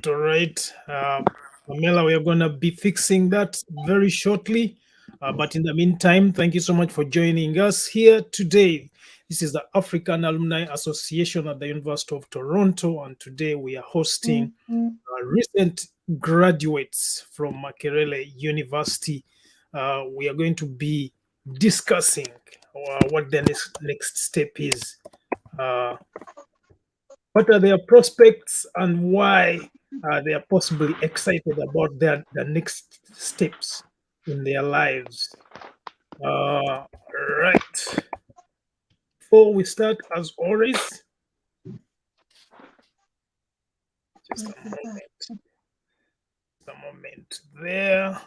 all right. Pamela, we are going to be fixing that very shortly. But in the meantime, thank you so much for joining us here today. This is the African Alumni Association at the University of Toronto, and today we are hosting recent graduates from Makerere University. We are going to be discussing what the next step is. What are their prospects and why they are possibly excited about the next steps in their lives. Right. Before we start, as always, just a moment there.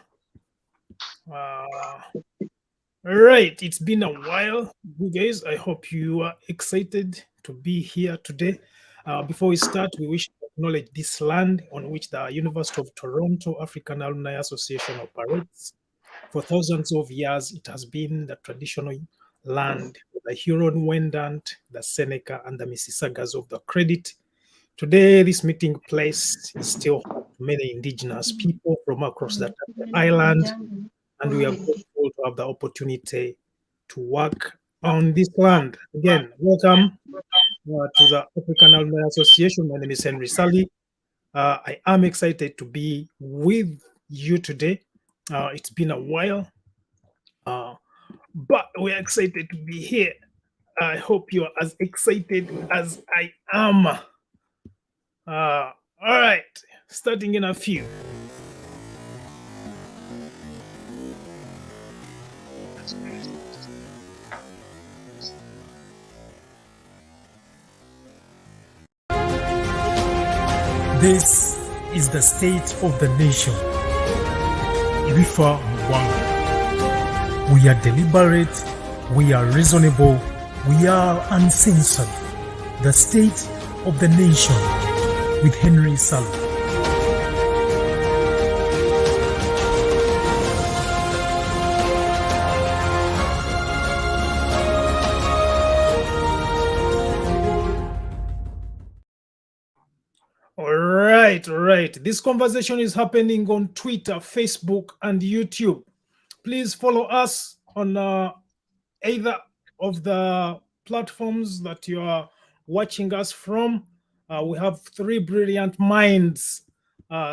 Right, it's been a while, you guys. I hope you are excited to be here today. Before we start, we wish to acknowledge this land on which the University of Toronto African Alumni Association operates. For thousands of years, it has been the traditional land of the Huron-Wendat, the Seneca, and the Mississaugas of the Credit. Today, this meeting place is still home to many Indigenous people from across the island, and we are grateful to have the opportunity to work on this land. Again, welcome to the African Alumni Association. My name is Henry Ssali. I am excited to be with you today. It's been a while, but we're excited to be here. I hope you are as excited as I am. All right, starting in a few. This is the state of the nation. Ibifa Mwanga. We are deliberate, we are reasonable, we are uncensored. The state of the nation with Henry Ssali. All right. This conversation is happening on Twitter, Facebook, and YouTube. Please follow us on either of the platforms that you are watching us from. We have three brilliant minds,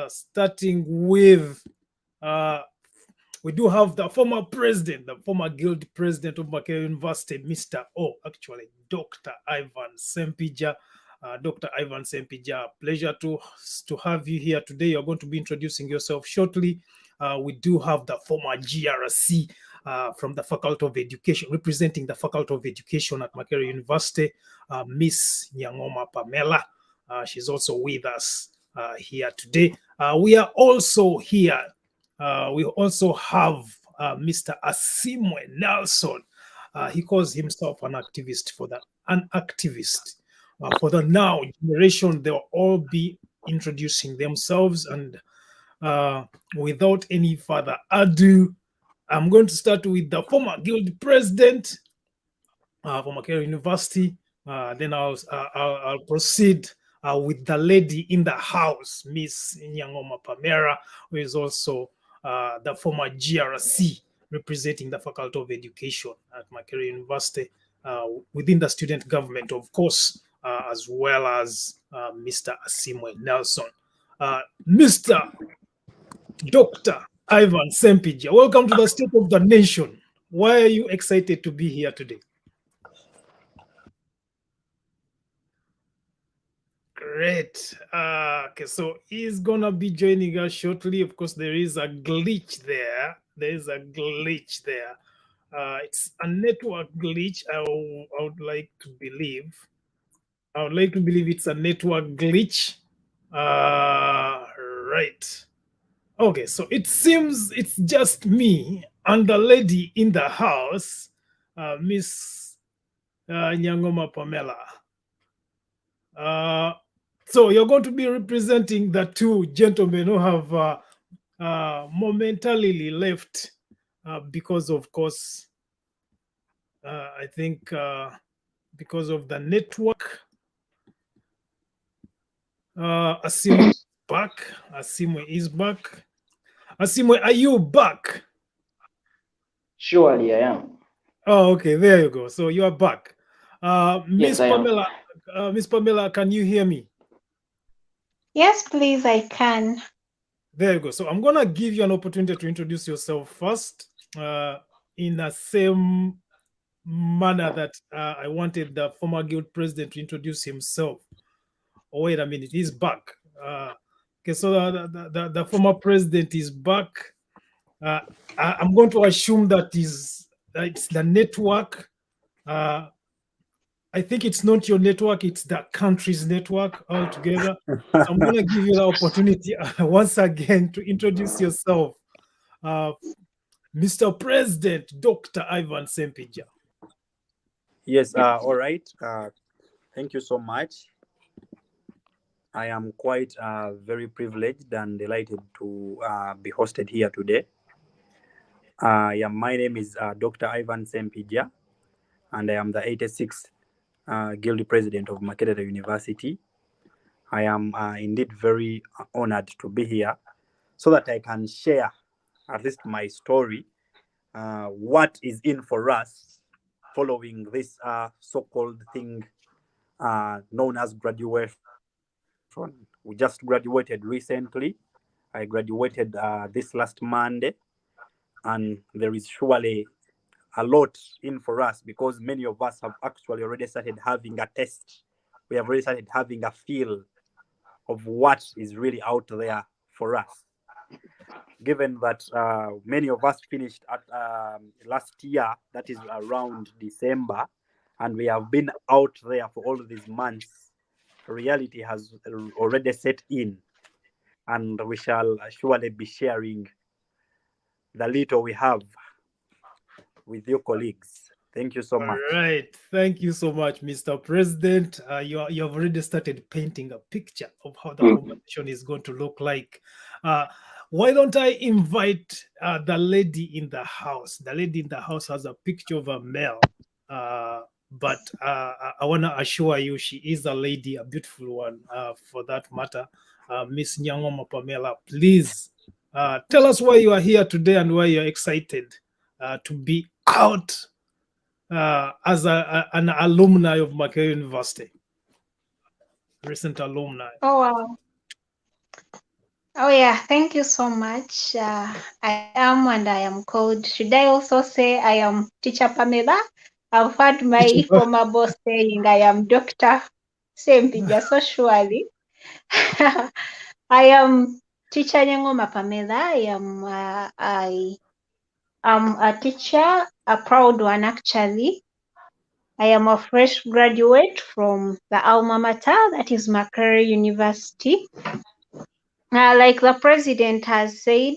starting with, we do have the former president, the former guild president of Makerere University, Dr. Ivan Ssempijja. Dr. Ivan Ssempijja, pleasure to have you here today. You're going to be introducing yourself shortly. We do have the former GRC from the Faculty of Education, representing the Faculty of Education at Makerere University, Miss Nyangoma Pamerah. She's also with us here today. We are also here. We also have Mr. Asiimwe Nelson. He calls himself an activist for the now generation. They'll all be introducing themselves, and without any further ado, I'm going to start with the former guild president from Makerere University. Then I'll proceed with the lady in the house, Miss Nyangoma Pamerah, who is also the former GRC representing the Faculty of Education at Makerere University within the student government, of course. As well as Mr. Asiimwe Nelson. Mr. Dr. Ivan Ssempijja, welcome to the State of the Nation. Why are you excited to be here today? Great. Okay, so he's going to be joining us shortly. Of course, there is a glitch there. It's a network glitch, I would like to believe. I would like to believe it's a network glitch. Right. Okay, so it seems it's just me and the lady in the house, Miss Nyangoma Pamerah. So you're going to be representing the two gentlemen who have momentarily left because, of course, I think because of the network. Asiimwe, back. Asiimwe is back. Asiimwe, are you back? Surely I am. Oh, okay. There you go. So you are back. Miss Yes, I am. Pamela, Miss Pamela, can you hear me? Yes, please, I can. There you go. So I'm gonna give you an opportunity to introduce yourself first, in the same manner that I wanted the former guild president to introduce himself. Oh, wait a minute, he's back. Okay, so the former president is back. I'm going to assume that it's the network. I think it's not your network, it's the country's network altogether. So I'm going to give you the opportunity once again to introduce yourself. Mr. President, Dr. Ivan Ssempijja. Yes, all right. Thank you so much. I am quite very privileged and delighted to be hosted here today. My name is Dr. Ivan Ssempijja, and I am the 86th Guild President of Makerere University. I am indeed very honored to be here so that I can share at least my story, what is in for us following this so-called thing known as graduation. We just graduated recently. I graduated this last Monday, and there is surely a lot in for us because many of us have actually already started having a taste. We have already started having a feel of what is really out there for us. Given that many of us finished at last year, that is around December, and we have been out there for all these months, reality has already set in, and we shall surely be sharing the little we have with your colleagues. Thank you so much. All right. Thank you so much, Mr. President. You have already started painting a picture of how the conversation is going to look like. Why don't I invite the lady in the house? The lady in the house has a picture of a male, but I want to assure you she is a lady, a beautiful one for that matter. Miss Nyangoma Pamerah, please tell us why you are here today and why you're excited to be out as an alumni of Makerere University, recent alumni. Oh, wow. Oh, yeah. Thank you so much. I am and I am called. Should I also say I am Teacher Pamela? I've heard my former boss saying I am Dr. Ssempijja, so surely. I am Teacher Nyangoma Pamerah. I am a teacher, a proud one actually. I am a fresh graduate from the alma mater, that is Makerere University. Like the president has said,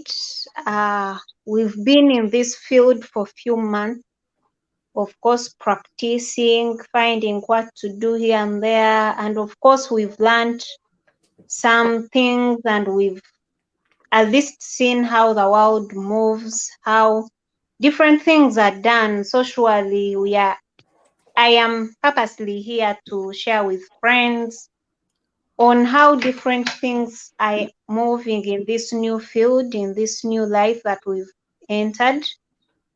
we've been in this field for a few months, of course, practicing, finding what to do here and there. And of course, we've learned some things and we've at least seen how the world moves, how different things are done. So surely I am purposely here to share with friends on how different things are moving in this new field, in this new life that we've entered.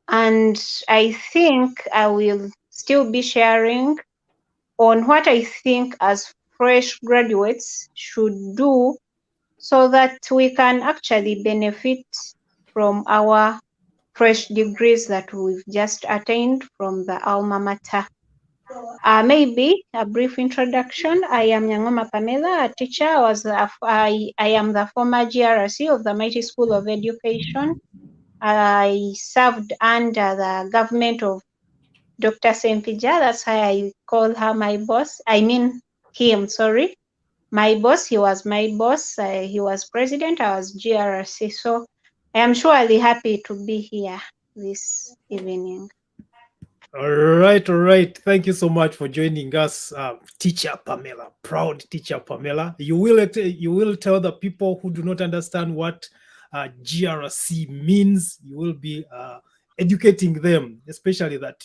And I think I will still be sharing on what I think as fresh graduates should do so that we can actually benefit from our fresh degrees that we've just attained from the alma mater. Maybe a brief introduction. I am Nyangoma Pamerah, a teacher. I am the former GRC of the Mighty School of Education. I served under the government of Dr. Ssempijja. That's why I call her my boss. I mean him, sorry. My boss, he was my boss. He was president, I was GRC. So I am surely happy to be here this evening. All right. Thank you so much for joining us, Teacher Pamela, proud Teacher Pamela. You will tell the people who do not understand what GRC means. You will be educating them, especially that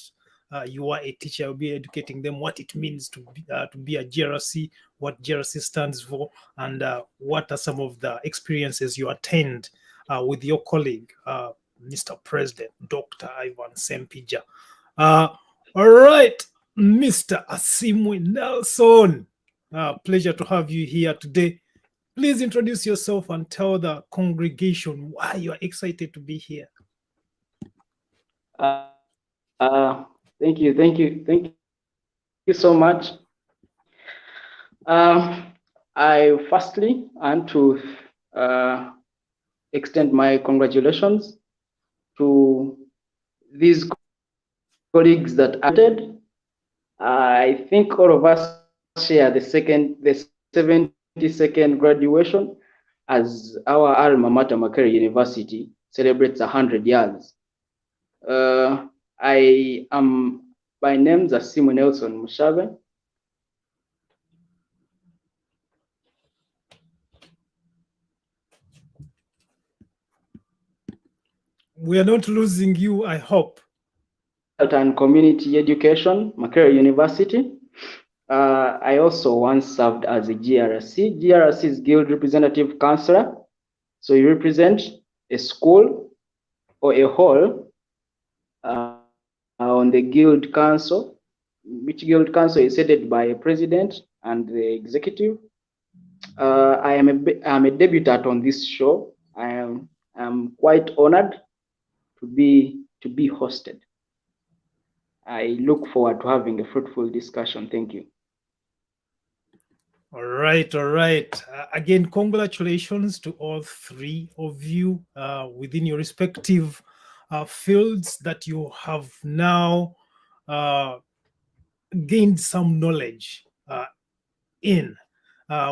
you are a teacher, you'll be educating them what it means to be a GRC, what GRC stands for, and what are some of the experiences you attained with your colleague, Mr. President, Dr. Ivan Ssempijja. All right, Mr. Asiimwe Nelson, pleasure to have you here today. Please introduce yourself and tell the congregation why you are excited to be here. Thank you so much. I firstly want to extend my congratulations to these colleagues that added. I think all of us share the 72nd graduation as our alma mater, Makerere University, celebrates 100 years. I am by name Asiimwe Nelson Mushabe. We are not losing you, I hope. And community education, Makerere University. I also once served as a GRC. GRC is Guild Representative Councillor. So you represent a school or a hall on the Guild Council, which Guild Council is headed by a president and the executive. I'm a debutant on this show. I am quite honored to be hosted. I look forward to having a fruitful discussion. Thank you. All right. Again, congratulations to all three of you within your respective fields that you have now gained some knowledge in.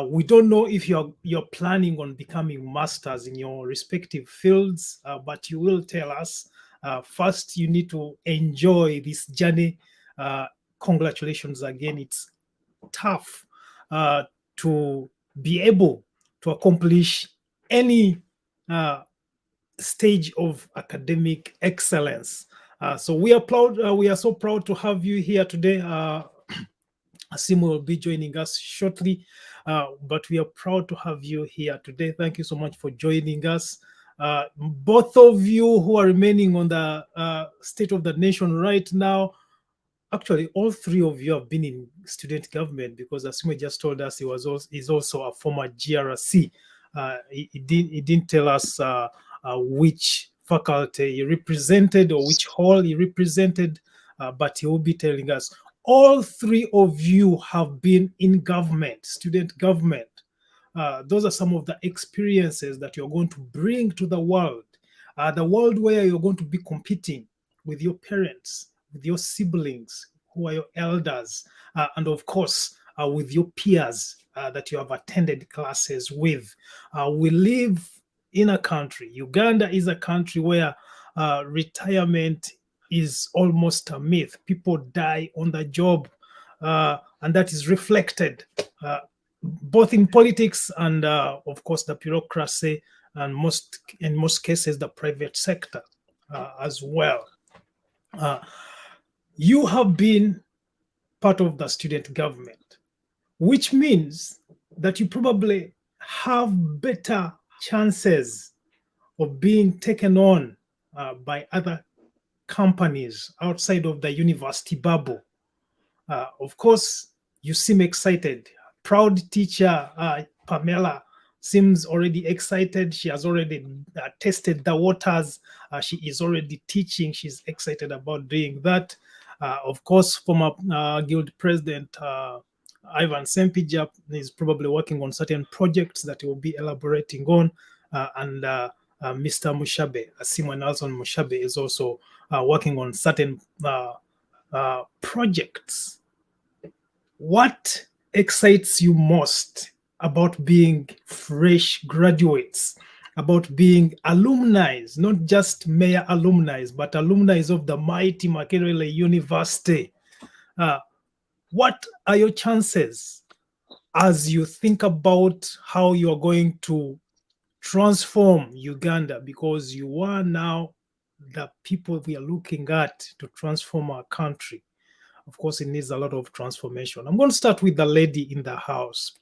We don't know if you're planning on becoming masters in your respective fields, but you will tell us. First, you need to enjoy this journey. Congratulations again. It's tough to be able to accomplish any stage of academic excellence. So we are proud. We are so proud to have you here today. Asiimwe will be joining us shortly, but we are proud to have you here today. Thank you so much for joining us. Both of you who are remaining on the State of the Nation right now, actually, all three of you have been in student government, because Asiimwe just told us he's also a former GRC. He didn't tell us which faculty he represented or which hall he represented, but he will be telling us. All three of you have been in government, student government. Those are some of the experiences that you're going to bring to the world where you're going to be competing with your parents, with your siblings who are your elders, and of course, with your peers that you have attended classes with. We live in a country, Uganda is a country where retirement is almost a myth. People die on the job, and that is reflected both in politics and, of course, the bureaucracy, and in most cases, the private sector as well. You have been part of the student government, which means that you probably have better chances of being taken on by other companies outside of the university bubble. Of course, you seem excited. Proud teacher Pamerah seems already excited. She has already tested the waters. She is already teaching. She's excited about doing that. Of course, former guild president Ivan Ssempijja is probably working on certain projects that he will be elaborating on. And Mr. Mushabe, Asiimwe Nelson Mushabe, is also working on certain projects. What excites you most about being fresh graduates, about being alumni, not just mere alumni, but alumni of the mighty Makerere University? What are your chances as you think about how you are going to transform Uganda, because you are now the people we are looking at to transform our country? of course, it needs a lot of transformation. I'm going to start with the lady in the house,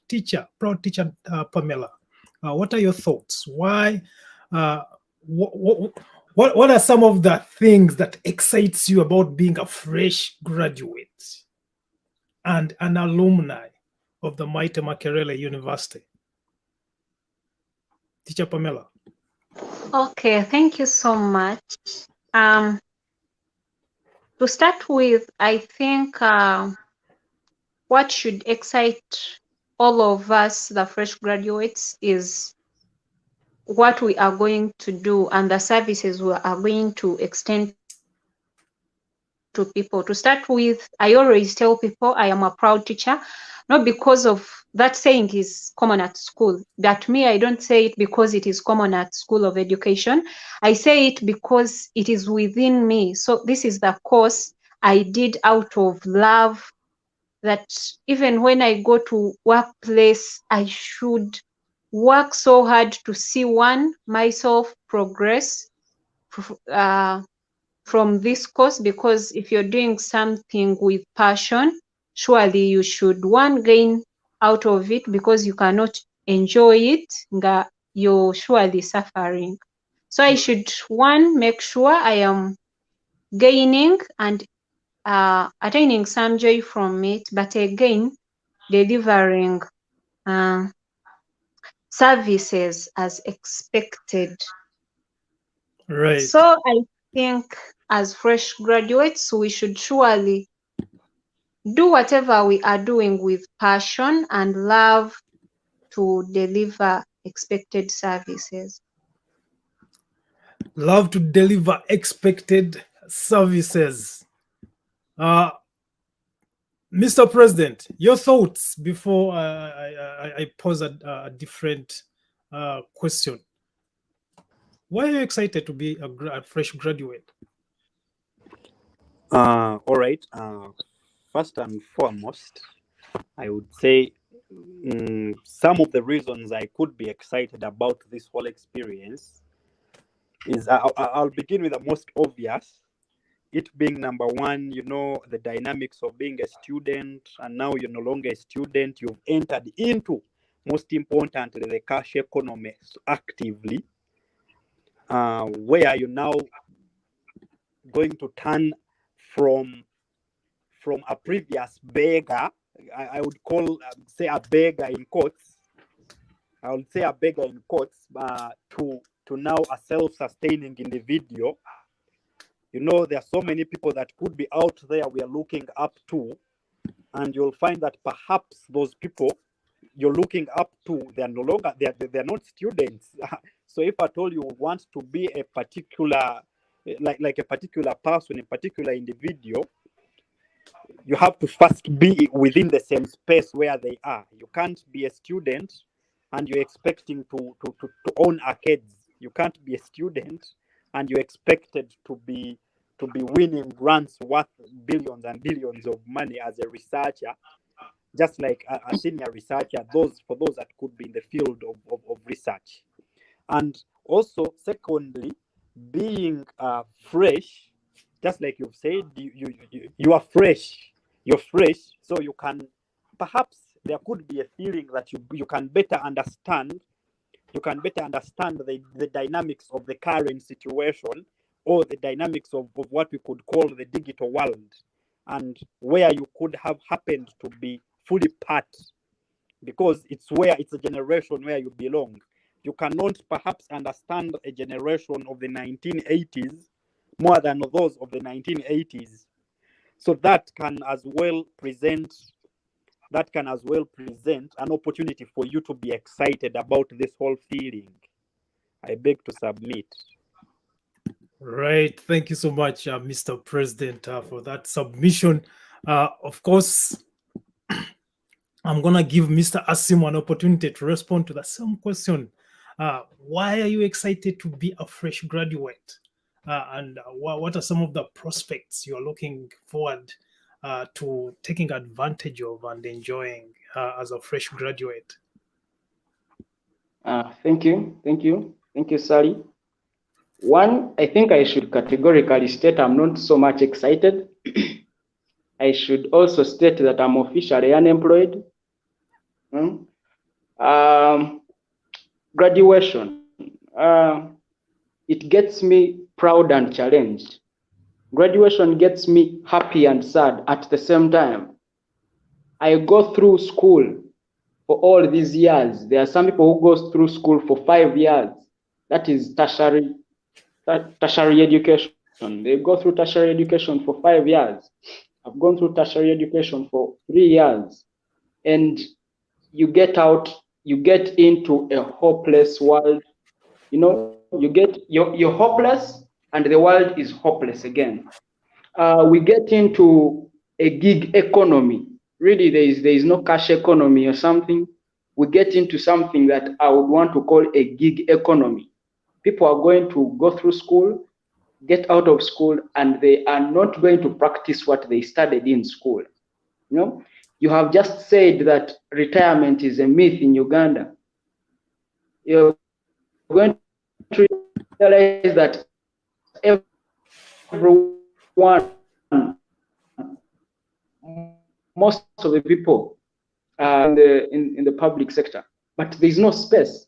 proud teacher Pamerah. What are your thoughts? Why? What are some of the things that excites you about being a fresh graduate and an alumni of the mighty Makerere University? Teacher Pamerah. Okay, thank you so much. To start with, I think what should excite all of us, the fresh graduates, is what we are going to do and the services we are going to extend to people. To start with, I always tell people I am a proud teacher, not because of that saying is common at school. That me, I don't say it because it is common at School of Education. I say it because it is within me. So this is the course I did out of love, that even when I go to workplace, I should work so hard to see myself progress from this course, because if you're doing something with passion, surely you should gain out of it, because you cannot enjoy it, you're surely suffering. So I should make sure I am gaining and attaining some joy from it, but again delivering services as expected. Right. So I think as fresh graduates, we should surely do whatever we are doing with passion and love to deliver expected services. Love to deliver expected services. Mr. President, your thoughts before I pose a different question. Why are you excited to be a fresh graduate? All right. First and foremost, I would say some of the reasons I could be excited about this whole experience is I'll begin with the most obvious. It being number one, the dynamics of being a student, and now you're no longer a student. You've entered into, most importantly, the cash economy actively, where you're now going to turn from a previous beggar, I would say a beggar in quotes. I would say a beggar in quotes, to now a self-sustaining individual. There are so many people that could be out there we are looking up to, and you'll find that perhaps those people you're looking up to, they're no longer, they're not students. So if at all you want to be a particular, like a particular person, a particular individual, you have to first be within the same space where they are. You can't be a student and you're expecting to own arcades. You can't be a student and you're expected to be winning grants worth billions and billions of money as a researcher, just like a senior researcher, for those that could be in the field of research. And also, secondly, being fresh, just like you've said, you are fresh. You're fresh, so you can, perhaps there could be a feeling that you can better understand. You can better understand the dynamics of the current situation, or the dynamics of what we could call the digital world, and where you could have happened to be fully part, because it's a generation where you belong. You cannot perhaps understand a generation of the 1980s more than those of the 1980s. So that can as well present an opportunity for you to be excited about this whole feeling. I beg to submit. Right. Thank you so much, Mr. President, for that submission. Of course, I'm going to give Mr. Asiimwe an opportunity to respond to the same question. Why are you excited to be a fresh graduate? And what are some of the prospects you are looking forward to taking advantage of and enjoying as a fresh graduate? Thank you, Ssali. One, I think I should categorically state I'm not so much excited. I should also state that I'm officially unemployed. Graduation, it gets me proud and challenged. Graduation gets me happy and sad at the same time. I go through school for all these years. There are some people who go through school for 5 years. That is tertiary education. They go through tertiary education for 5 years. I've gone through tertiary education for 3 years. And you get out, you get into a hopeless world. You know, you're hopeless and the world is hopeless again. We get into a gig economy. Really, there is no cash economy or something. We get into something that I would want to call a gig economy. People are going to go through school, get out of school, and they are not going to practice what they studied in school. You know, you have just said that retirement is a myth in Uganda. You're going to realize that everyone, most of the people in the public sector, but there is no space.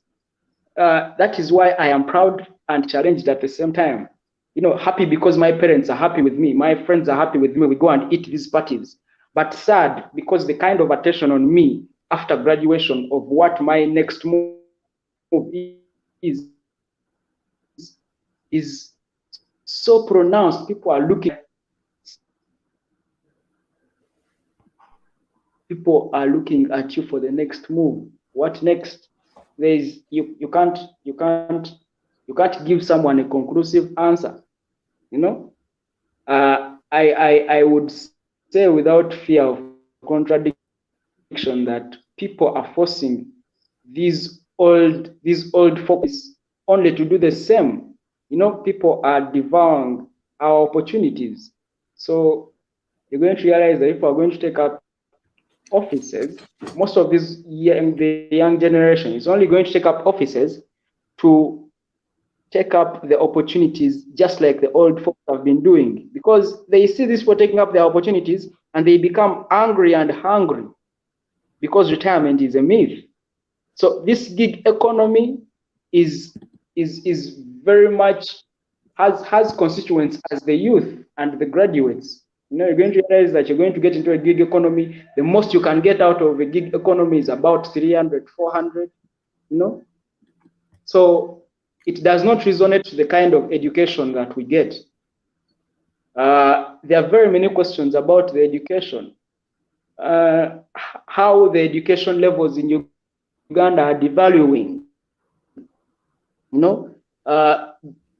That is why I am proud and challenged at the same time. You know, happy because my parents are happy with me, my friends are happy with me, we go and eat these parties. But sad because the kind of attention on me after graduation of what my next move is so pronounced. People are looking at you for the next move. What next? You can't give someone a conclusive answer. You know, I would say without fear of contradiction that people are forcing these old folks only to do the same. You know, people are devouring our opportunities. So you're going to realize that if we're going to take up offices, most of the young generation is only going to take up offices to take up the opportunities just like the old folks have been doing, because they see these people taking up their opportunities and they become angry and hungry because retirement is a myth. So this gig economy is very much has constituents as the youth and the graduates. You know, you're going to realize that you're going to get into a gig economy. The most you can get out of a gig economy is about 300, 400, you know. So it does not resonate to the kind of education that we get. There are very many questions about the education. How the education levels in Uganda are devaluing. You know,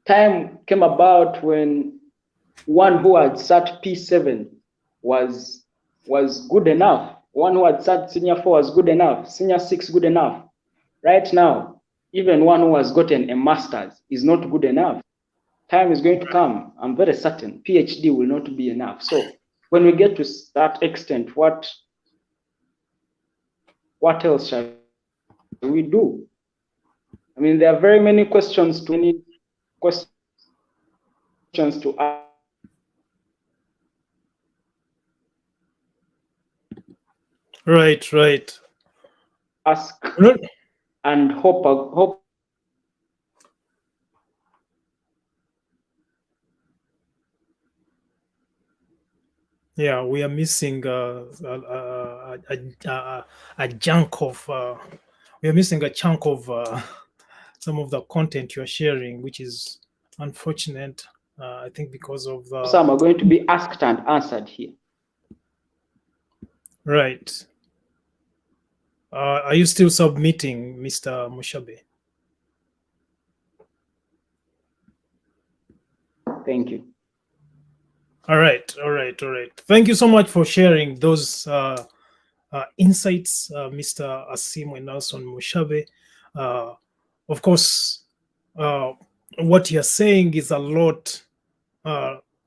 time came about when one who had sat P7 was good enough. One who had sat senior 4 was good enough. Senior 6 good enough. Right now, even one who has gotten a master's is not good enough. Time is going to come, I'm very certain, PhD will not be enough. So when we get to that extent, what else shall we do? I mean, there are very many questions to ask. Right. Ask and hope. Yeah, we are missing a chunk of. We are missing a chunk of some of the content you're sharing, which is unfortunate. I think because of some are going to be asked and answered here. Right. Are you still submitting, Mr. Mushabe? Thank you. All right. Thank you so much for sharing those insights, Mr. Asiimwe Nelson Mushabe. Of course, what you're saying is a lot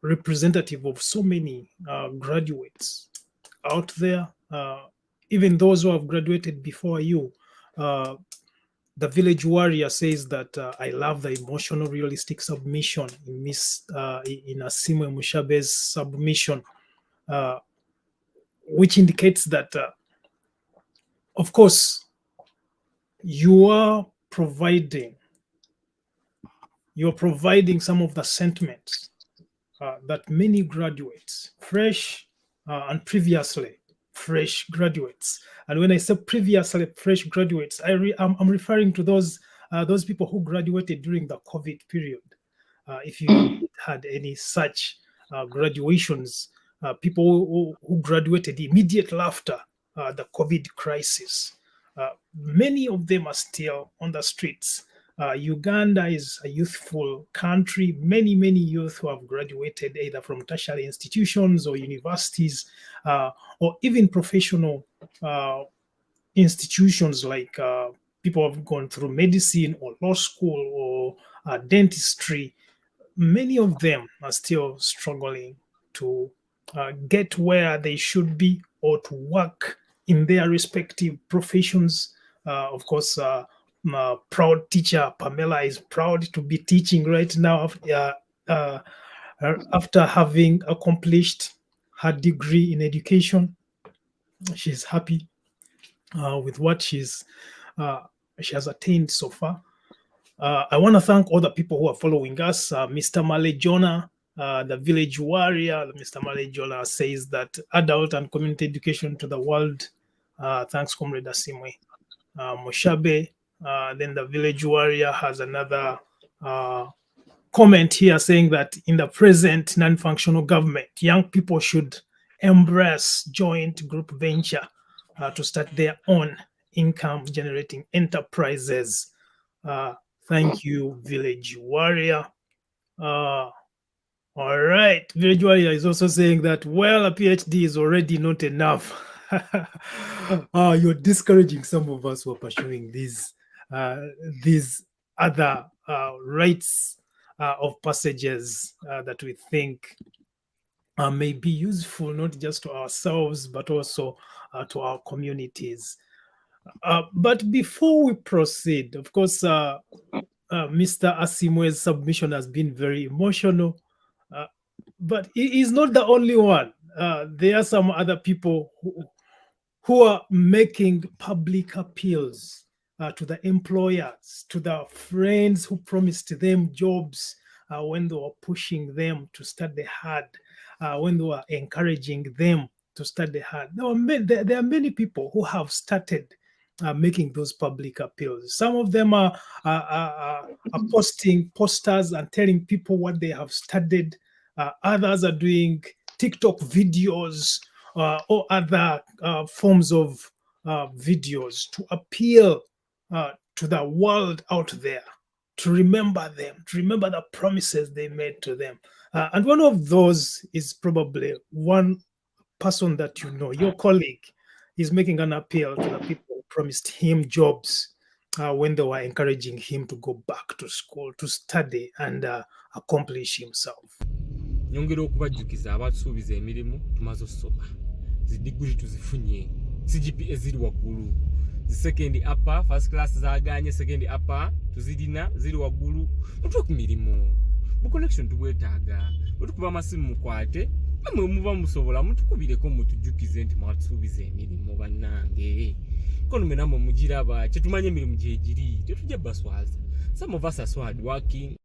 representative of so many graduates out there, even those who have graduated before you. The Village Warrior says that I love the emotional, realistic submission in Asiimwe Mushabe's submission. which indicates that, of course, you're providing some of the sentiments that many graduates, fresh and previously fresh graduates, and when I say previously fresh graduates, I'm referring to those people who graduated during the COVID period. If you had any such graduations, people who graduated immediately after the COVID crisis, many of them are still on the streets. Uganda is a youthful country. Many youth who have graduated either from tertiary institutions or universities, or even professional institutions, like people have gone through medicine or law school or dentistry. Many of them are still struggling to get where they should be or to work in their respective professions. Of course, proud teacher Pamerah is proud to be teaching right now after having accomplished her degree in education. She's happy with what she has attained so far. I want to thank all the people who are following us. Mr. Malejona, the village warrior. Mr. Malejona says that adult and community education to the world. Thanks, Comrade Asiimwe. Moshabe, then the village warrior has another comment here saying that in the present non-functional government, young people should embrace joint group venture to start their own income generating enterprises. Thank you, Village Warrior. All right. Village Warrior is also saying that, well, a PhD is already not enough. You're discouraging some of us who are pursuing these other rites of passages that we think may be useful, not just to ourselves, but also to our communities. But before we proceed, of course, Mr. Asiimwe's submission has been very emotional, but he is not the only one. There are some other people who are making public appeals to the employers, to the friends who promised them jobs when they were pushing them to study hard, when they were encouraging them to study hard. There are many people who have started making those public appeals. Some of them are posting posters and telling people what they have studied. Others are doing TikTok videos or other forms of videos to appeal to the world out there, to remember them, to remember the promises they made to them. And one of those is probably one person that you know, your colleague, is making an appeal to the people who promised him jobs when they were encouraging him to go back to school, to study and accomplish himself. Nyongera okubajjukiza abatusuubiza emirimu tumaze okusoma zidiguli tuzifunye CGPA ziri waggulu zi second upper first class zaganye second upper tuzirina ziri waggulu mutwe ku mirimu mu connection tubwetaaga otukuba amasimu mukwate bamwe muba musobola mutukubireko mutujjukize nti mwatusuubiza emirimu bannange kono mwe namwe mugiraba kyetumanye emirimu gye giri tetujja baswaza. Some of us are so hard working.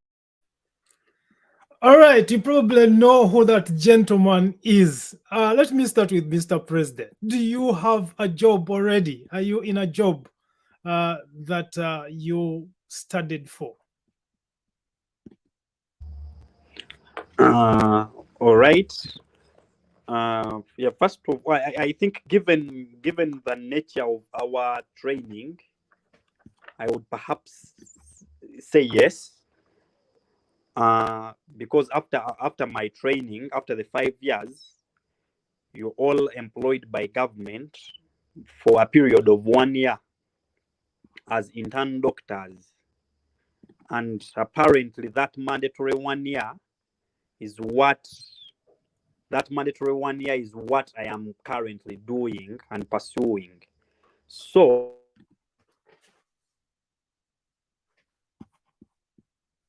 All right, you probably know who that gentleman is. Let me start with Mr. President. Do you have a job already? Are you in a job that you studied for? All right. Yeah. First of all, I think given the nature of our training, I would perhaps say yes. Because after my training, after the 5 years, you're all employed by government for a period of 1 year as intern doctors. And apparently that mandatory 1 year is what I am currently doing and pursuing. So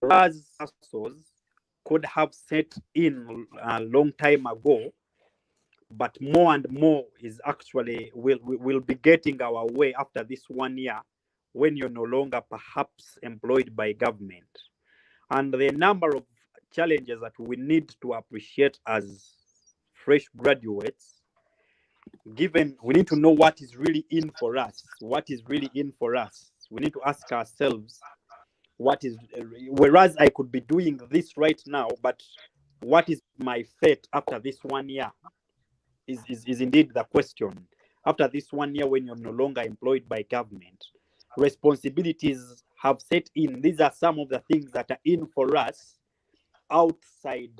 as could have set in a long time ago, but more and more is actually will be getting our way after this 1 year, when you're no longer perhaps employed by government. And the number of challenges that we need to appreciate as fresh graduates, given we need to know what is really in for us. What is really in for us? We need to ask ourselves, what is, whereas I could be doing this right now, but what is my fate after this 1 year is indeed the question. After this 1 year, when you're no longer employed by government, responsibilities have set in. These are some of the things that are in for us outside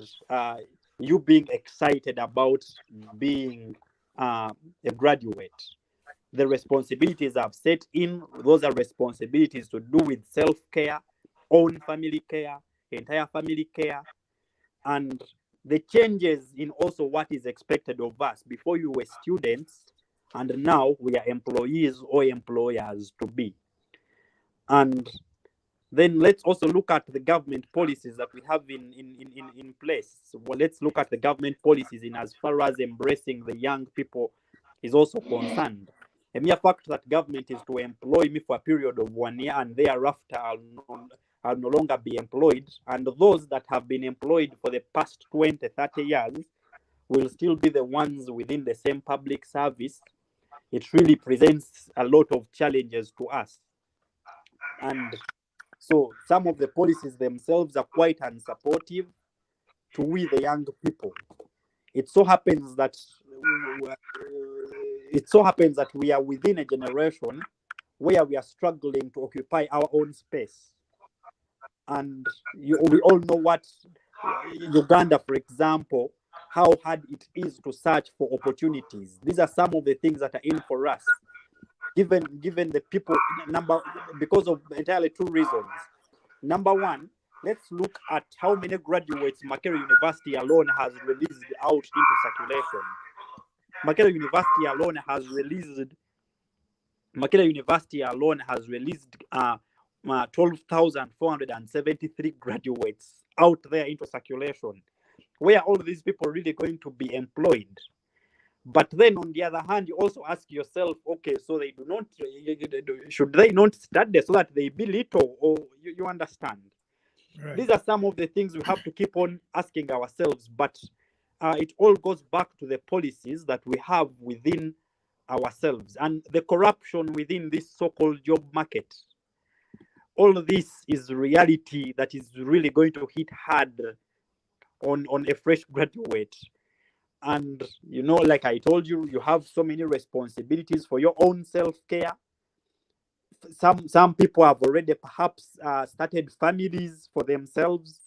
you being excited about being a graduate. The responsibilities have set in. Those are responsibilities to do with self-care, own family care, entire family care, and the changes in also what is expected of us. Before you were students, and now we are employees or employers to be. And then let's also look at the government policies that we have in place. Well, let's look at the government policies in as far as embracing the young people is also concerned. A mere fact that government is to employ me for a period of 1 year and thereafter I'll no longer be employed, and those that have been employed for the past 20, 30 years will still be the ones within the same public service. It really presents a lot of challenges to us. And so some of the policies themselves are quite unsupportive to we, the young people. It so happens that we are within a generation where we are struggling to occupy our own space. And we all know what Uganda, for example, how hard it is to search for opportunities. These are some of the things that are in for us. Given the people because of entirely two reasons. Number one, let's look at how many graduates Makerere University alone has released out into circulation. Makerere University alone has released 12,473 graduates out there into circulation. Where are all these people really going to be employed? But then on the other hand, you also ask yourself, okay, so they do not, should they not study so that they be little, or you understand? Right. These are some of the things we have to keep on asking ourselves, but it all goes back to the policies that we have within ourselves and the corruption within this so-called job market. All of this is reality that is really going to hit hard on a fresh graduate. And, you know, like I told you, you have so many responsibilities for your own self-care. Some people have already perhaps started families for themselves.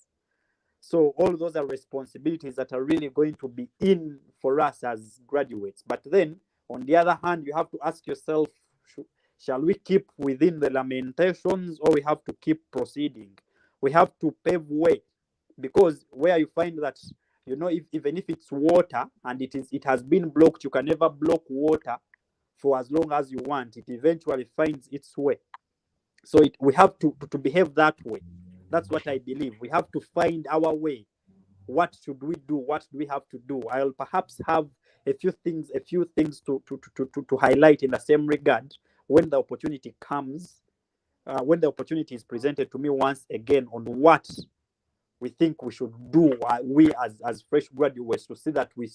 So all those are responsibilities that are really going to be in for us as graduates. But then, on the other hand, you have to ask yourself, shall we keep within the lamentations, or we have to keep proceeding? We have to pave way, because where you find that, you know, even if it's water and it has been blocked, you can never block water for as long as you want. It eventually finds its way. So we have to behave that way. That's what I believe. We have to find our way. What should we do? What do we have to do? I'll perhaps have a few things to highlight in the same regard when the opportunity comes, when the opportunity is presented to me once again on what we think we should do, we as fresh graduates, to see that we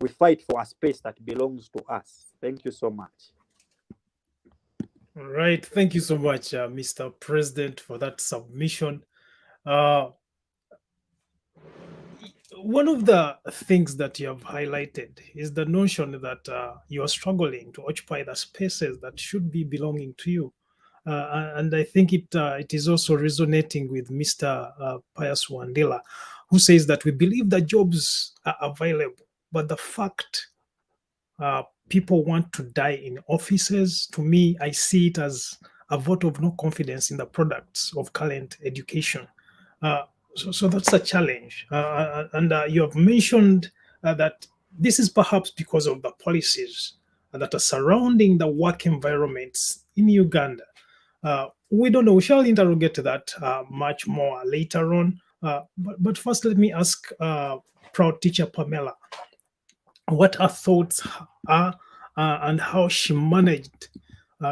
fight for a space that belongs to us. Thank you so much. All right. Thank you so much, Mr. President, for that submission. One of the things that you have highlighted is the notion that you are struggling to occupy the spaces that should be belonging to you. And I think it is also resonating with Mr. Pius Wandila, who says that we believe that jobs are available, but the fact people want to die in offices, to me, I see it as a vote of no confidence in the products of current education. So that's a challenge. And you have mentioned that this is perhaps because of the policies that are surrounding the work environments in Uganda. We don't know. We shall interrogate that much more later on. But first, let me ask proud teacher Pamerah. what her thoughts are, and how she managed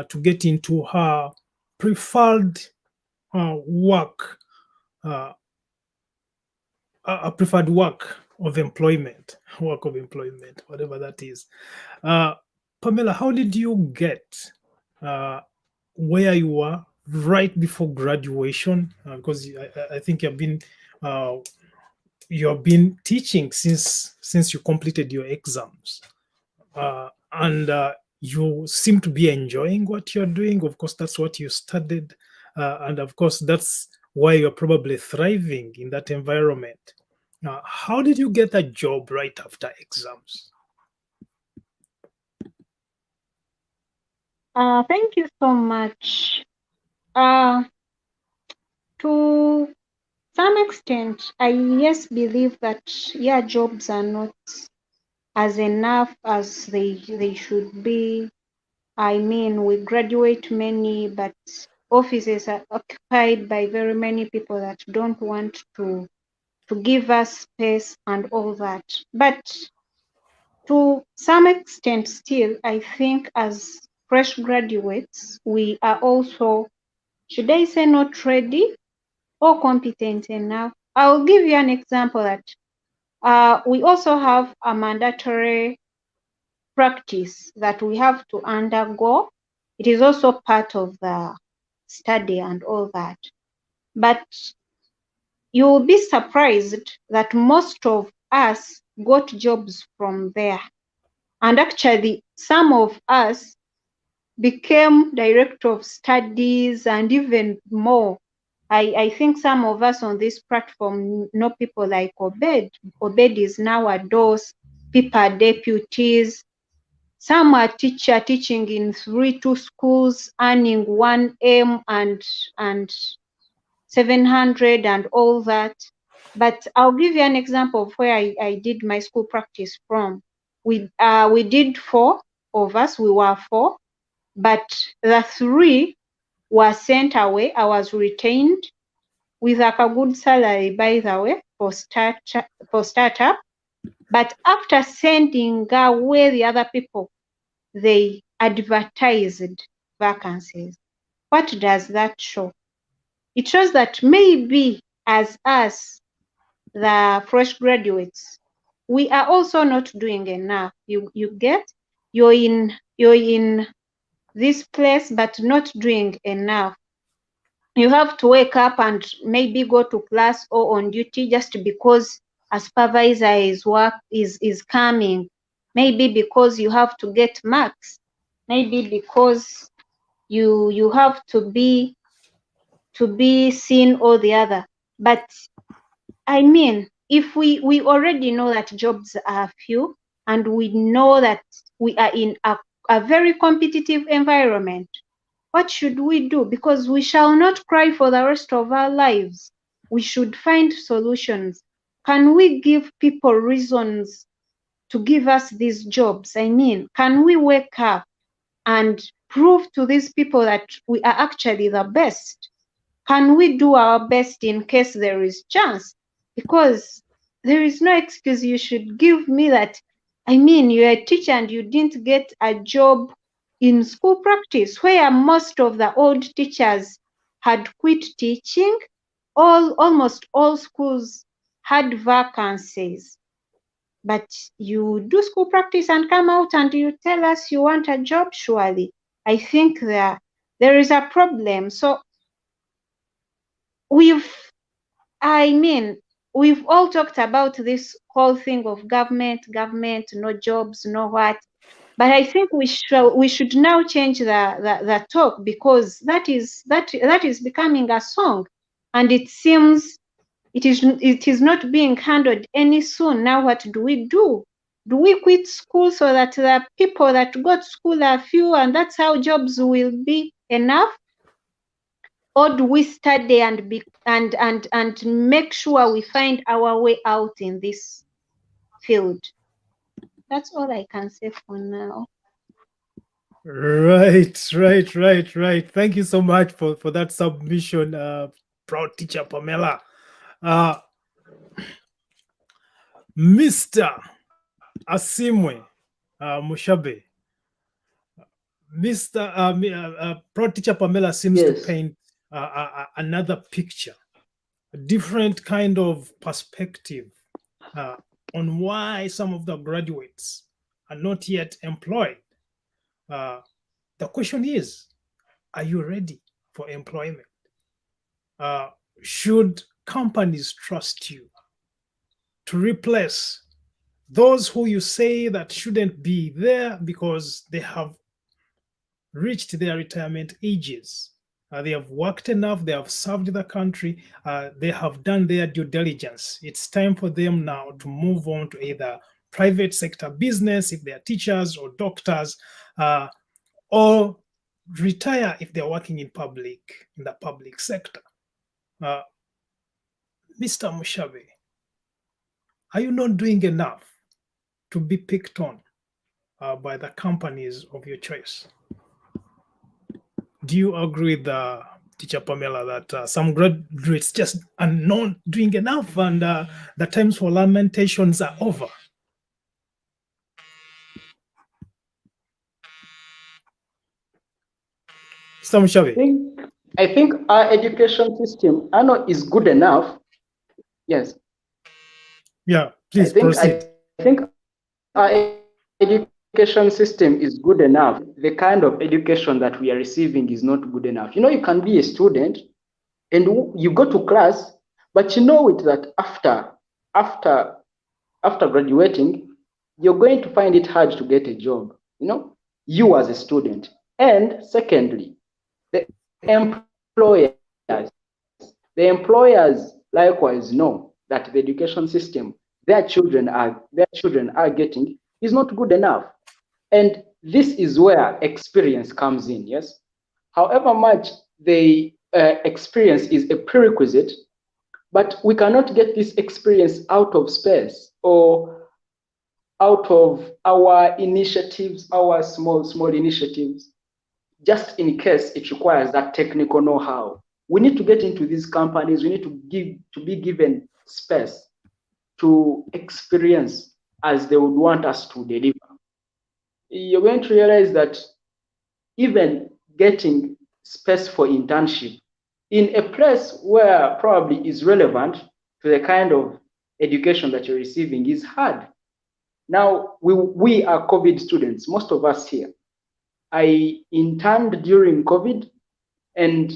to get into her preferred work, a preferred work of employment, whatever that is. Pamela, how did you get where you were right before graduation? Because I think you've been teaching since you completed your exams, and you seem to be enjoying what you're doing. Of course, that's what you studied, and of course, that's why you're probably thriving in that environment. How did you get a job right after exams? Thank you so much. To some extent, I yes believe that jobs are not as enough as they should be. I mean, we graduate many, but offices are occupied by very many people that don't want to give us space and all that. But to some extent still, I think as fresh graduates, we are also, should I say, not ready or competent enough. I'll give you an example that we also have a mandatory practice that we have to undergo. It is also part of the study and all that. But you will be surprised that most of us got jobs from there. And actually, some of us became director of studies and even more. I think some of us on this platform know people like Obed. Obed is now a DOS, people are deputies. Some are teaching in 3-2 schools, earning 1M and 700 and all that. But I'll give you an example of where I did my school practice from. We did 4 of us, we were 4, but the 3 were sent away. I was retained with like a good salary, by the way, for startup. But after sending away the other people, they advertised vacancies. What does that show? It shows that maybe as us, the fresh graduates, we are also not doing enough. You get, you're in this place, but not doing enough. You have to wake up and maybe go to class or on duty just because a supervisor is coming. Maybe because you have to get marks. Maybe because you have to be seen or the other. But I mean, if we already know that jobs are few and we know that we are in a very competitive environment, what should we do? Because we shall not cry for the rest of our lives. We should find solutions. Can we give people reasons to give us these jobs? I mean, can we wake up and prove to these people that we are actually the best? Can we do our best in case there is chance? Because there is no excuse you should give me that, I mean, you're a teacher and you didn't get a job in school practice, where most of the old teachers had quit teaching. Almost all schools had vacancies. But you do school practice and come out and you tell us you want a job, surely. I think there is a problem. So we've all talked about this whole thing of government, no jobs, no what. But I think we should now change the talk, because that is becoming a song, and it seems it is not being handled any soon. Now what do we do? Do we quit school so that the people that go to school are few and that's how jobs will be enough? Or do we study and make sure we find our way out in this field? That's all I can say for now. Right. Thank you so much for that submission, proud teacher Pamela. Mr. Asiimwe Mushabe, Pro Teacher Pamerah seems to Yes. paint another picture, a different kind of perspective on why some of the graduates are not yet employed. The question is, are you ready for employment? Should companies trust you to replace those who you say that shouldn't be there because they have reached their retirement ages? They have worked enough, they have served the country, they have done their due diligence. It's time for them now to move on to either private sector business if they are teachers or doctors, or retire if they're working in the public sector. Mr. Mushabe, are you not doing enough to be picked on by the companies of your choice? Do you agree with Teacher Pamerah that some graduates just are not doing enough and the times for lamentations are over? Mr. Mushabe? I think our education system, I know, is good enough. Yes. Yeah, please proceed. I think our education system is good enough. The kind of education that we are receiving is not good enough. You know, you can be a student and you go to class, but you know it that after graduating, you're going to find it hard to get a job, you know, you as a student. And secondly, the employers likewise know that the education system their children are getting is not good enough. And this is where experience comes in, yes? However much the experience is a prerequisite, but we cannot get this experience out of space or out of our initiatives, our small initiatives, just in case it requires that technical know-how. We need to get into these companies. We need to be given space to experience as they would want us to deliver. You're going to realize that even getting space for internship in a place where probably is relevant to the kind of education that you're receiving is hard. Now, we are COVID students, most of us here. I interned during COVID, and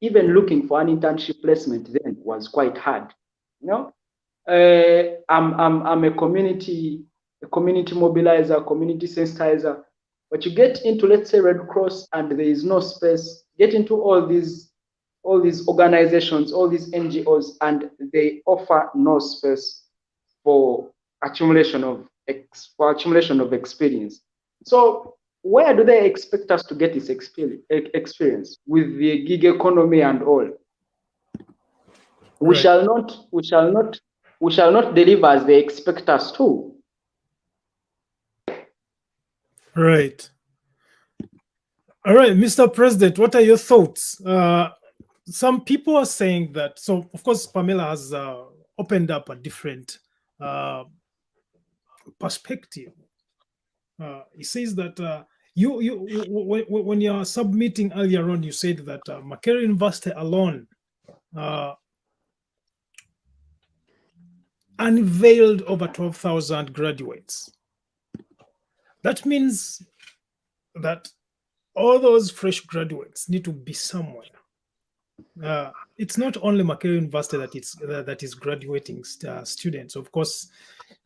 even looking for an internship placement then was quite hard. You know, I'm a community mobilizer, community sensitizer, but you get into, let's say, Red Cross, and there is no space. Get into all these organizations, all these NGOs, and they offer no space for accumulation of experience. So where do they expect us to get this experience with the gig economy and all? We shall not deliver as they expect us to. Right. All right, Mr. President, what are your thoughts? Some people are saying that, so of course, Pamerah has opened up a different perspective. He says that when you're submitting earlier on, you said that Makerere University alone unveiled over 12,000 graduates. That means that all those fresh graduates need to be somewhere. It's not only Makerere University that is graduating students. Of course,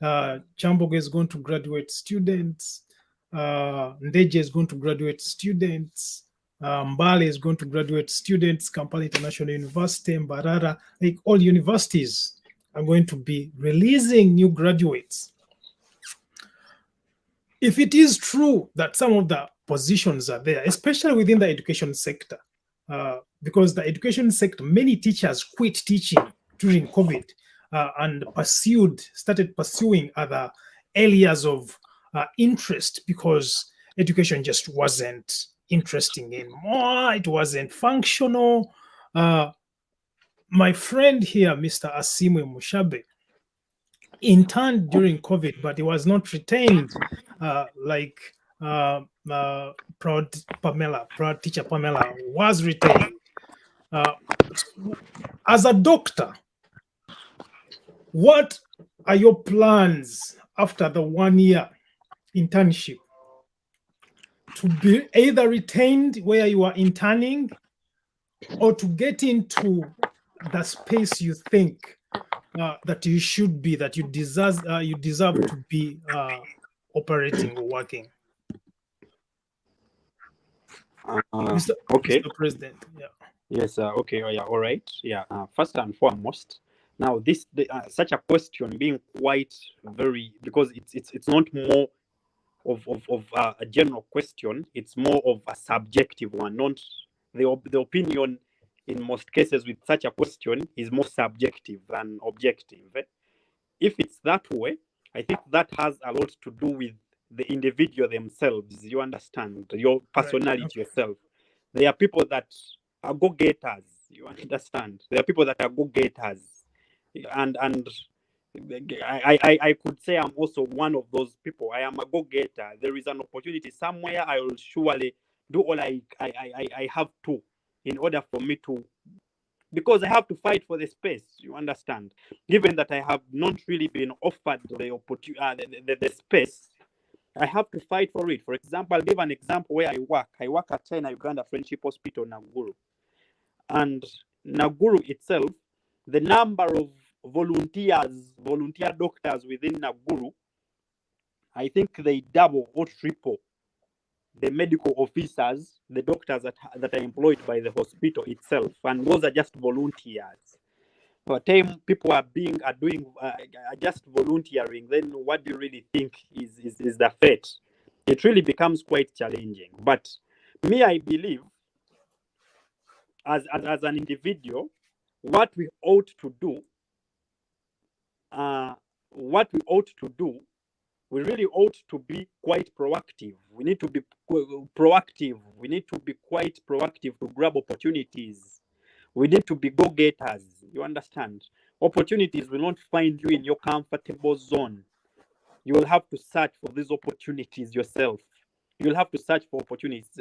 Chambogo is going to graduate students. Ndeje is going to graduate students. Mbale is going to graduate students. Kampala International University, Mbarara, like all universities are going to be releasing new graduates. If it is true that some of the positions are there, especially within the education sector, because the education sector, many teachers quit teaching during COVID and started pursuing other areas of interest because education just wasn't interesting anymore. It wasn't functional. My friend here, Mr. Asiimwe Mushabe, interned during COVID, but he was not retained like proud teacher Pamerah was retained. As a doctor, what are your plans after the 1 year internship? To be either retained where you are interning, or to get into the space you think that you should be, that you deserve to be operating or working. Okay. Mr. President. Yeah. Yes. Okay. Yeah. All right. Yeah. First and foremost, now this such a question being quite very, because it's not more of a general question. It's more of a subjective one. Not the opinion in most cases with such a question is more subjective than objective. If it's that way, I think that has a lot to do with the individual themselves. You understand your personality, Right. yourself. There are people that are go-getters. You understand. There are people that are go-getters, and I could say I'm also one of those people. I am a go-getter. There is an opportunity somewhere. I will surely do all I have to in order for me to, because I have to fight for the space. You understand? Given that I have not really been offered the opportunity, the space, I have to fight for it. For example, I'll give an example where I work. I work at China Uganda Friendship Hospital, Nakuru. And Nakuru itself, the number of volunteer doctors within Nakuru, I think they double or triple the medical officers, the doctors that are employed by the hospital itself, and those are just volunteers. By the time people are just volunteering, then what do you really think is the fate? It really becomes quite challenging. But me, I believe, as an individual, what we ought to do, we really ought to be quite proactive. We need to be proactive. We need to be quite proactive to grab opportunities. We need to be go-getters. You understand? Opportunities will not find you in your comfortable zone. You will have to search for these opportunities yourself. You will have to search for opportunities.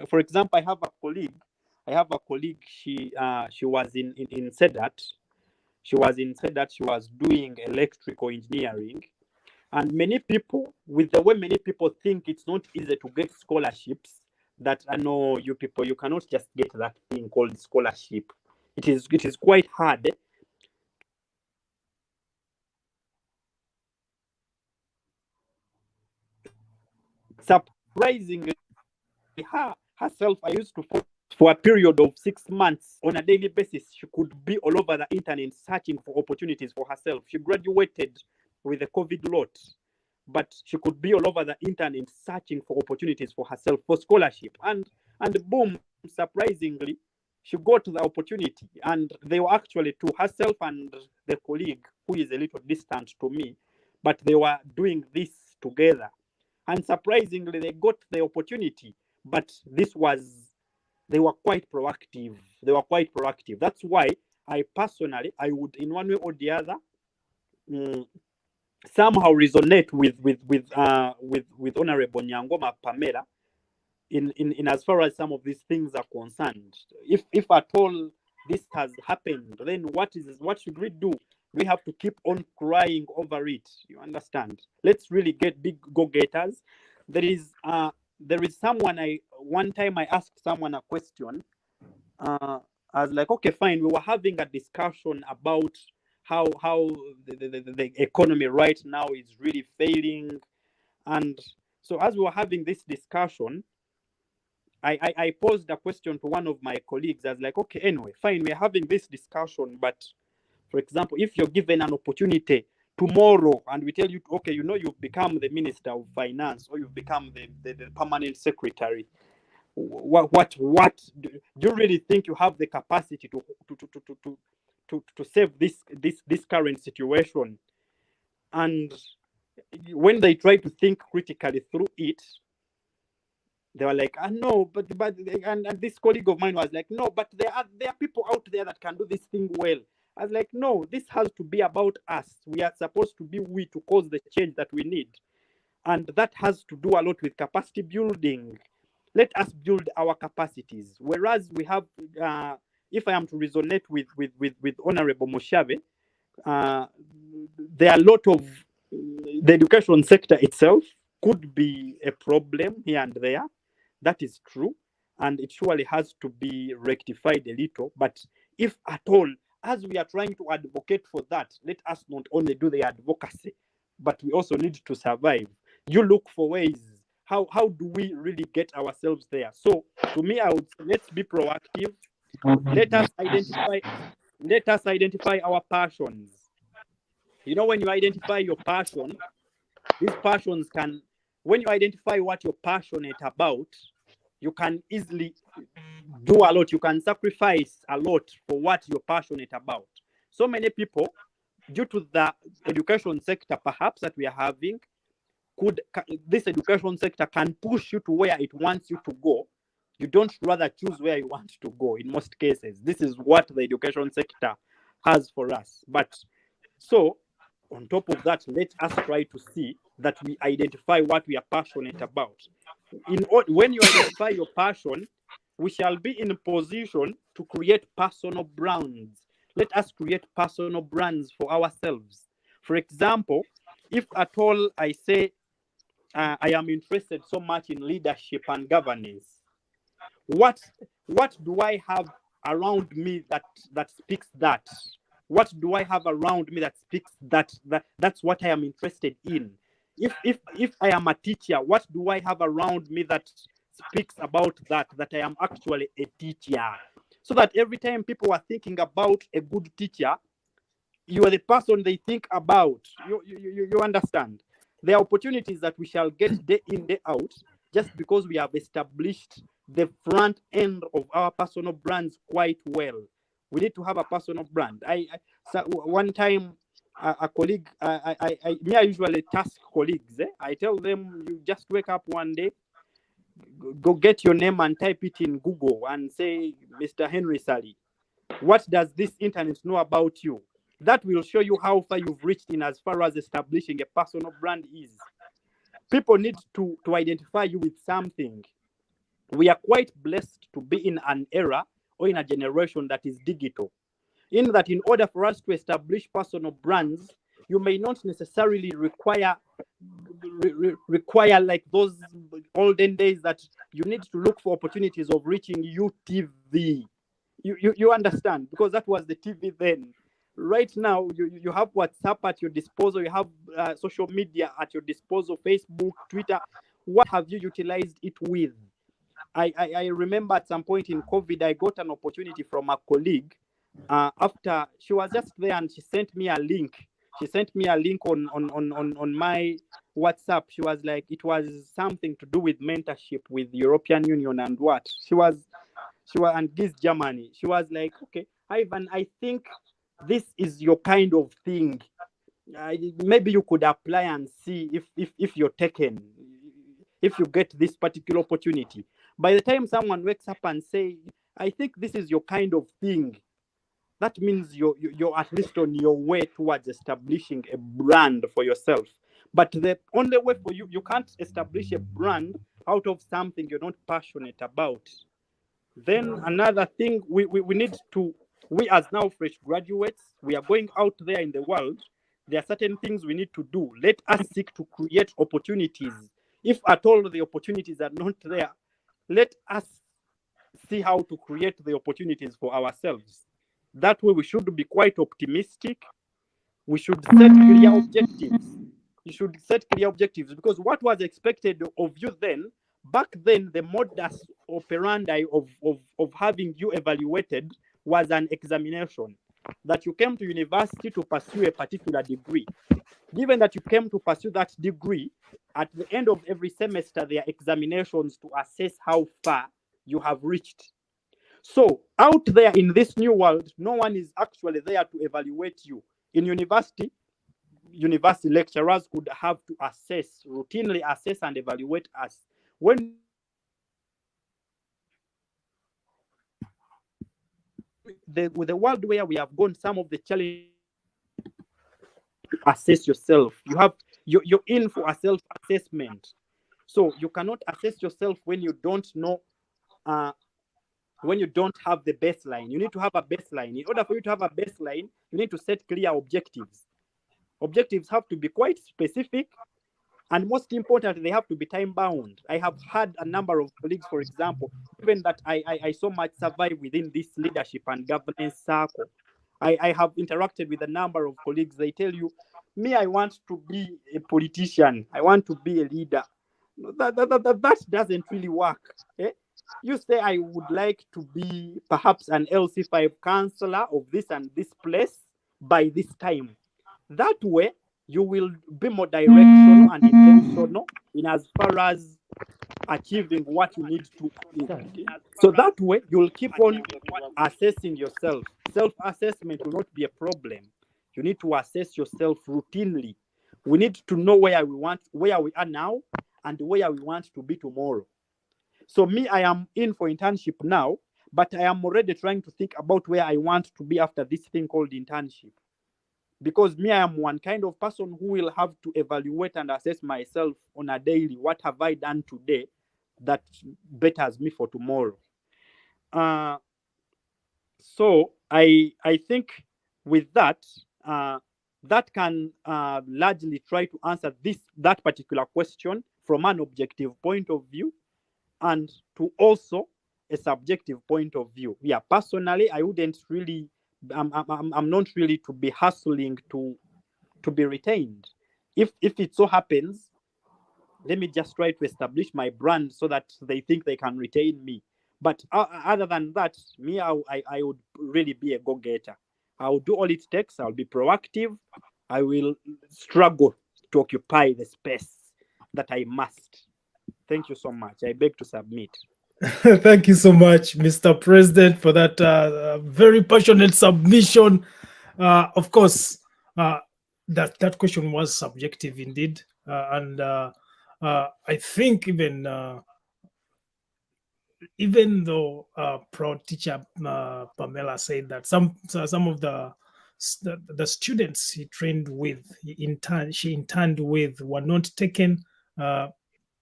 For example, I have a colleague. She was in Sedat. She was in Sedat. She was doing electrical engineering. And many people, with the way many people think it's not easy to get scholarships, that I know you people, you cannot just get that thing called scholarship. It is quite hard. Surprisingly, herself, I used to follow for a period of 6 months on a daily basis. She could be all over the internet searching for opportunities for herself. She graduated with a COVID lot, but she could be all over the internet searching for opportunities for herself for scholarship. And boom, surprisingly, she got the opportunity. And they were actually to herself and the colleague who is a little distant to me, but they were doing this together. And surprisingly, they got the opportunity. But they were quite proactive. That's why I personally, I would, in one way or the other, somehow resonate with Honorable Nyangoma Pamerah in as far as some of these things are concerned. If at all this has happened, then what should we do? We have to keep on crying over it. You understand? Let's really get big go-getters. There is someone, one time I asked someone a question. I was like, okay, fine. We were having a discussion about how the economy right now is really failing. And so as we were having this discussion, I posed a question to one of my colleagues. I was like, okay, anyway, fine, we're having this discussion, but for example, if you're given an opportunity tomorrow and we tell you, okay, you've become the Minister of Finance or you've become the Permanent Secretary, what do you really think you have the capacity to save this current situation? And when they try to think critically through it, they were like, no, but and this colleague of mine was like, no, but there are people out there that can do this thing well. I was like, no, this has to be about us. We are supposed to be we to cause the change that we need. And that has to do a lot with capacity building. Let us build our capacities. Whereas we have, if I am to resonate with Honorable Mushabe, there are a lot of the education sector itself could be a problem here and there. That is true. And it surely has to be rectified a little. But if at all, as we are trying to advocate for that, let us not only do the advocacy, but we also need to survive. You look for ways. How do we really get ourselves there? So to me, I would say, let's be proactive. Let us identify our passions. You know, when you identify your passion, these passions can, when you identify what you're passionate about, you can easily do a lot. You can sacrifice a lot for what you're passionate about. So many people, due to the education sector perhaps that we are having, this education sector can push you to where it wants you to go. You don't rather choose where you want to go in most cases. This is what the education sector has for us. But so on top of that, let us try to see that we identify what we are passionate about. When you identify your passion, we shall be in a position to create personal brands. Let us create personal brands for ourselves. For example, if at all I say I am interested so much in leadership and governance, what do I have around me that speaks that? What do I have around me that speaks that's what I am interested in? If I am a teacher, what do I have around me that speaks about that I am actually a teacher? So that every time people are thinking about a good teacher, you are the person they think about. You understand? There are opportunities that we shall get day in, day out, just because we have established the front end of our personal brands quite well. We need to have a personal brand. So one time, a colleague, I usually task colleagues. I tell them, you just wake up one day, go get your name and type it in Google and say, Mr. Henry Ssali, what does this internet know about you? That will show you how far you've reached in as far as establishing a personal brand is. People need to identify you with something. We are quite blessed to be in an era or in a generation that is digital. In that, in order for us to establish personal brands, you may not necessarily require like those olden days that you need to look for opportunities of reaching UTV. You understand? Because that was the TV then. Right now, you have WhatsApp at your disposal. You have social media at your disposal, Facebook, Twitter. What have you utilized it with? I remember at some point in COVID, I got an opportunity from a colleague. After she was just there and she sent me a link. She sent me a link on my WhatsApp. She was like, it was something to do with mentorship with the European Union and what. She was and this Germany. She was like, okay, Ivan, I think this is your kind of thing. Maybe you could apply and see if you're taken, if you get this particular opportunity. By the time someone wakes up and say, I think this is your kind of thing, that means you're at least on your way towards establishing a brand for yourself. But the only way for you can't establish a brand out of something you're not passionate about. Then another thing we need to, we as now fresh graduates, we are going out there in the world. There are certain things we need to do. Let us seek to create opportunities. If at all the opportunities are not there, let us see how to create the opportunities for ourselves. That way we should be quite optimistic. We should set clear objectives. You should set clear objectives, because what was expected of you then, back then, the modus operandi of having you evaluated was an examination, that you came to university to pursue a particular degree. Given that you came to pursue that degree, at the end of every semester, there are examinations to assess how far you have reached. So out there in this new world, no one is actually there to evaluate you. In university lecturers could have to routinely assess and evaluate us. When with the world where we have gone, some of the challenges, assess yourself. You're in for a self-assessment. So you cannot assess yourself when you don't know, when you don't have the baseline. You need to have a baseline. In order for you to have a baseline, you need to set clear objectives. Objectives have to be quite specific, and most important, they have to be time bound. I have had a number of colleagues, for example, given that I so much survive within this leadership and governance circle, I have interacted with a number of colleagues. They tell you, me, I want to be a politician. I want to be a leader. That doesn't really work. Eh? You say, I would like to be perhaps an LC5 councillor of this and this place by this time. That way, you will be more directional and intentional in as far as achieving what you need to. So that way, you'll keep on assessing yourself. Self-assessment will not be a problem. You need to assess yourself routinely. We need to know where we are now and where we want to be tomorrow. So me, I am in for internship now, but I am already trying to think about where I want to be after this thing called internship. Because me, I am one kind of person who will have to evaluate and assess myself on a daily. What have I done today that betters me for tomorrow? So I think with that, that can largely try to answer that particular question from an objective point of view, and to also a subjective point of view. Yeah, personally, I wouldn't really. I'm not really to be hustling to be retained. If it so happens, let me just try to establish my brand so that they think they can retain me. But other than that, me, I would really be a go-getter. I will do all it takes. I'll be proactive. I will struggle to occupy the space that I must. Thank you so much. I beg to submit. Thank you so much, Mr. President, for that very passionate submission. Of course, that question was subjective indeed, and I think even though proud teacher Pamerah said that some of the students he trained with, she interned with, were not taken.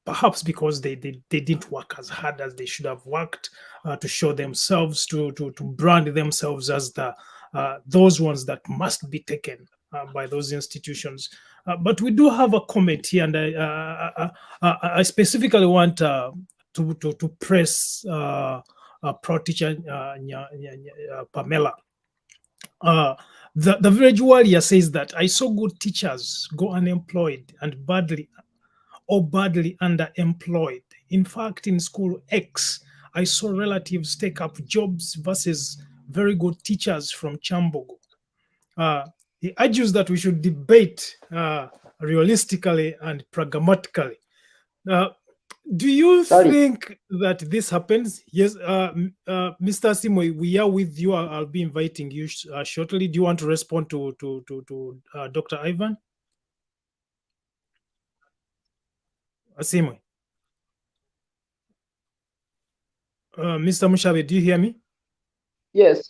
Perhaps because they didn't work as hard as they should have worked to show themselves, to brand themselves as those ones that must be taken by those institutions. But we do have a comment here, and I specifically want to press proud teacher Pamerah. The village warrior says that I saw good teachers go unemployed and badly underemployed. In fact, in school X, I saw relatives take up jobs versus very good teachers from Chambogo. He argues that we should debate realistically and pragmatically. Do you think that this happens? Yes, Mr. Asiimwe, we are with you. I'll be inviting you shortly. Do you want to respond to Dr. Ivan? Asiimwe. Mr. Mushabe, do you hear me? Yes.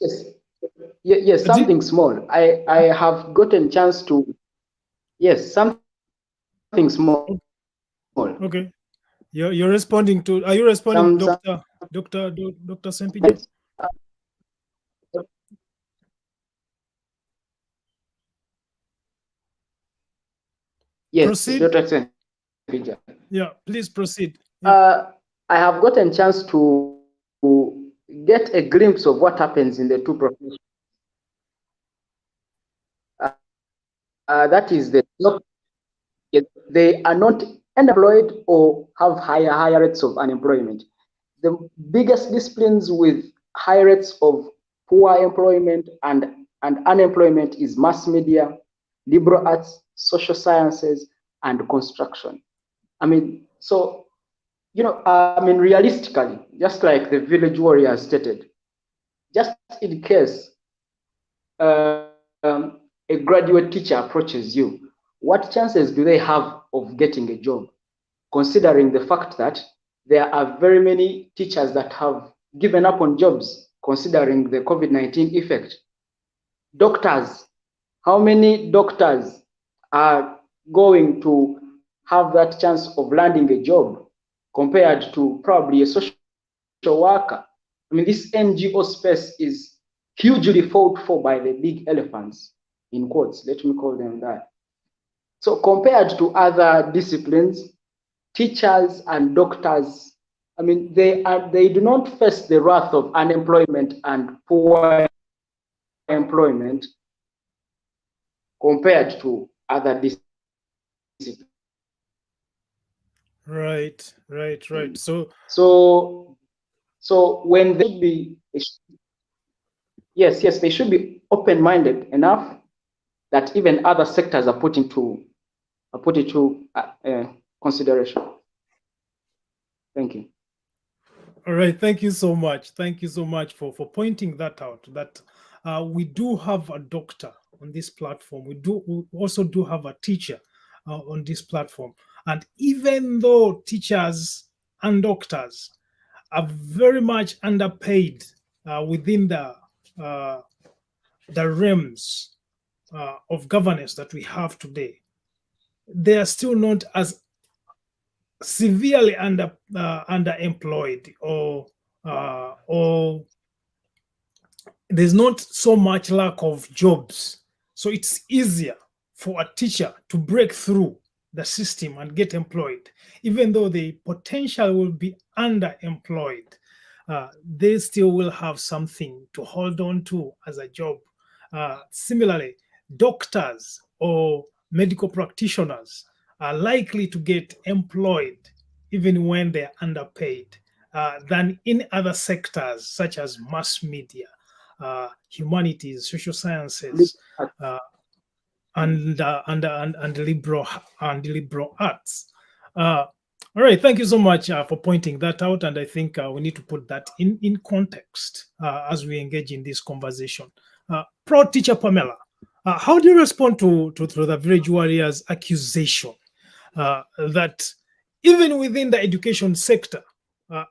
Something small. I have gotten chance to. Yes, something small. Okay. You're responding to. Are you responding, Dr. Ssempijja? Yes, proceed. Dr. Ssempijja. Yeah, please proceed. Yeah. I have gotten chance to get a glimpse of what happens in the two professions. That is, they are not unemployed or have higher rates of unemployment. The biggest disciplines with high rates of poor employment and unemployment is mass media, liberal arts, social sciences, and construction. I mean, so, realistically, just like the village warrior stated, just in case a graduate teacher approaches you, what chances do they have of getting a job, considering the fact that there are very many teachers that have given up on jobs considering the COVID-19 effect. Doctors, how many doctors are going to have that chance of landing a job compared to probably a social worker? I mean, this NGO space is hugely fought for by the big elephants, in quotes, let me call them that. So compared to other disciplines, teachers and doctors, I mean, they do not face the wrath of unemployment and poor employment compared to other disciplines. Right. So when they be, yes, they should be open-minded enough that even other sectors are put into consideration. Thank you. All right, thank you so much. Thank you so much for pointing that out, that we do have a doctor on this platform. We also do have a teacher on this platform. And even though teachers and doctors are very much underpaid within the realms of governance that we have today, they are still not as severely underemployed, or there's not so much lack of jobs. So it's easier for a teacher to break through the system and get employed, even though the potential will be underemployed. They still will have something to hold on to as a job. Similarly, doctors or medical practitioners are likely to get employed even when they're underpaid than in other sectors such as mass media, humanities, social sciences, and liberal arts. All right, thank you so much for pointing that out, and I think we need to put that in context as we engage in this conversation. Proud teacher Pamerah, how do you respond to the Village Warriors' accusation that even within the education sector,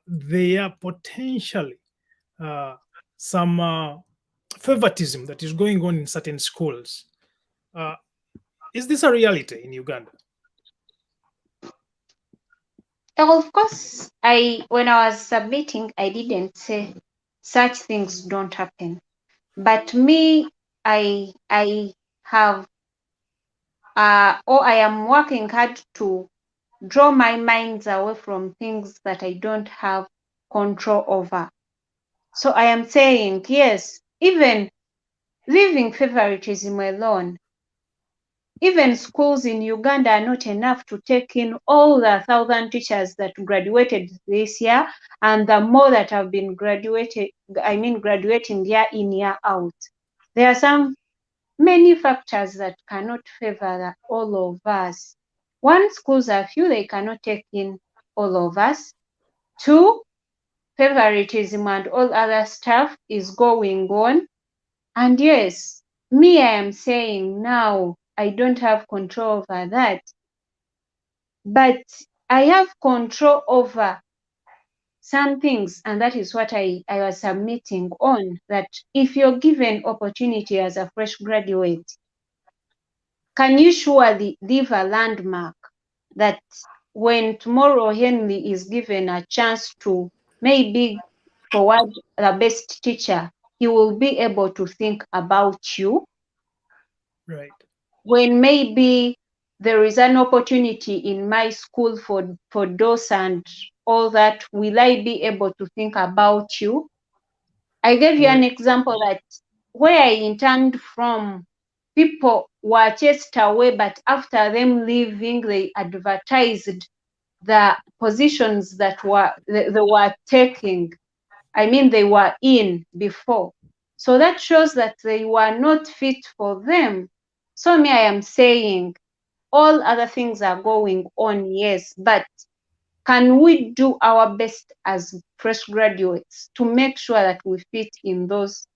there are potentially some favoritism that is going on in certain schools? Is this a reality in Uganda? Well, of course, when I was submitting, I didn't say such things don't happen. But me, I have, or I am working hard to draw my minds away from things that I don't have control over. So I am saying, yes, even leaving favoritism alone, even schools in Uganda are not enough to take in all the 1,000 teachers that graduated this year, and the more that have been graduating year in, year out. There are many factors that cannot favor all of us. One, schools are few, they cannot take in all of us. Two, favoritism and all other stuff is going on. And yes, me, I am saying now, I don't have control over that. But I have control over some things, and that is what I was submitting on, that if you're given opportunity as a fresh graduate, can you surely leave a landmark that when tomorrow Henry is given a chance to maybe forward the best teacher, he will be able to think about you? Right. When maybe there is an opportunity in my school for DOS and all that, will I be able to think about you? I gave you an example that where I interned from, people were chased away, but after them leaving, they advertised the positions that they were taking. I mean, they were in before. So that shows that they were not fit for them. So me, I am saying all other things are going on, yes, but can we do our best as fresh graduates to make sure that we fit in those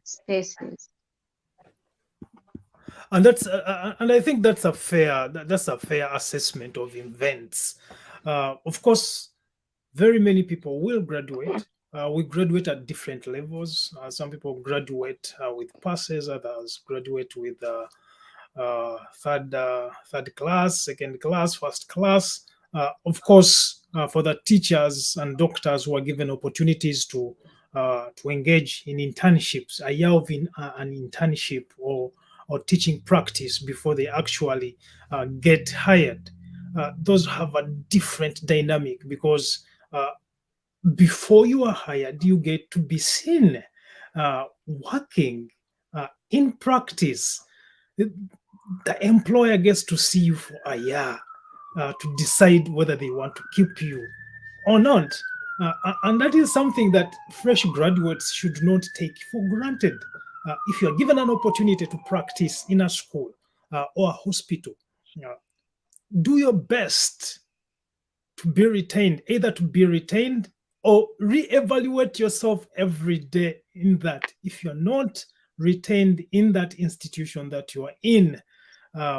spaces? And I think that's a fair assessment of events. Of course, very many people will graduate we graduate at different levels. Some people graduate with passes, others graduate with third class, second class, first class. Of course, for the teachers and doctors who are given opportunities to engage in internships, a year of an internship or teaching practice before they actually get hired. Those have a different dynamic because before you are hired, you get to be seen working in practice. The employer gets to see you for a year to decide whether they want to keep you or not. And that is something that fresh graduates should not take for granted. If you are given an opportunity to practice in a school or a hospital, do your best to be retained, either to be retained or reevaluate yourself every day in that. If you're not retained in that institution that you are in,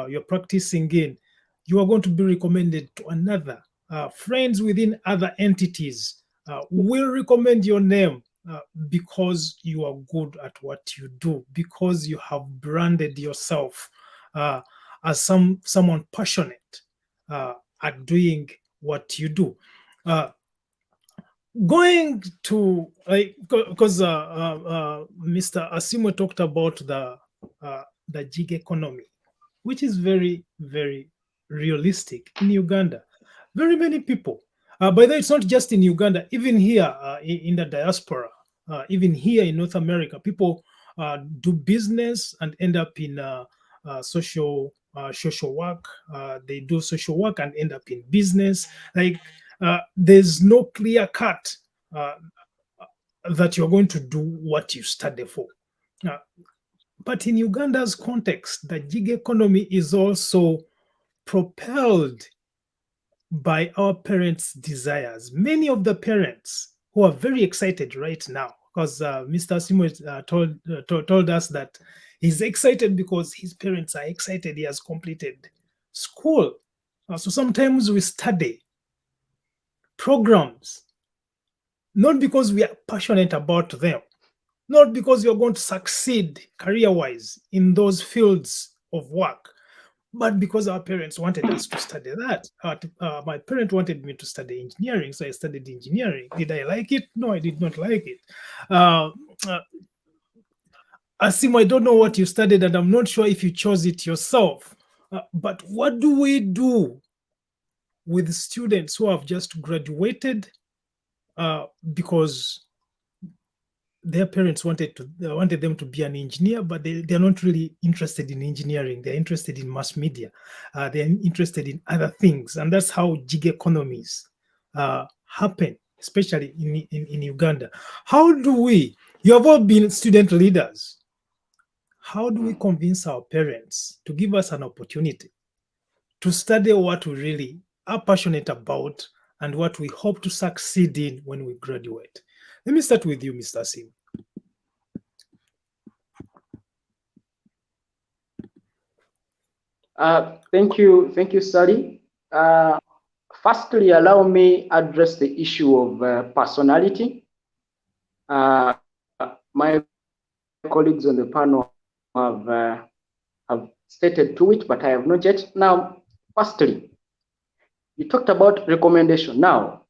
you're practicing in, you are going to be recommended to another. Friends within other entities will recommend your name because you are good at what you do, because you have branded yourself as someone passionate at doing what you do. Going to, because Mr. Asiimwe talked about the gig economy, which is very, very realistic in Uganda. Very many people, by the way, it's not just in Uganda, even here in the diaspora, even here in North America, people do business and end up in social work. They do social work and end up in business. Like there's no clear cut that you're going to do what you study for. But in Uganda's context, the gig economy is also propelled by our parents' desires. Many of the parents who are very excited right now, because Mr. Asiimwe told us that he's excited because his parents are excited he has completed school. So sometimes we study programs, not because we are passionate about them, not because you're going to succeed career-wise in those fields of work, but because our parents wanted us to study that. My parent wanted me to study engineering, so I studied engineering. Did I like it? No, I did not like it. Asiimwe, I don't know what you studied, and I'm not sure if you chose it yourself. But what do we do with students who have just graduated because their parents wanted them to be an engineer, but they're not really interested in engineering. They're interested in mass media. They're interested in other things. And that's how gig economies happen, especially in Uganda. How do we, you have all been student leaders. How do we convince our parents to give us an opportunity to study what we really are passionate about and what we hope to succeed in when we graduate? Let me start with you, Mr. Asiimwe. Thank you, Ssali. Firstly, allow me address the issue of personality. My colleagues on the panel have stated to it, but I have not yet. Now, firstly, you talked about recommendation. Now,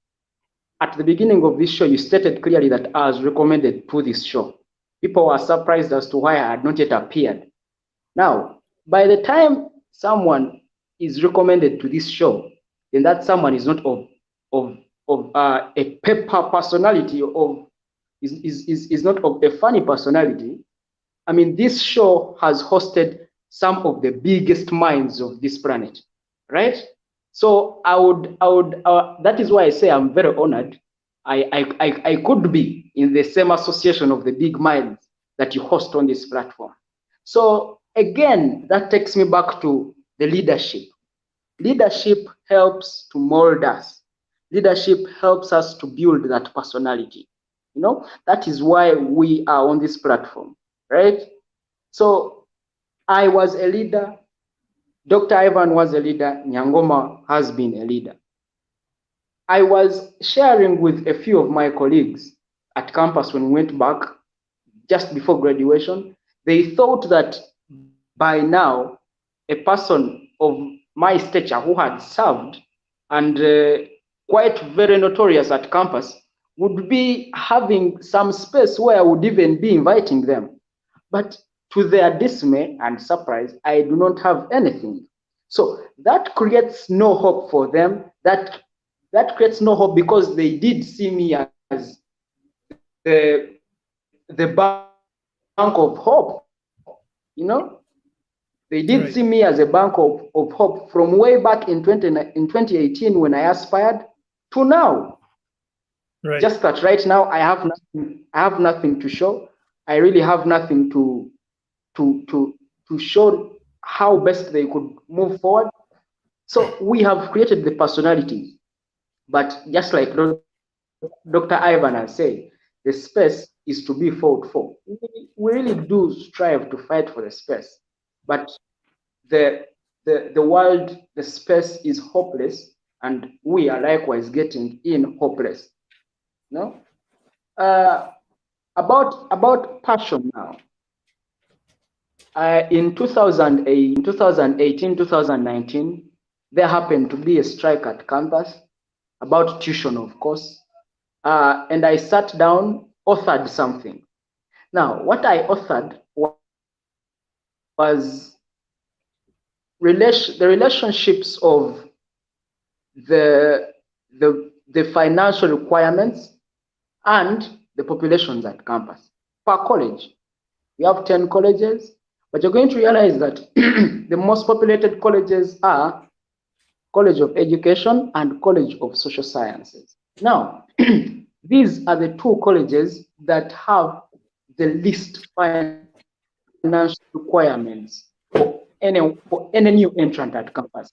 at the beginning of this show, you stated clearly that I was recommended to this show. People were surprised as to why I had not yet appeared. Now, by the time someone is recommended to this show, then that someone is not of a paper personality, is not of a funny personality. I mean, this show has hosted some of the biggest minds of this planet, right? So I would that is why I say I'm very honored. I could be in the same association of the big minds that you host on this platform. So again, that takes me back to the leadership. Leadership helps to mold us. Leadership helps us to build that personality. You know, that is why we are on this platform, right? So I was a leader. Dr. Ivan was a leader. Nyangoma has been a leader. I was sharing with a few of my colleagues at campus when we went back just before graduation. They thought that by now, a person of my stature who had served and quite very notorious at campus would be having some space where I would even be inviting them. But to their dismay and surprise, I do not have anything. So that creates no hope for them. That creates no hope because they did see me as the bank of hope, you know. They did see me as a bank of hope from way back in 2018 when I aspired to now. Right. Just that right now I have nothing to show. I really have nothing to show how best they could move forward. So we have created the personalities, but just like Dr. Ivan has said, the space is to be fought for. We really do strive to fight for the space, but the world, the space is hopeless, and we are likewise getting in hopeless. No? About passion now. In 2018, 2019, there happened to be a strike at campus about tuition, of course. And I sat down, authored something. Now, what I authored was the relationships of the financial requirements and the populations at campus per college. We have 10 colleges, but you're going to realize that the most populated colleges are College of Education and College of Social Sciences. Now, these are the two colleges that have the least financial requirements for any new entrant at campus.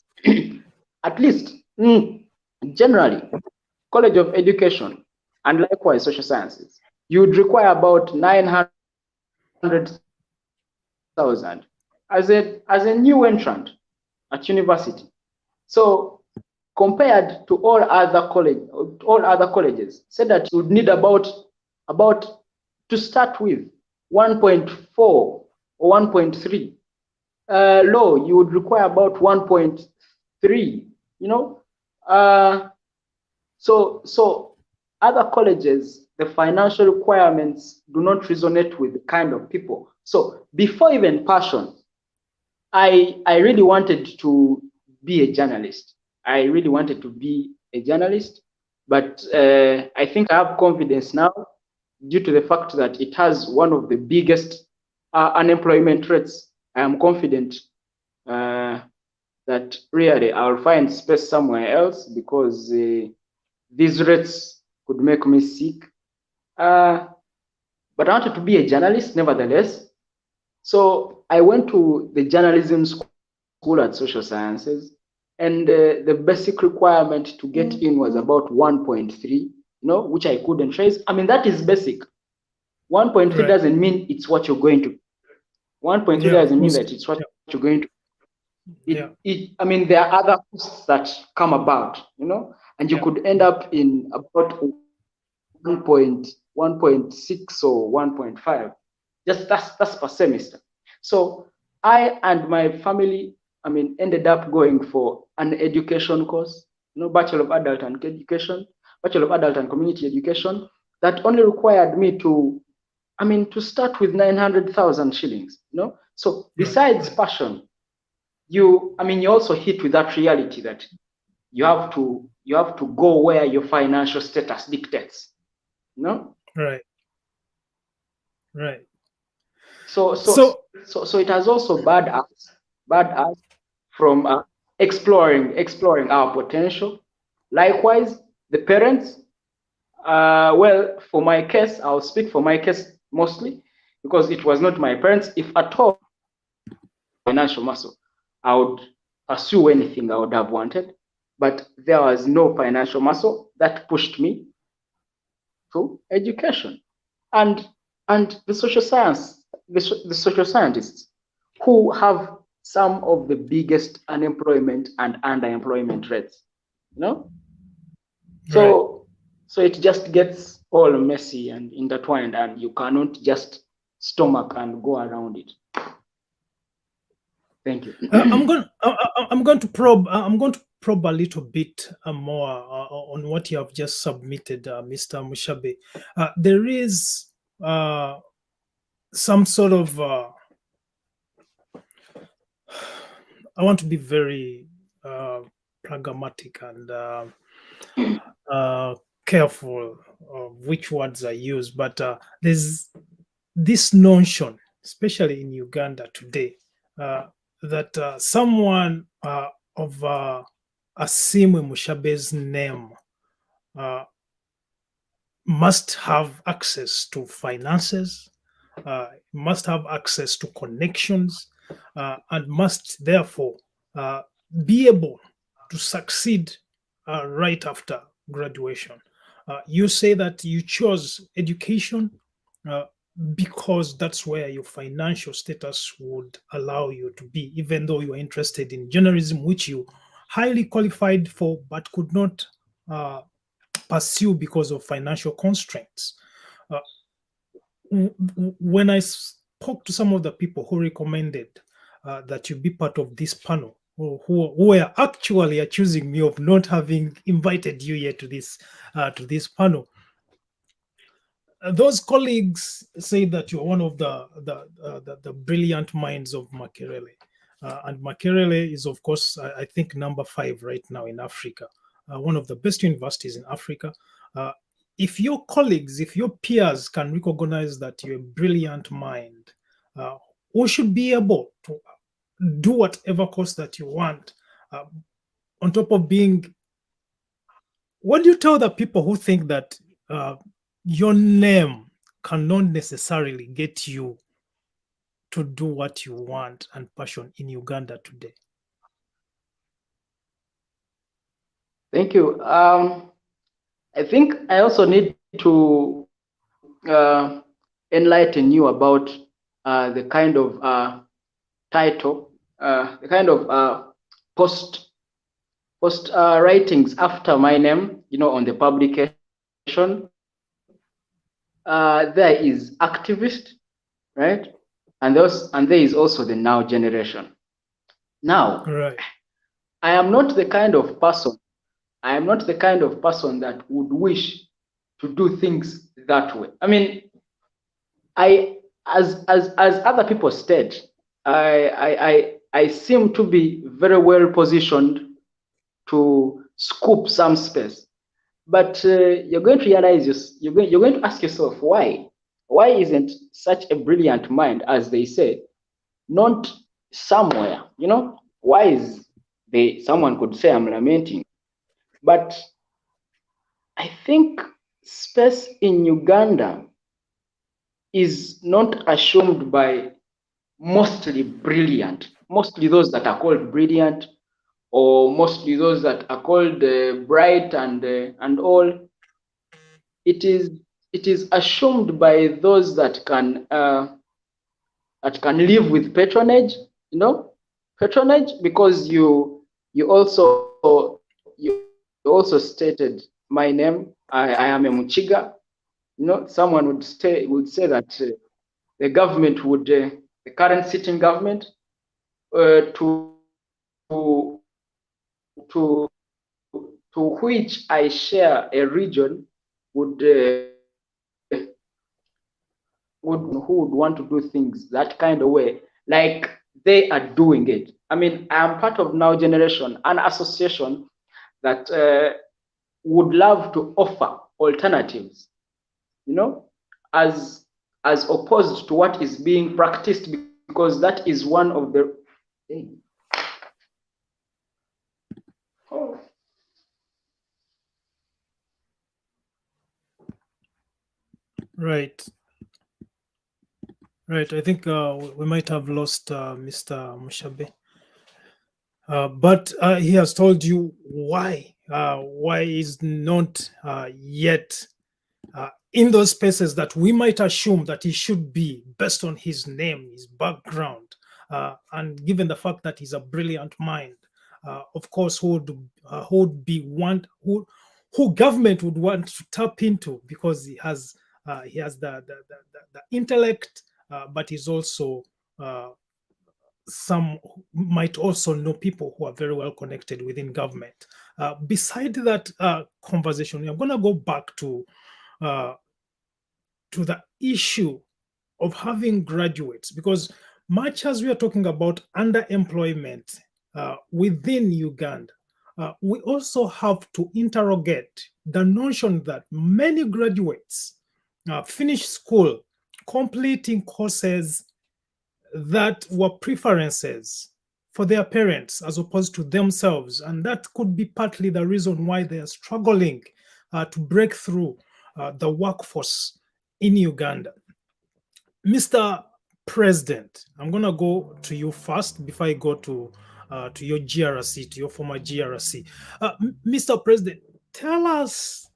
At least, generally, College of Education and likewise Social Sciences, you would require about 900,000 as a new entrant at university. So compared to all other colleges, said that you would need about to start with 1.4 or 1.3. Law, you would require about 1.3. You know, so other colleges, the financial requirements do not resonate with the kind of people. So before even passion, I really wanted to be a journalist. I really wanted to be a journalist, but I think I have confidence now due to the fact that it has one of the biggest unemployment rates. I am confident that really I'll find space somewhere else because these rates could make me sick. But I wanted to be a journalist nevertheless. So I went to the journalism school at Social Sciences, and the basic requirement to get in was about 1.3, which I couldn't trace. I mean, that is basic. 1.3 doesn't mean it's what you're going to. 1.3 doesn't mean that it's what you're going to. I mean, there are other costs that come about, and you could end up in about 1.6 or 1.5. Just that's per semester. So I and my family, ended up going for an education course, Bachelor of Adult and Education, Bachelor of Adult and Community Education, that only required me to start with 900,000 shillings, So besides passion, you also hit with that reality that you have to go where your financial status dictates, Right. So it has also barred us from exploring our potential. Likewise, the parents. Well, for my case, I'll speak for my case mostly because it was not my parents. If at all financial muscle, I would pursue anything I would have wanted, but there was no financial muscle that pushed me to education, and the social scientists who have some of the biggest unemployment and underemployment rates, So it just gets all messy and intertwined, and you cannot just stomach and go around it. Thank you. I'm going to probe a little bit more on what you have just submitted, Mr. Mushabe. There is some sort of I want to be very pragmatic and careful of which words I use, but there's this notion, especially in Uganda today, that someone of Asiimwe Mushabe's name must have access to finances, must have access to connections, and must therefore be able to succeed right after graduation. You say that you chose education because that's where your financial status would allow you to be, even though you are interested in journalism, which you highly qualified for but could not pursue because of financial constraints. When I spoke to some of the people who recommended that you be part of this panel, who were actually accusing me of not having invited you yet to this panel, those colleagues say that you're one of the brilliant minds of Makerere. And Makerere is, of course, I think number 5 right now in Africa, one of the best universities in Africa. If your colleagues, if your peers can recognize that you're a brilliant mind, we should be able to do whatever course that you want. On top of being, what do you tell the people who think that your name cannot necessarily get you to do what you want and passion in Uganda today? Thank you. I think I also need to enlighten you about the kind of title, the kind of post writings after my name, on the publication. There is activist, right? And there is also the now generation. Now, right. I am not the kind of person that would wish to do things that way. I mean, as other people state, I seem to be very well positioned to scoop some space. But you're going to realize, you're going to ask yourself, why? Why isn't such a brilliant mind, as they say, not somewhere? Why is someone could say I'm lamenting? But I think space in Uganda is not assumed by mostly those that are called brilliant, or mostly those that are called bright and all. It is assumed by those that can live with patronage, patronage, because you also stated my name. I am a Muchiga. Someone would say that the government the current sitting government, to which I share a region, who would want to do things that kind of way, like they are doing it. I mean, I am part of Now Generation, an association that would love to offer alternatives, as opposed to what is being practiced, because that is one of the Right. I think we might have lost Mr. Mushabe. But he has told you why is not yet in those spaces that we might assume that he should be, based on his name, his background, and given the fact that he's a brilliant mind. Of course, who who government would want to tap into because he has the intellect, but he's also some might also know people who are very well connected within government. Beside that conversation, I'm going to go back to the issue of having graduates, because much as we are talking about underemployment within Uganda, we also have to interrogate the notion that many graduates finish school completing courses that were preferences for their parents as opposed to themselves. And that could be partly the reason why they are struggling to break through the workforce in Uganda. Mr. President, I'm going to go to you first before I go to your GRC, to your former GRC. Mr. President, tell us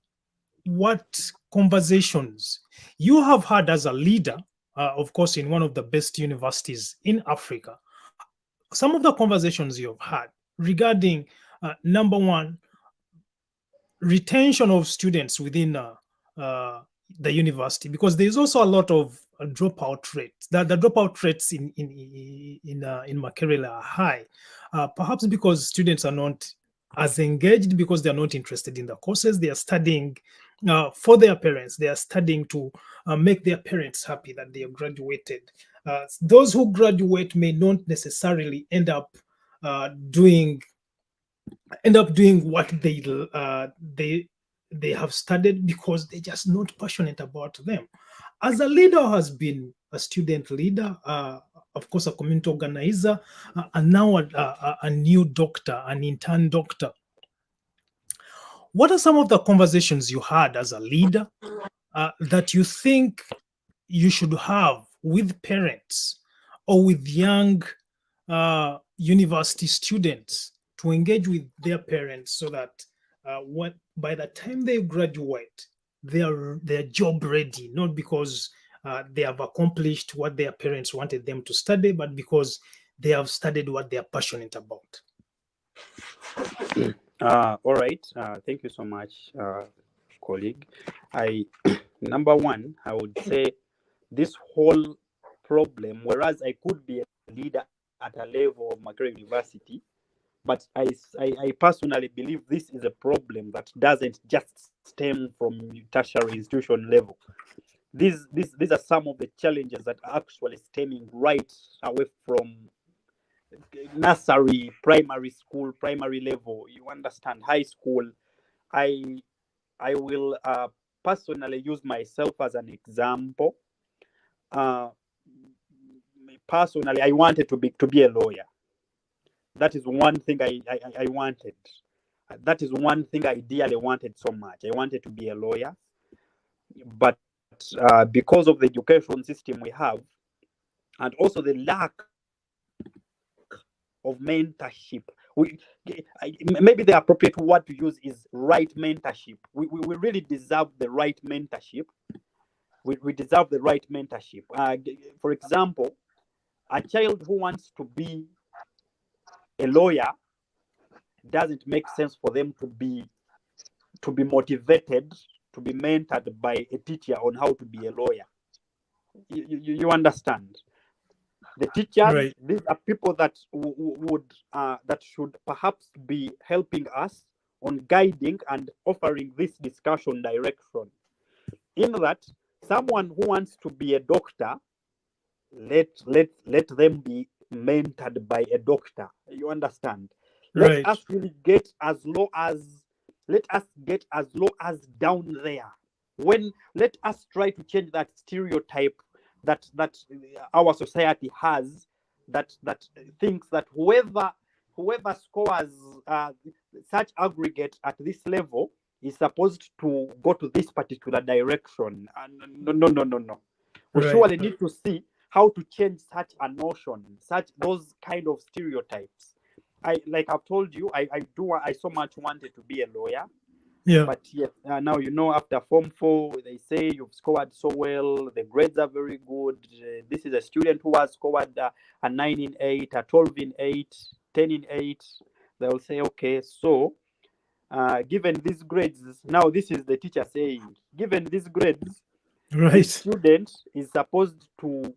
what conversations you have had as a leader, of course, in one of the best universities in Africa. Some of the conversations you've had regarding, number one, retention of students within the university, because there's also a lot of dropout rates. The dropout rates in Makerere are high, perhaps because students are not as engaged, because they are not interested in the courses. They are studying for their parents. They are studying to make their parents happy that they have graduated. Those who graduate may not necessarily end up doing what they have studied, because they're just not passionate about them. As a leader who has been a student leader, of course, a community organizer, and now a new doctor, an intern doctor, what are some of the conversations you had as a leader that you think you should have with parents or with young university students to engage with their parents, so that by the time they graduate, they're job ready, not because they have accomplished what their parents wanted them to study, but because they have studied what they are passionate about? All right. Thank you so much, colleague. Number one, I would say this whole problem, whereas I could be a leader at a level of Makerere University, but I personally believe this is a problem that doesn't just stem from tertiary institution level. These are some of the challenges that are actually stemming right away from nursery, primary school, primary level. You understand, high school. I will personally use myself as an example. Personally, I wanted to be a lawyer. That is one thing I wanted. That is one thing I ideally wanted so much. I wanted to be a lawyer, but because of the education system we have, and also the lack of mentorship, maybe the appropriate word to use is right mentorship. We really deserve the right mentorship. We deserve the right mentorship. For example, a child who wants to be a lawyer, doesn't make sense for them to be motivated, to be mentored by a teacher on how to be a lawyer. You understand? The teachers, right. These are people that that should perhaps be helping us on guiding and offering this discussion direction. In that, someone who wants to be a doctor, let them be mentored by a doctor. You understand? Right. Let us really get as low as down there. Let us try to change that stereotype that our society has, that thinks that whoever scores such aggregate at this level is supposed to go to this particular direction. No. We surely need to see how to change such a notion, those kind of stereotypes. Like I've told you, I so much wanted to be a lawyer. Yeah. But yes, now after Form 4, they say you've scored so well, the grades are very good. This is a student who has scored a 9 in 8, a 12 in 8, 10 in 8. They will say, okay, so given these grades, now this is the teacher saying, given these grades, Right. this student is supposed to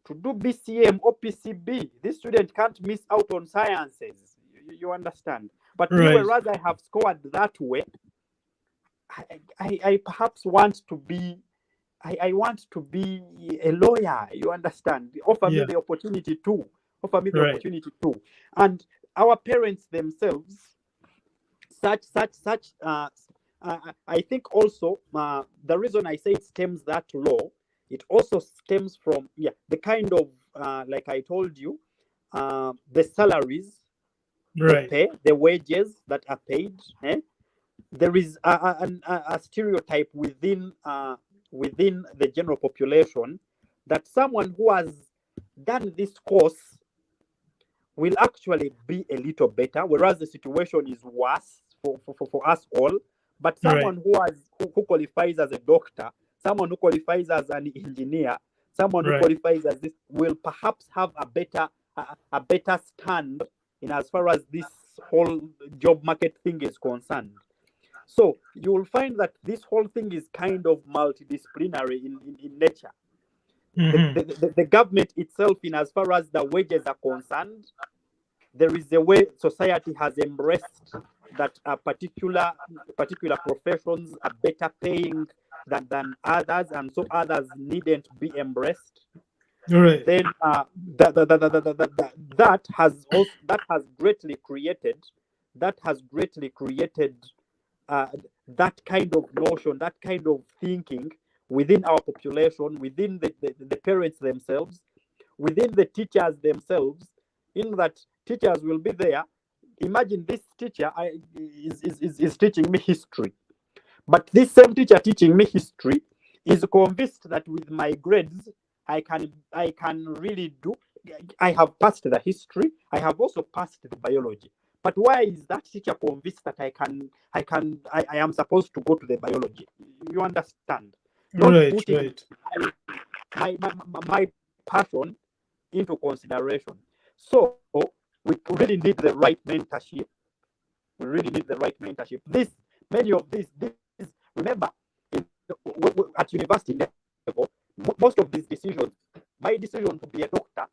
do BCM or PCB. This student can't miss out on sciences. You understand? But me, Right. whereas I have scored that way, I perhaps want to be, I want to be a lawyer. You understand? Offer me Yeah. the opportunity too. Offer me the Right. opportunity too. And our parents themselves, I think also the reason I say it stems that low, it also stems from the kind of like I told you, the salaries they Right. pay, the wages that are paid. There is a stereotype within the general population that someone who has done this course will actually be a little better, whereas the situation is worse for us all. But someone who qualifies as a doctor, someone who qualifies as an engineer, someone who Right. qualifies as this will perhaps have a better stand in as far as this whole job market thing is concerned. So you will find that this whole thing is kind of multidisciplinary in nature. Mhm. The government itself, in as far as the wages are concerned, there is a way society has embraced that particular professions are better paying than others, and so others needn't be embraced. Right. Then that has greatly created that kind of notion, that kind of thinking within our population, within the parents themselves, within the teachers themselves, in that teachers will be there. Imagine this teacher is teaching me history, but this same teacher teaching me history is convinced that with my grades I can really do. I have passed the history. I have also passed the biology. But why is that teacher convinced that I am supposed to go to the biology? You understand? Not Right. putting Right. my passion into consideration. So we really need the right mentorship. We really need the right mentorship. Many of these, remember, at university level, most of these decisions, my decision to be a doctor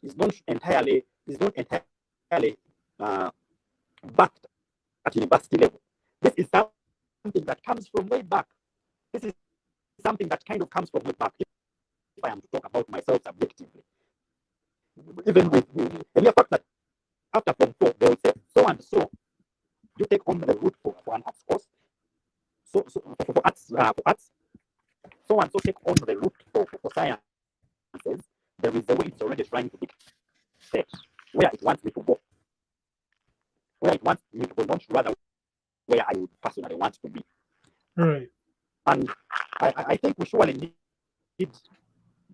is not entirely backed at university level. This is something that comes from way back. This is something that kind of comes from way back. If I am to talk about myself subjectively, even with the mere fact that after Form 4, they will say, so and so, you take on the route for an arts course. So for arts, so and so take on the route for sciences. There is a way it's already trying to dictate where it wants me to go. Where it wants me to go, not rather where I would personally want to be. Right. And I think we surely need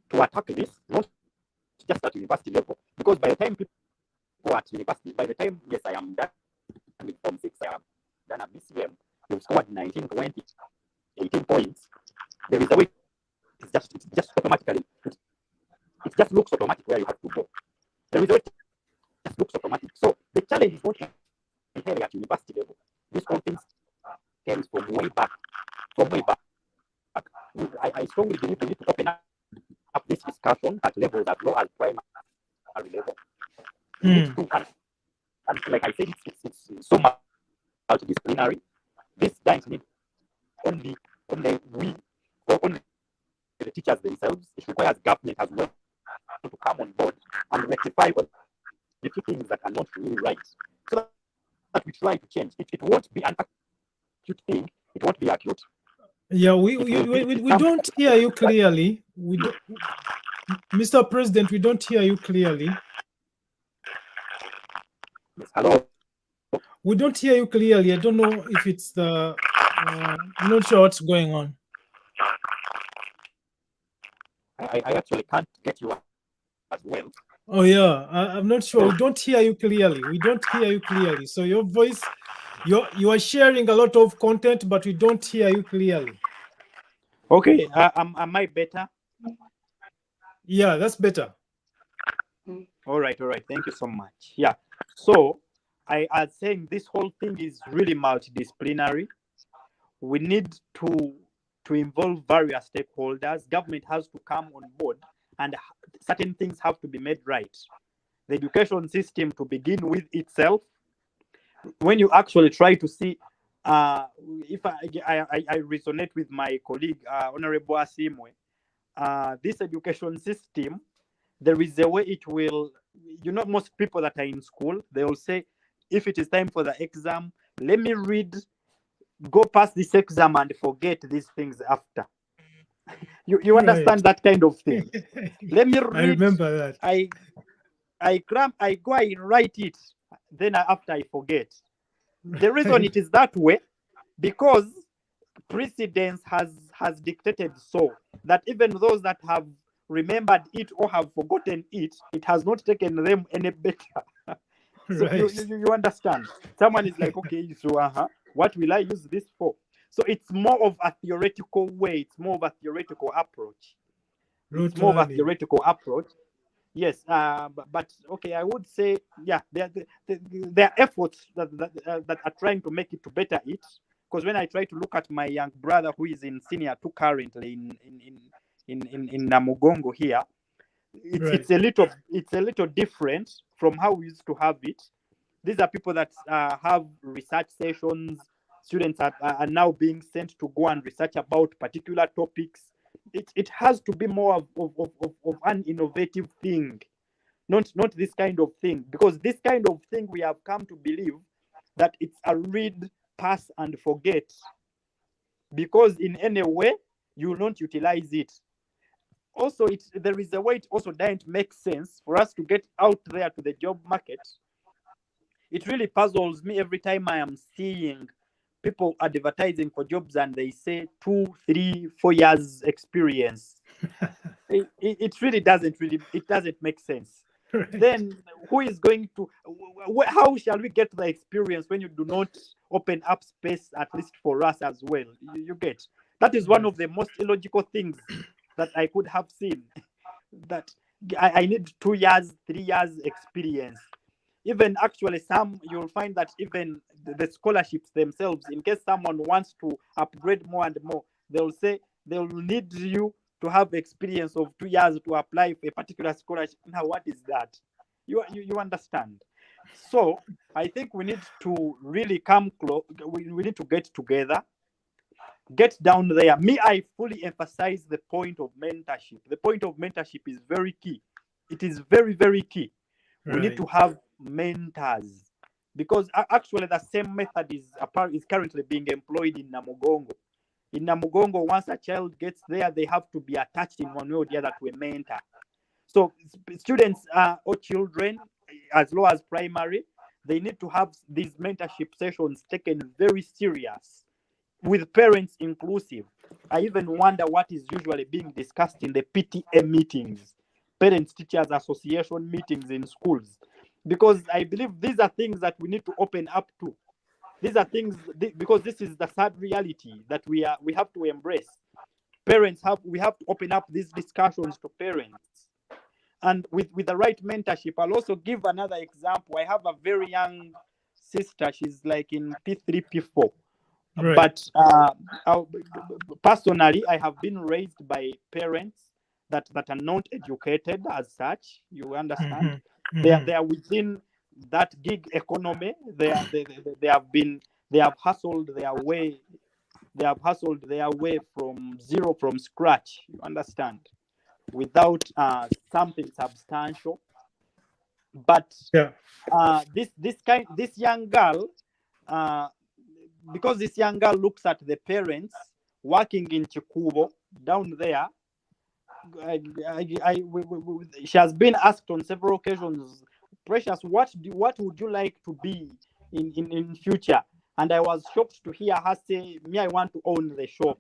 to attack this, not just at university level, because by the time people at university, by the time, yes, I am done with Form 6, I am done at BCM, you've scored 19, 20, 18 points, there is a way, it's just automatically, it just looks automatic where you have to go. There is a way, it just looks automatic. So the challenge is not entirely at university level. This whole thing stems from way back. I strongly believe we need to open up this discussion at levels as low as primary level. And like I said, it's so multidisciplinary. This doesn't need only we or only the teachers themselves. It requires government as well to come on board and rectify the few things that are not really right, so that we try to change. It won't be an acute thing. It won't be acute. Yeah, we don't hear you clearly. Mr. President, we don't hear you clearly. Yes, hello. We don't hear you clearly. I don't know if it's the. I'm not sure what's going on. I actually can't get you as well. Oh yeah, I'm not sure. We don't hear you clearly. So your voice, you are sharing a lot of content, but we don't hear you clearly. Okay, am I better? Yeah, that's better. All right. Thank you so much. Yeah. So I was saying this whole thing is really multidisciplinary. We need to involve various stakeholders. Government has to come on board, and certain things have to be made right. The education system to begin with itself. When you actually try to see, if I resonate with my colleague, Honorable Asiimwe, this education system, there is a way it will, most people that are in school, they will say, if it is time for the exam, let me read, go past this exam and forget these things after. You understand that kind of thing? Let me read. I remember that. I go and write it, then after I forget. The reason it is that way, because precedence has dictated so that even those that have remembered it or have forgotten it, it has not taken them any better. So you understand? Someone is like, okay, so what will I use this for? So it's more of a theoretical way. It's more of a theoretical approach. It's more of a theoretical approach. Yes, but okay, I would say, yeah, there are efforts that are trying to make it to better it. Because when I try to look at my young brother who is in senior 2 currently in Namugongo here, it's a little different from how we used to have it. These are people that have research sessions. Students are now being sent to go and research about particular topics. It has to be more of an innovative thing, not this kind of thing, because this kind of thing we have come to believe that it's a read, pass and forget, because in any way you will not utilize it. Also, there is a way it also doesn't make sense for us to get out there to the job market. It really puzzles me every time I am seeing people advertising for jobs and they say 2, 3, 4 years experience. It really doesn't make sense. Right. Then who is going to, how shall we get the experience when you do not open up space, at least for us as well? You get, that is one of the most illogical things that I could have seen, that I need 2 years, 3 years experience. Even actually you'll find that even the scholarships themselves, in case someone wants to upgrade more and more, they'll say they'll need you to have experience of 2 years to apply for a particular scholarship. Now, what is that? You understand? So I think we need to really come close. We need to get together, get down there. I fully emphasize the point of mentorship. The point of mentorship is very key. It is very, very key. Right. We need to have mentors, because actually the same method is currently being employed in Namugongo. In Namugongo, once a child gets there, they have to be attached in one way or the other to a mentor. So students or children, as low as primary, they need to have these mentorship sessions taken very serious, with parents inclusive. I even wonder what is usually being discussed in the PTA meetings, Parents Teachers Association meetings in schools, because I believe these are things that we need to open up to. These are things, because this is the sad reality that we have to embrace. We have to open up these discussions to parents. And with the right mentorship, I'll also give another example. I have a very young sister. She's like in P3, P4. Right. But personally, I have been raised by parents that are not educated as such. You understand? Mm-hmm. They are within that gig economy. They have hustled their way. They have hustled their way from scratch. You understand? Without something substantial. But this young girl, because this young girl looks at the parents working in Chikubo down there, she has been asked on several occasions, Precious, what would you like to be in future? And I was shocked to hear her say, I want to own the shop.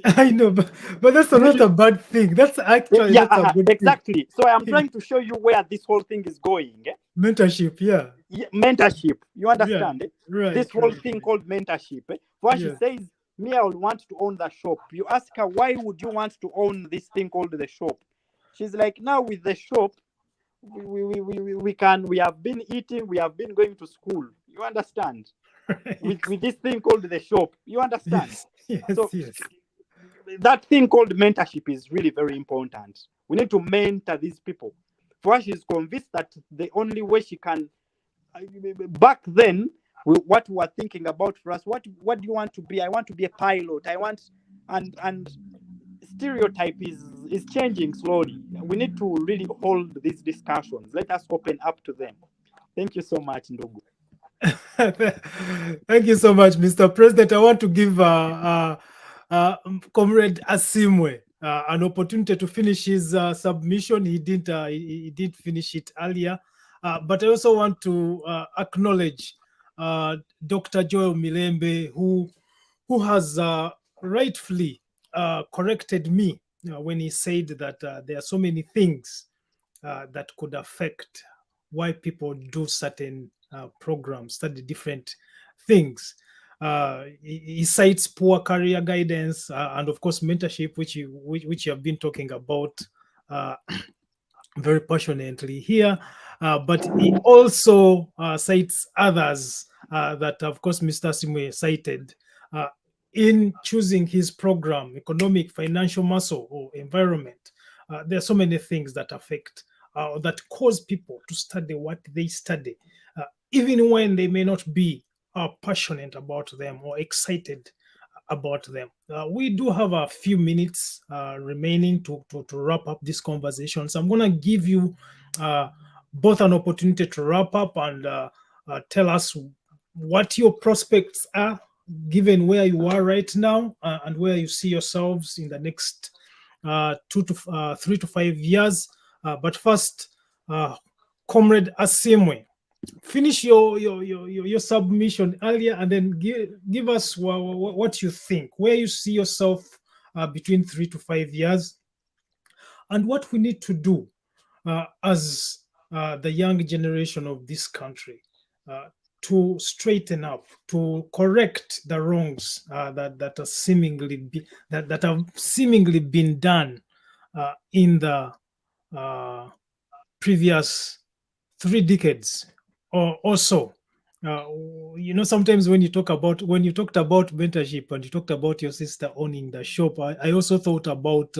I know, but that's not a bad thing. That's actually that's a good exactly thing. So I'm trying to show you where this whole thing is going. Mentorship, yeah, mentorship. You understand? Right. This whole thing called mentorship. When she says, I would want to own the shop, you ask her, why would you want to own this thing called the shop? She's like, now with the shop, we have been eating, we have been going to school. You understand? With this thing called the shop. You understand? Yes, So yes. that thing called mentorship is really very important. We need to mentor these people. For her, she's convinced that the only way she can, back then, what we were thinking about for us, what do you want to be? I want to be a pilot. I want, and stereotype is changing slowly. We need to really hold these discussions. Let us open up to them. Thank you so much, Ndugu. Thank you so much, Mr. President. I want to give Comrade Asiimwe an opportunity to finish his submission. He didn't finish it earlier, but I also want to acknowledge Dr. Joel Milembe, who has rightfully corrected me when he said that there are so many things that could affect why people do certain programs, study different things. He cites poor career guidance and, of course, mentorship, which you have been talking about very passionately here. But he also cites others that, of course, Mr. Asiimwe cited in choosing his program, economic, financial muscle, or environment. There are so many things that affect, that cause people to study what they study, even when they may not be passionate about them or excited about them. We do have a few minutes remaining to wrap up this conversation. So I'm going to give you both an opportunity to wrap up and tell us what your prospects are, given where you are right now and where you see yourselves in the next 3 to 5 years. But first, Comrade Asiimwe, finish your submission earlier and then give us what you think, where you see yourself between 3 to 5 years, and what we need to do as the young generation of this country to straighten up, to correct the wrongs that have seemingly been done in the previous 3 decades or so. Sometimes when you talked about mentorship and you talked about your sister owning the shop, I also thought about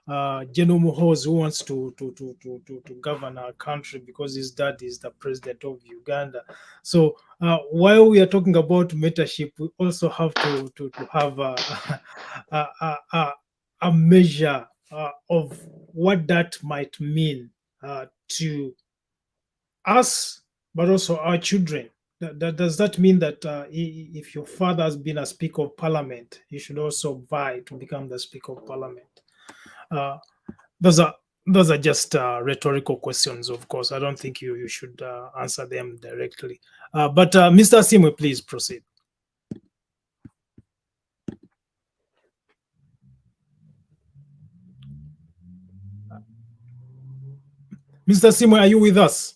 General Muhoozi, who wants to govern our country because his dad is the president of Uganda. So while we are talking about mentorship, we also have to have a measure of what that might mean to us, but also our children. Does that mean that if your father has been a Speaker of Parliament, you should also vie to become the Speaker of Parliament? Those are just rhetorical questions, of course. I don't think you should answer them directly. But Mr. Asiimwe, please proceed. Mr. Asiimwe, are you with us?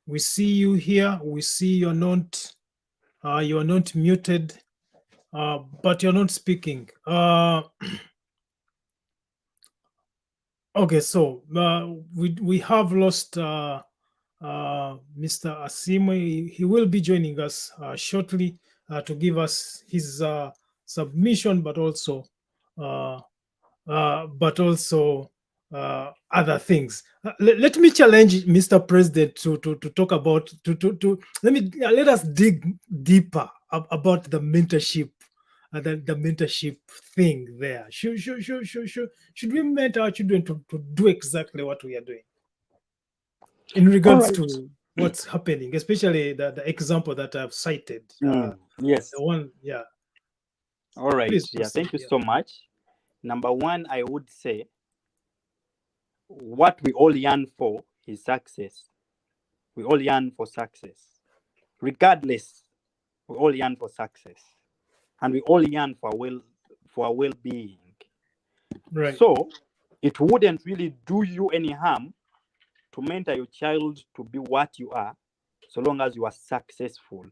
We see you here. We see you're not muted, but you're not speaking. Okay, so we have lost Mr. Asiimwe. He will be joining us shortly to give us his submission, but also other things. Let me challenge Mr. President to talk about let us dig deeper about the mentorship, the mentorship thing there. Should we mentor our children to do exactly what we are doing in regards to what's happening, especially the example that I've cited? Yes. The one, yeah. All right. Please yeah. proceed, Thank you so much. Number one, I would say what we all yearn for is success. We all yearn for success. Regardless, we all yearn for success. And we all yearn for our well-being. Right. So it wouldn't really do you any harm to mentor your child to be what you are, so long as you are successful.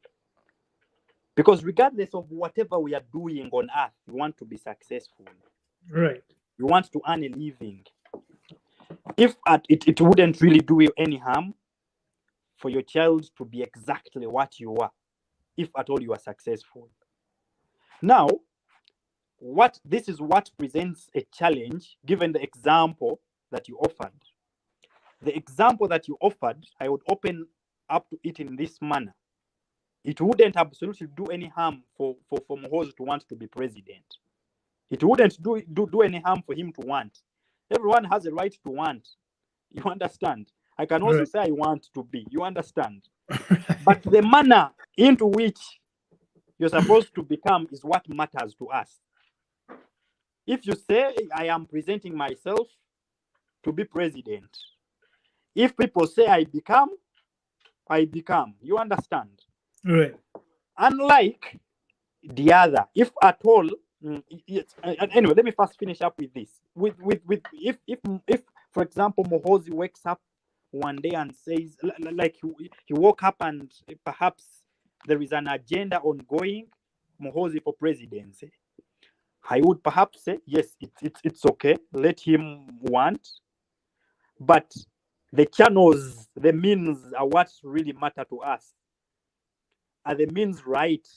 Because regardless of whatever we are doing on earth, we want to be successful. Right. You want to earn a living. If it wouldn't really do you any harm for your child to be exactly what you are, if at all you are successful. Now, this is what presents a challenge, given the example that you offered. The example that you offered, I would open up to it in this manner. It wouldn't absolutely do any harm for Muhoozi to want to be president. It wouldn't do any harm for him to want. Everyone has a right to want. You understand? I can also say I want to be. You understand? But the manner into which you're supposed to become is what matters to us. If you say, I am presenting myself to be president, if people say I become. You understand? Right. Unlike the other, if at all, anyway, let me first finish up with this. If for example, Muhoozi wakes up one day and says, like he woke up and perhaps there is an agenda ongoing, Muhoozi for presidency, I would perhaps say, yes, it's okay, let him want, but the channels, the means are what really matter to us. Are the means right?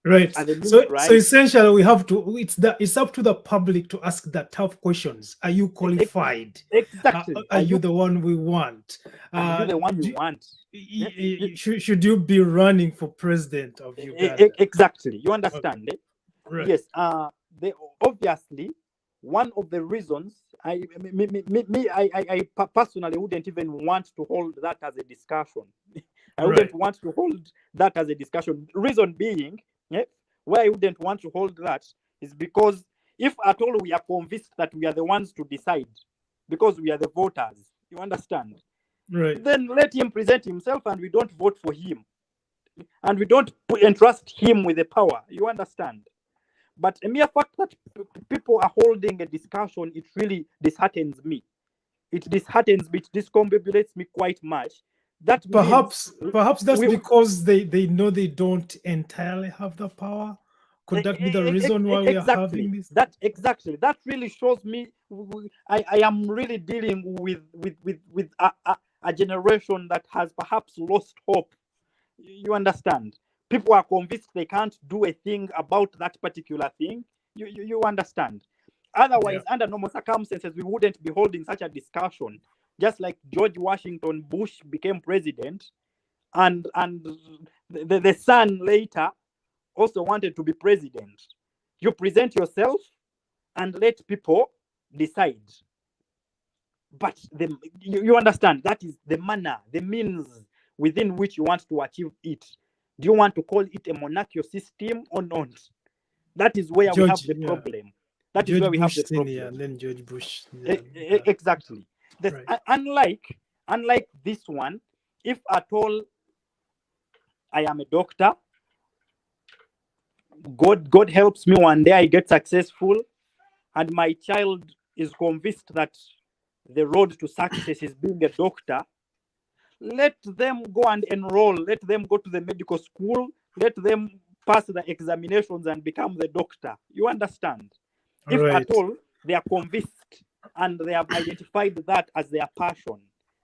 Right. So essentially, we have to. It's up to the public to ask the tough questions. Are you qualified? Exactly. Are you the one we want? Are you the one you want? Should you be running for president of Uganda? Exactly. You understand? Okay. Right. Yes. Obviously, one of the reasons I personally wouldn't even want to hold that as a discussion. I wouldn't want to hold that as a discussion. Reason being, why I wouldn't want to hold that is because if at all we are convinced that we are the ones to decide, because we are the voters, you understand? Right. Then let him present himself and we don't vote for him. And we don't entrust him with the power, you understand? But a mere fact that people are holding a discussion, it really disheartens me. It disheartens me, it discombobulates me quite much. That perhaps that's because they know they don't entirely have the power. Could that be the reason why we are having this? That really shows me I am really dealing with a generation that has perhaps lost hope. You understand? People are convinced they can't do a thing about that particular thing. You understand? Otherwise, under normal circumstances, we wouldn't be holding such a discussion. Just like George Washington Bush became president, and the son later also wanted to be president. You present yourself and let people decide. But you understand, that is the manner, the means within which you want to achieve it. Do you want to call it a monarchical system or not? That is where we have the problem. That is where we have the problem. And then George Bush. Exactly. Unlike this one, if at all I am a doctor, God helps me one day, I get successful, and my child is convinced that the road to success is being a doctor, let them go and enroll, let them go to the medical school, let them pass the examinations and become the doctor. You understand? If at all they are convinced and they have identified that as their passion,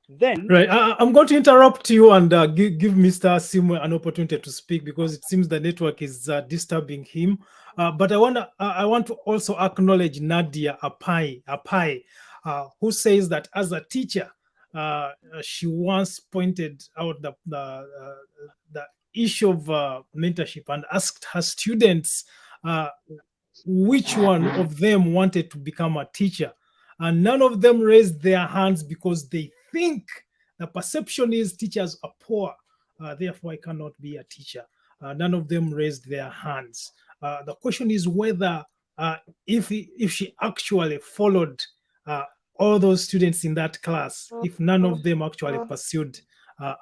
then I'm going to interrupt you and give Mr. Asiimwe an opportunity to speak because it seems the network is disturbing him. But I want to also acknowledge Nadia Apai, who says that as a teacher, she once pointed out the issue of mentorship and asked her students which one of them wanted to become a teacher. And none of them raised their hands because they think the perception is teachers are poor, therefore I cannot be a teacher. None of them raised their hands. The question is whether if she actually followed all those students in that class, if none of them actually pursued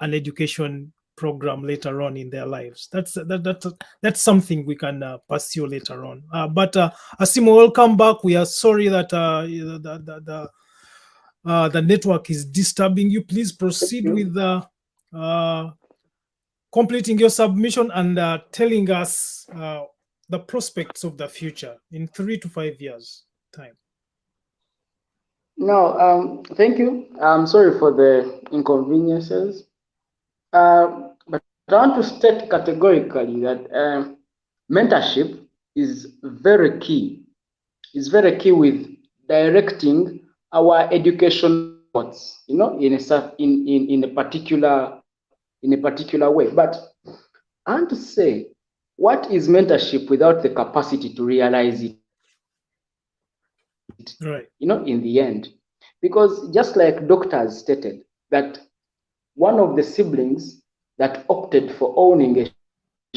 an education program later on in their lives. That's something we can pursue later on. But Asiimwe, welcome back. We are sorry that the network is disturbing you. Please proceed with completing your submission and telling us the prospects of the future in 3 to 5 years time. No, thank you. I'm sorry for the inconveniences. But I want to state categorically that mentorship is very key. It's very key with directing our education efforts, in a particular way. But I want to say, what is mentorship without the capacity to realize it? Right. In the end, because just like doctors stated that one of the siblings that opted for owning a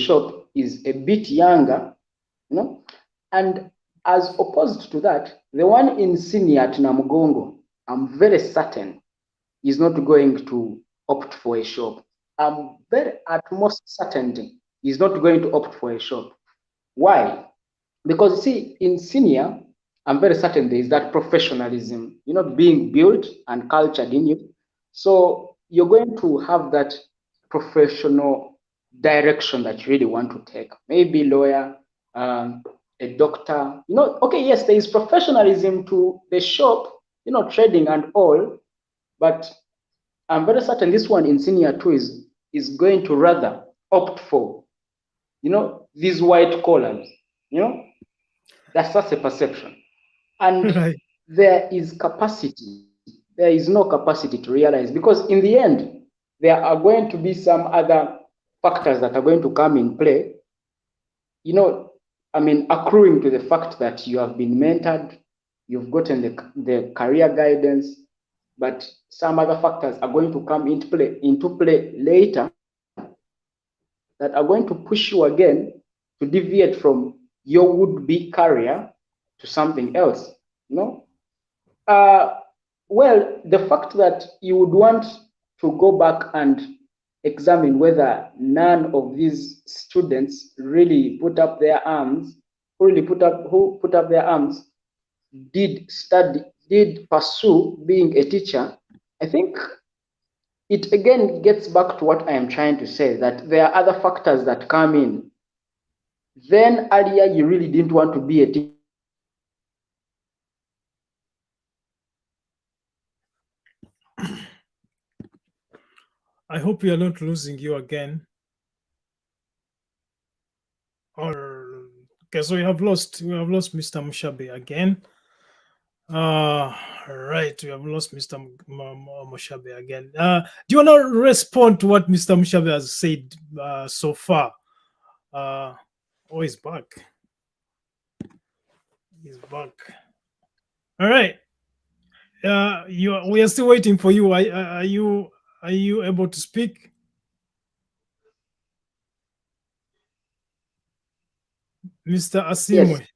shop is a bit younger, and as opposed to that, the one in senior at Namugongo, I'm very certain is not going to opt for a shop. I'm very at most certainty is not going to opt for a shop. Why? Because see, in senior, I'm very certain there is that professionalism, being built and cultured in you. So you're going to have that professional direction that you really want to take. Maybe lawyer, a doctor, okay, yes, there is professionalism to the shop, trading and all, but I'm very certain this one in senior too is going to rather opt for, these white collars, that's just a perception. And Right. there is capacity. There is no capacity to realize, because in the end, there are going to be some other factors that are going to come in play, accruing to the fact that you have been mentored, you've gotten the career guidance, but some other factors are going to come into play later that are going to push you again to deviate from your would-be career to something else. Well, the fact that you would want to go back and examine whether none of these students really put up their arms, did pursue being a teacher, I think it again gets back to what I am trying to say, that there are other factors that come in. Then earlier you really didn't want to be a teacher. I hope we are not losing you again. Okay, so we have lost Mr. Mushabe again. Right, we have lost Mr. Mushabe again. Do you want to respond to what Mr. Mushabe has said so far? He's back. He's back. All right. We are still waiting for you. Are you able to speak? Mr. Asiimwe.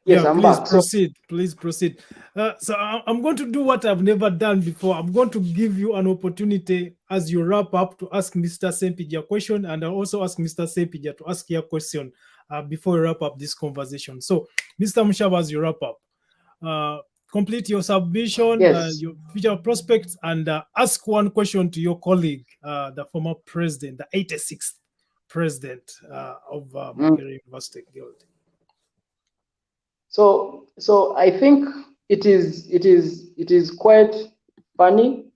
Yes, I'm please back. Proceed. Please proceed. So I'm going to do what I've never done before. I'm going to give you an opportunity as you wrap up to ask Mr. Ssempijja a question, and I'll also ask Mr. Ssempijja to ask you a question before we wrap up this conversation. So, Mr. Mushabe, as you wrap up, complete your submission, Yes. your future prospects, and ask one question to your colleague, the former president, the 86th president of Makerere University Guild. So I think it is quite funny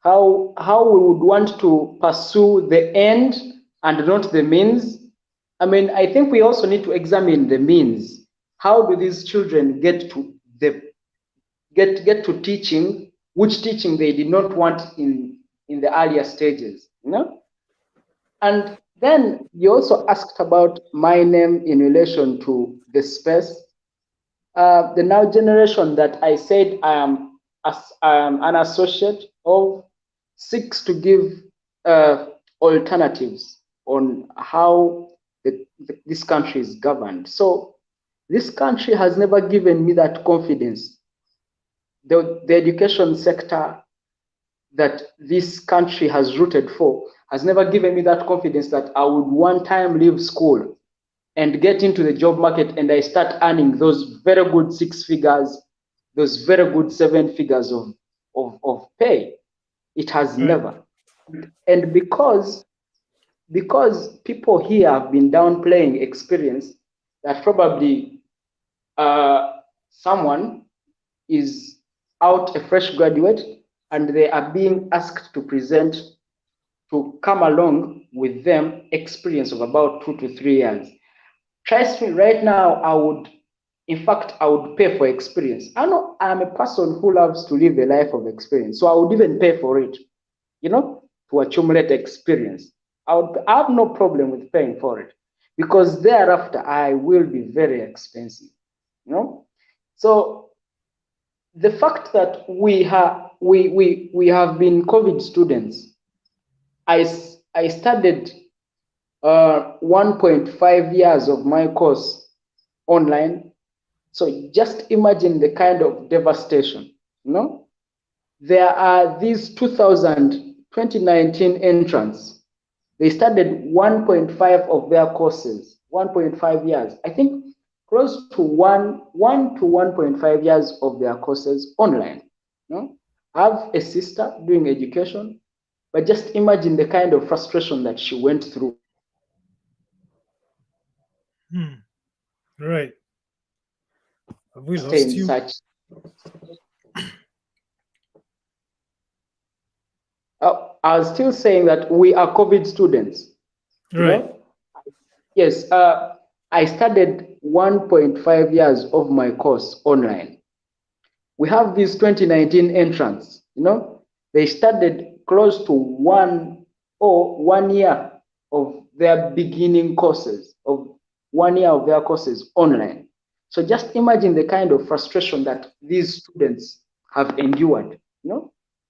how we would want to pursue the end and not the means. I mean, I think we also need to examine the means. How do these children get to teaching, which teaching they did not want in the earlier stages, And then you also asked about my name in relation to the space. The now generation that I said I am an associate of seeks to give alternatives on how this country is governed. So this country has never given me that confidence. The education sector that this country has rooted for has never given me that confidence that I would one time leave school and get into the job market and I start earning those very good 6 figures, those very good 7 figures of pay. It has never. And because because people here have been downplaying experience, that probably someone is out, a fresh graduate, and they are being asked to present, to come along with them experience of about 2 to 3 years. Trust me, right now, I would pay for experience. I know I'm a person who loves to live a life of experience, so I would even pay for it, to accumulate experience. I have no problem with paying for it, because thereafter I will be very expensive, So the fact that we have been COVID students, I studied 1.5 years of my course online. So just imagine the kind of devastation, There are these 2019 entrants. They studied 1.5 of their courses, 1.5 years. I think close to 1 to 1.5 years of their courses online. I have a sister doing education, but just imagine the kind of frustration that she went through. Right. Have we lost you? I was still saying that we are COVID students. Right. Yes. I studied 1.5 years of my course online. We have these 2019 entrants, they studied close to 1 year of their beginning courses, of 1 year of their courses online. So just imagine the kind of frustration that these students have endured.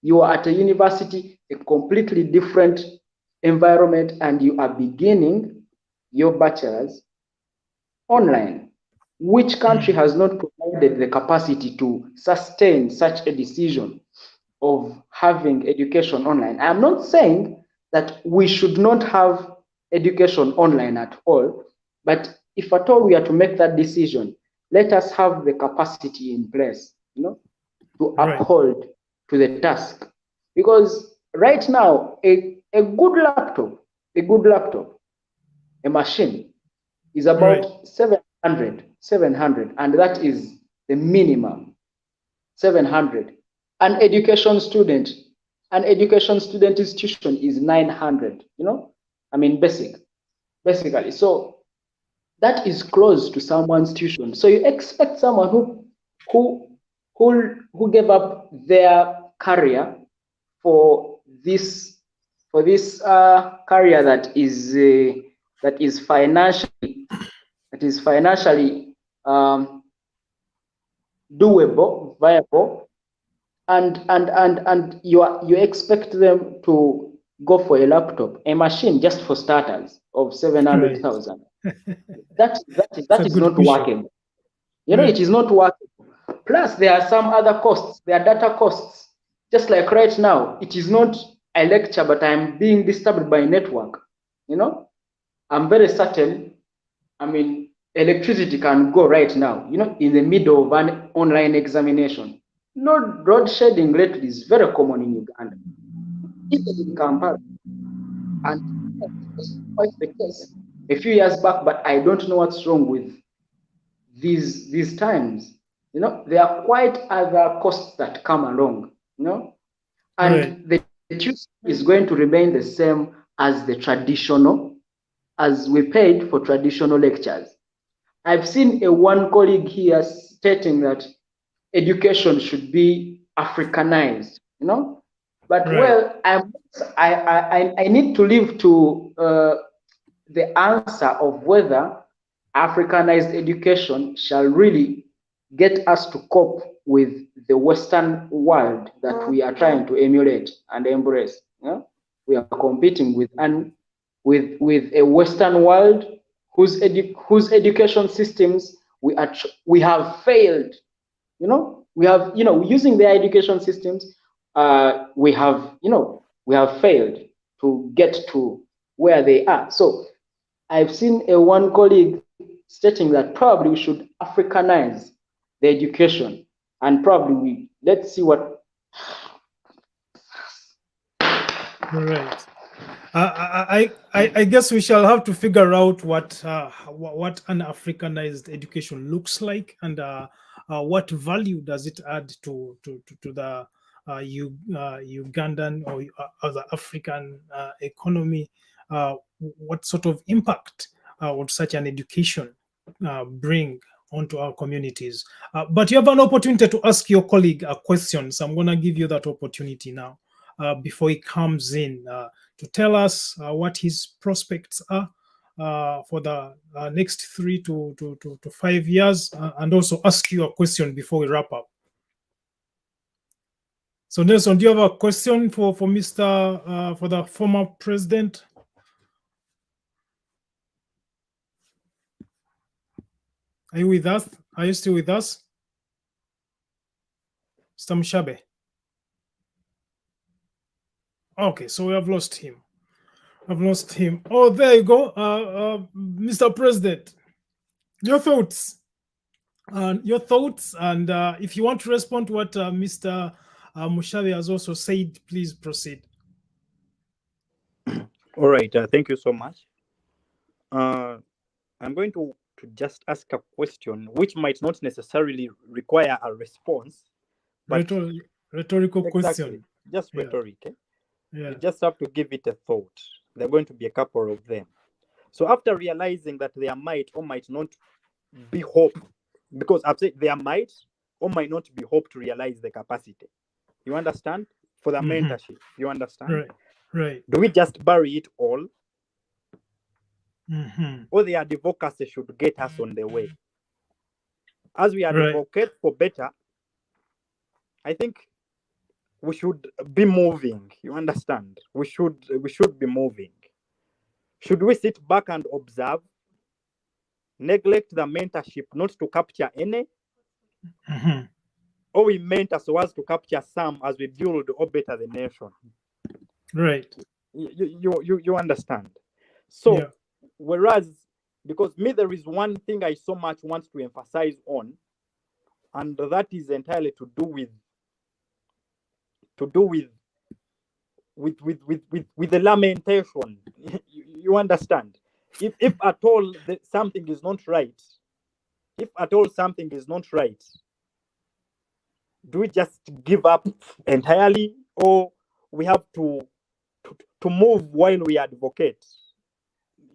You are at a university, a completely different environment, and you are beginning your bachelor's online. Which country has not provided the capacity to sustain such a decision of having education online? I'm not saying that we should not have education online at all, but if at all we are to make that decision, let us have the capacity in place, to uphold to the task. Because right now, a good laptop, a machine, is about 700, and that is the minimum, 700. An education student institution is 900, basically. So that is close to someone's tuition. So you expect someone who gave up their career for this career that is financially doable, viable, and you expect them to go for a laptop, a machine, just for starters, of 700,000. That is not working. It is not working. Plus, there are some other costs. There are data costs. Just like right now, it is not a lecture, but I'm being disturbed by network. I'm very certain. Electricity can go right now, in the middle of an online examination. Load shedding lately is very common in Uganda, even in Kampala. And that's quite the case a few years back, but I don't know what's wrong with these times. There are quite other costs that come along, and the tuition is going to remain the same as the traditional, as we paid for traditional lectures. I've seen one colleague here stating that education should be Africanized, but well, I need to leave to the answer of whether Africanized education shall really get us to cope with the Western world that we are trying to emulate and embrace. We are competing with a Western world whose education systems we have failed. We have, using their education systems, we have failed to get to where they are. So I've seen one colleague stating that probably we should Africanize the education, and probably let's see what. Right. I guess we shall have to figure out what an Africanized education looks like, and what value does it add to the Ugandan or other African economy. What sort of impact would such an education bring onto our communities? But you have an opportunity to ask your colleague a question, so I'm going to give you that opportunity now before he comes in to tell us what his prospects are for the next 3 to 5 years, and also ask you a question before we wrap up. So Nelson, do you have a question for Mr. For the former president? Are you with us? Are you still with us, Mr. Mushabe? Okay, so we have lost him. I've lost him. Oh, there you go, Mr. President. Your thoughts. And if you want to respond to what Mr. Mushabe has also said, please proceed. All right. Thank you so much. I'm going to just ask a question which might not necessarily require a response, but rhetorical exactly, question. Just rhetoric. Yeah. You just have to give it a thought. There are going to be a couple of them. So after realizing that there might or might not be hope, because I've said there might or might not be hope to realize the capacity. You understand? For the mentorship. You understand? Right. Do we just bury it all? Or the advocacy should get us on the way? As we advocate for better, I think we should be moving. You understand? We should be moving. Should we sit back and observe, neglect the mentorship not to capture any, or we mentor so as to capture some as we build or better the nation? Right. You understand? So whereas, because me, there is one thing I so much want to emphasize on, and that is entirely to do with the lamentation. You understand? If at all something is not right, do we just give up entirely, or we have to move while we advocate?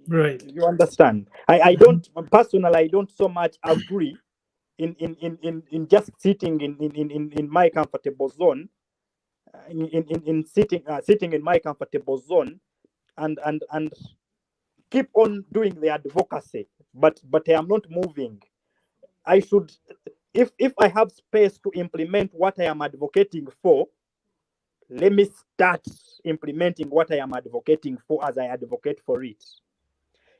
Right. You understand? I don't personally, I don't so much agree in just sitting in my comfortable zone, sitting in my comfortable zone and keep on doing the advocacy, but I am not moving. I should, if I have space to implement what I am advocating for, let me start implementing what I am advocating for as I advocate for it.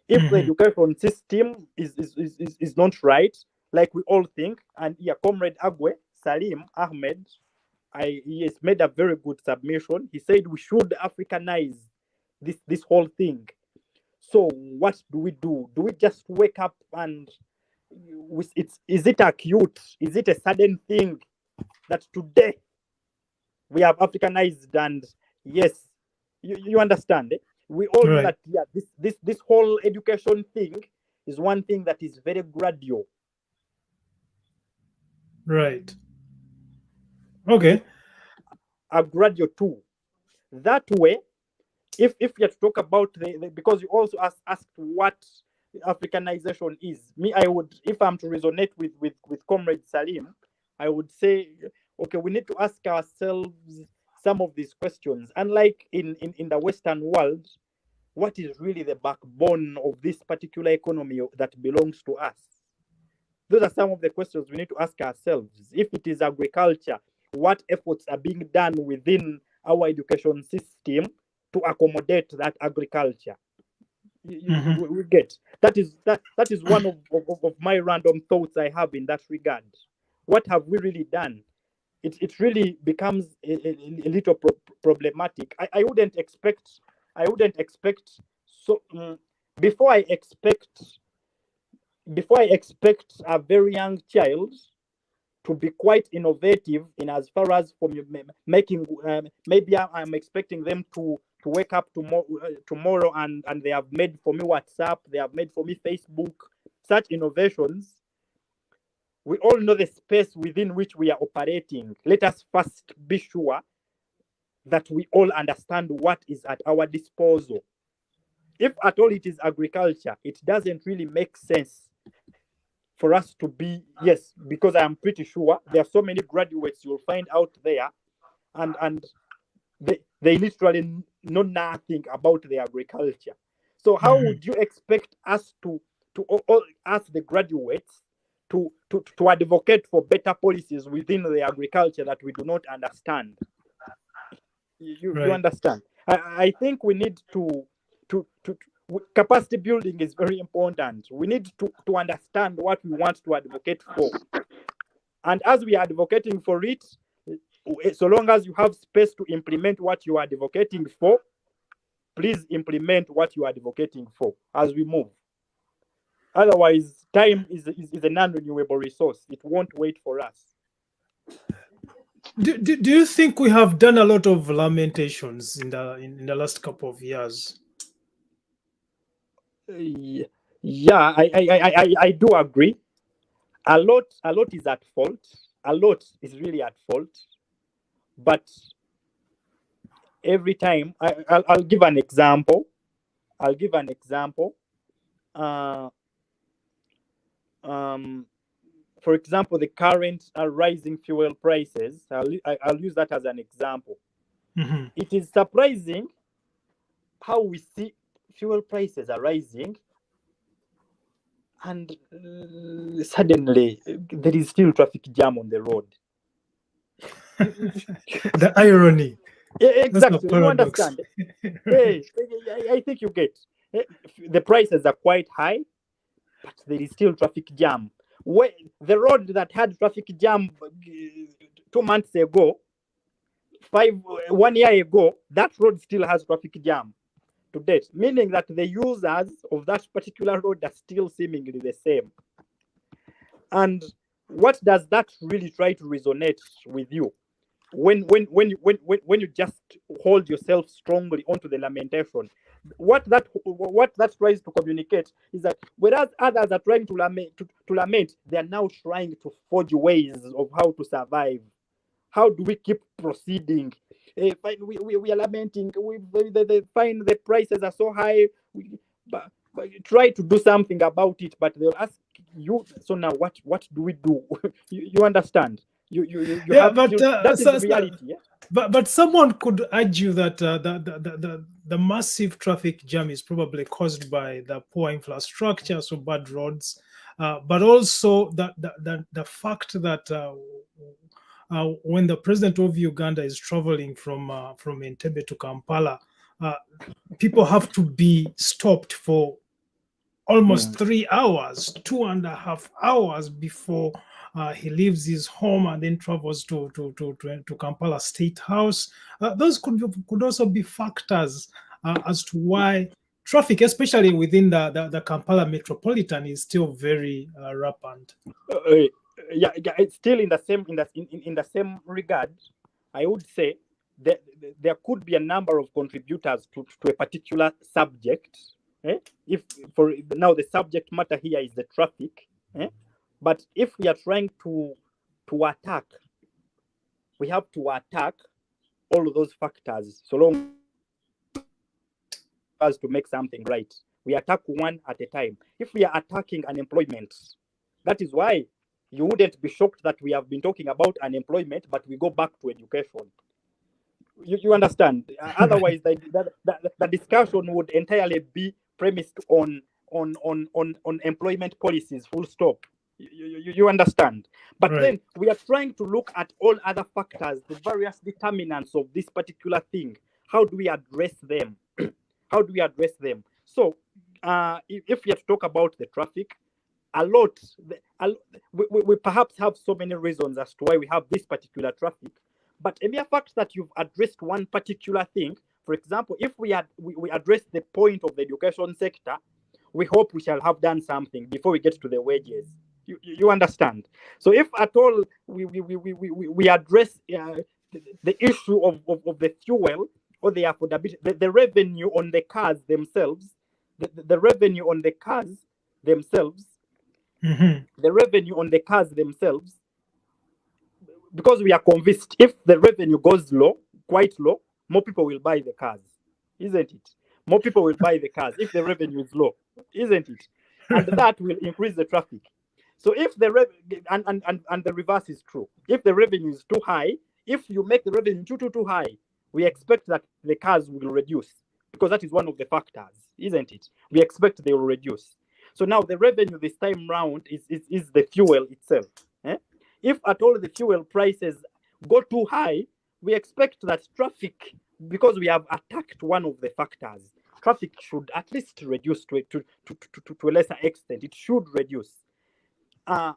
If the education system is not right, like we all think, and Comrade Agwe, Salim Ahmed, he has made a very good submission. He said we should Africanize this whole thing. So what do? Do we just wake up and is it acute? Is it a sudden thing that today we have Africanized? And yes, you understand. We all know that this whole education thing is one thing that is very gradual. Right. Okay. A gradual too. That way, if you have to talk about because you also asked what Africanization is. Me, I would, if I'm to resonate with Comrade Salim, I would say, okay, we need to ask ourselves some of these questions. Unlike in the Western world, what is really the backbone of this particular economy that belongs to us? Those are some of the questions we need to ask ourselves. If it is agriculture, what efforts are being done within our education system to accommodate that agriculture? We get that is one of my random thoughts I have in that regard. What have we really done? It really becomes a little problematic. I wouldn't expect so before I expect a very young child to be quite innovative in as far as from making maybe I'm expecting them to to wake up tomorrow and they have made for me WhatsApp, they have made for me Facebook, such innovations. We all know the space within which we are operating. Let us first be sure that we all understand what is at our disposal. If at all it is agriculture, it doesn't really make sense for us to be, yes, because I am pretty sure there are so many graduates you'll find out there, and they literally know nothing about the agriculture. So how would you expect us to ask the graduates to advocate for better policies within the agriculture that we do not understand? You understand? I think we need to capacity building is very important. We need to understand what we want to advocate for. And as we are advocating for it, so long as you have space to implement what you are advocating for, please implement what you are advocating for as we move. Otherwise, time is a non-renewable resource. It won't wait for us. Do you think we have done a lot of lamentations in the last couple of years? Yeah, I do agree. A lot is at fault. A lot is really at fault. But every time, I'll give an example. For example, the current rising fuel prices. I'll use that as an example. Mm-hmm. It is surprising how we see fuel prices are rising, and suddenly there is still traffic jam on the road. The irony. Exactly, you understand. Hey, I think you get. The prices are quite high, but there is still traffic jam. The road that had traffic jam 2 months ago, 1 year ago, that road still has traffic jam to date, meaning that the users of that particular road are still seemingly the same. And what does that really try to resonate with you? When you just hold yourself strongly onto the lamentation, what that tries to communicate is that whereas others are trying to lament, they are now trying to forge ways of how to survive. How do we keep proceeding? We are lamenting. They find the prices are so high. But try to do something about it, but they'll ask you. So now, what do we do? you understand? You yeah, have but that is the reality. Yeah? But someone could argue that the massive traffic jam is probably caused by the poor infrastructure, so bad roads, but also the fact that when the president of Uganda is traveling from Entebbe to Kampala, people have to be stopped for almost 3 hours, 2.5 hours before he leaves his home and then travels to Kampala State House. Those could also be factors as to why traffic, especially within the Kampala metropolitan, is still very rampant. Yeah, it's still in the same regard. I would say that there could be a number of contributors to a particular subject. If for now the subject matter here is the traffic, but if we are trying to attack, we have to attack all of those factors. So long as to make something right, we attack one at a time. If we are attacking unemployment, that is why you wouldn't be shocked that we have been talking about unemployment, but we go back to education. You understand? Otherwise, the discussion would entirely be premised on employment policies, full stop. You understand? But right. Then we are trying to look at all other factors, the various determinants of this particular thing. How do we address them? How do we address them? So if we have to talk about the traffic, we perhaps have so many reasons as to why we have this particular traffic. But a mere fact that you've addressed one particular thing, for example, if we address the point of the education sector, we hope we shall have done something before we get to the wages. You understand? So if at all we address the issue of the fuel, or the affordability, the revenue on the cars themselves, the revenue on the cars themselves, the revenue on the cars themselves, because we are convinced if the revenue goes low, quite low, more people will buy the cars, isn't it? More people will buy the cars if the revenue is low, isn't it? And that will increase the traffic. So if the and the reverse is true. If the revenue is too high, if you make the revenue too high, we expect that the cars will reduce, because that is one of the factors, isn't it? We expect they will reduce. So now the revenue this time round is the fuel itself. If at all the fuel prices go too high, we expect that traffic, because we have attacked one of the factors, traffic should at least reduce to a lesser extent. It should reduce. But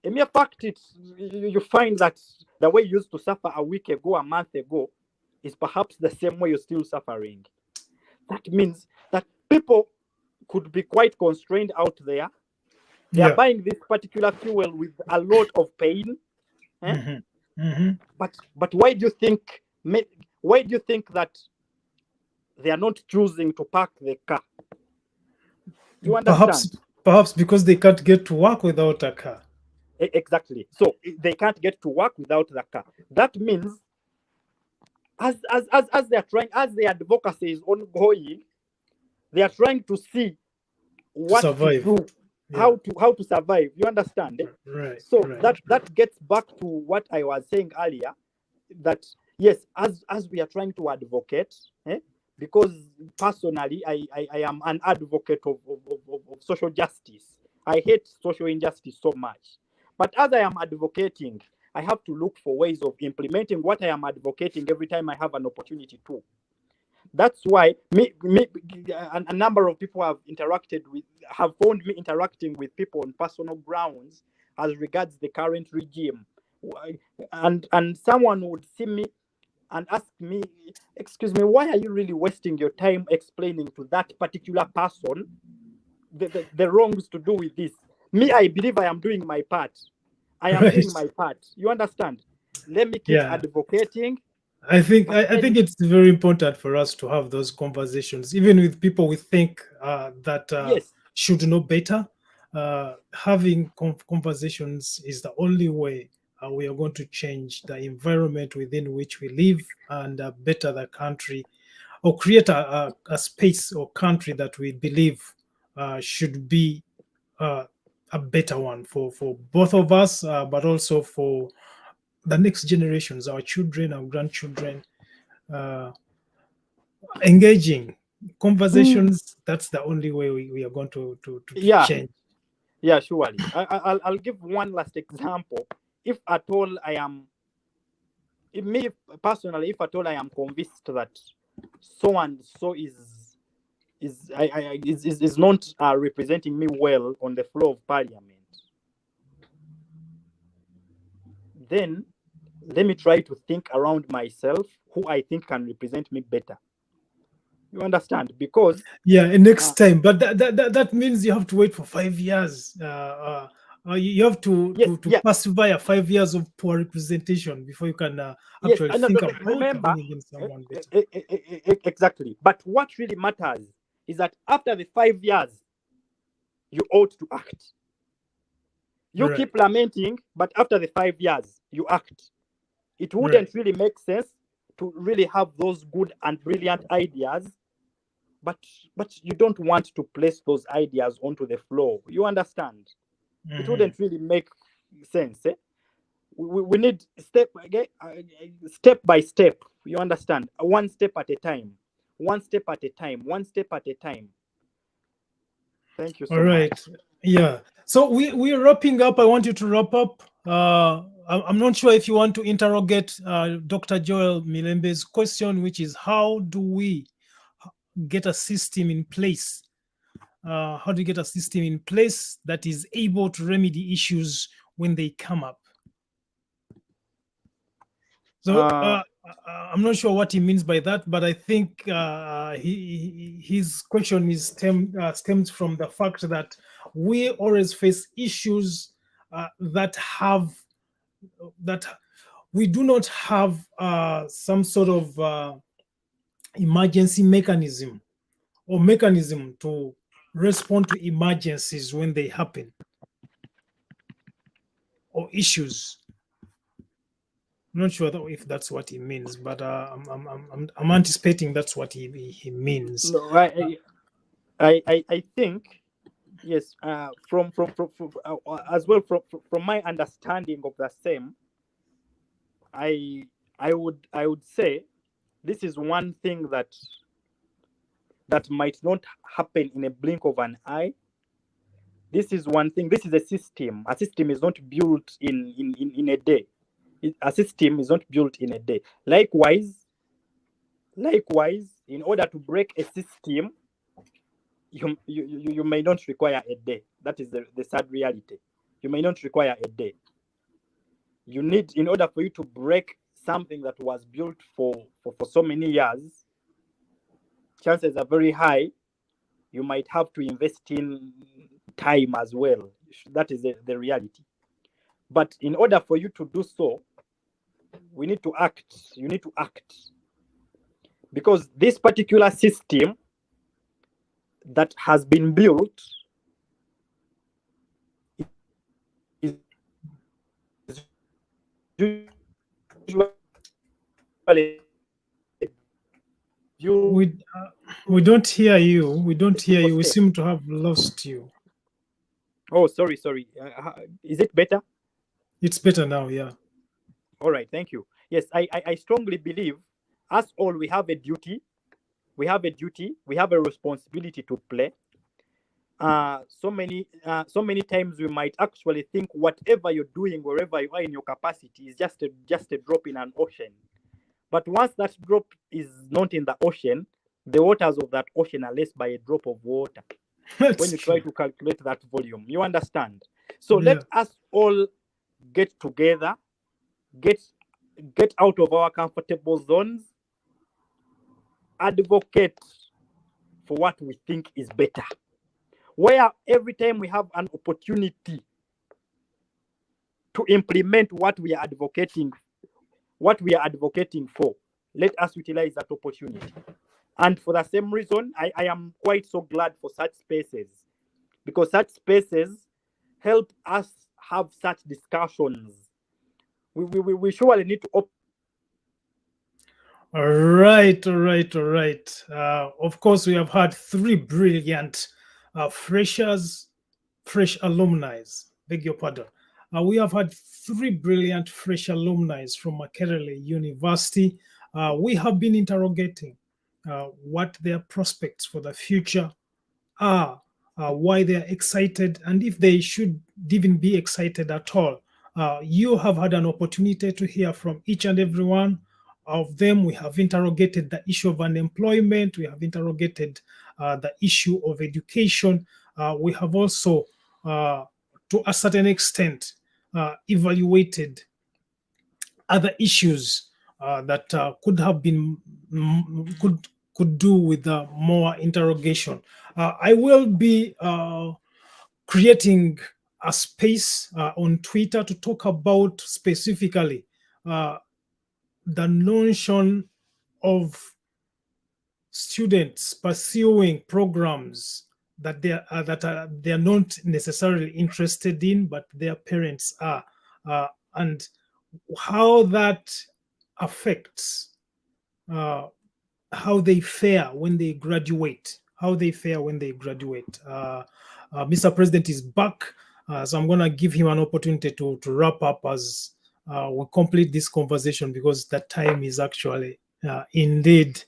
a mere fact, you find that the way you used to suffer a week ago, a month ago, is perhaps the same way you're still suffering. That means that people could be quite constrained out there. They are buying this particular fuel with a lot of pain. But why do you think? Why do you think that they are not choosing to park the car? You understand? Perhaps because they can't get to work without a car. Exactly. So they can't get to work without the car. That means, as they are trying, as the advocacy is ongoing, they are trying to see what to do, how to survive. You understand? Right. So that gets back to what I was saying earlier, that yes, as we are trying to advocate, because personally I am an advocate of social justice. I hate social injustice so much. But as I am advocating, I have to look for ways of implementing what I am advocating every time I have an opportunity to. That's why a number of people have found me interacting with people on personal grounds as regards the current regime. And someone would see me and ask me, excuse me, why are you really wasting your time explaining to that particular person the wrongs to do with this? Me, I believe I am doing my part. I am doing my part. You understand? Let me keep advocating. I think it's very important for us to have those conversations, even with people we think that should know better. Having conversations is the only way we are going to change the environment within which we live and better the country, or create a space or country that we believe should be a better one for both of us, but also for the next generations, our children, our grandchildren. Engaging conversations, that's the only way we are going to change. Yeah, surely. I'll give one last example. If at all I am, me personally, if at all I am convinced that so and so is not representing me well on the floor of parliament, then let me try to think around myself who I think can represent me better. You understand? Because next time, but that means you have to wait for 5 years. You have to pass by 5 years of poor representation before you can actually think about bringing someone better. Exactly. But what really matters is that after the 5 years, you ought to act. You keep lamenting, but after the 5 years, you act. It wouldn't really make sense to really have those good and brilliant ideas, but you don't want to place those ideas onto the floor. You understand? It wouldn't really make sense. We need step by step. You understand? One step at a time. One step at a time. One step at a time. Thank you so much. Yeah. So we're wrapping up. I want you to wrap up. I'm not sure if you want to interrogate Dr. Joel Milembe's question, which is how do we get a system in place? How do you get a system in place that is able to remedy issues when they come up? So I'm not sure what he means by that, but I think his question is stems from the fact that we always face issues that we do not have some sort of emergency mechanism or mechanism to respond to emergencies when they happen or issues. I'm not sure if that's what he means, but I'm anticipating that's what he means. No, I think yes. From as well from my understanding of the same, I would say this is one thing that might not happen in a blink of an eye. This is one thing. This is a system. A system is not built in a day. A system is not built in a day. Likewise, in order to break a system, you may not require a day. That is the sad reality. You may not require a day. You need, in order for you to break something that was built for so many years, chances are very high you might have to invest in time as well. That is the reality. But in order for you to do so, we need to act. You need to act. Because this particular system that has been built is usually we don't hear you. We don't hear you. We seem to have lost you. Oh, sorry. Is it better? It's better now, yeah. All right, thank you. Yes, I strongly believe us all, we have a duty. We have a duty. We have a responsibility to play. So many times we might actually think whatever you're doing, wherever you are in your capacity, is just a drop in an ocean. But once that drop is not in the ocean, the waters of that ocean are less by a drop of water. When you try to calculate that volume, you understand. So let us all get together, get out of our comfortable zones, advocate for what we think is better. Where every time we have an opportunity to implement what we are advocating for, let us utilize that opportunity. And for the same reason, I am quite so glad for such spaces, because such spaces help us have such discussions. We surely need to open. All right. Of course, we have had three brilliant fresh alumni. Beg your pardon. We have had three brilliant fresh alumni from Makerere University. We have been interrogating what their prospects for the future are, why they are excited, and if they should even be excited at all. You have had an opportunity to hear from each and every one of them. We have interrogated the issue of unemployment. We have interrogated the issue of education. We have also, to a certain extent, evaluated other issues that could have been could do with more interrogation. I will be creating a space on Twitter to talk about specifically the notion of students pursuing programs that they are not necessarily interested in, but their parents are, and how that affects how they fare when they graduate. Mr. President is back, so I'm going to give him an opportunity to wrap up as we complete this conversation, because the time is actually indeed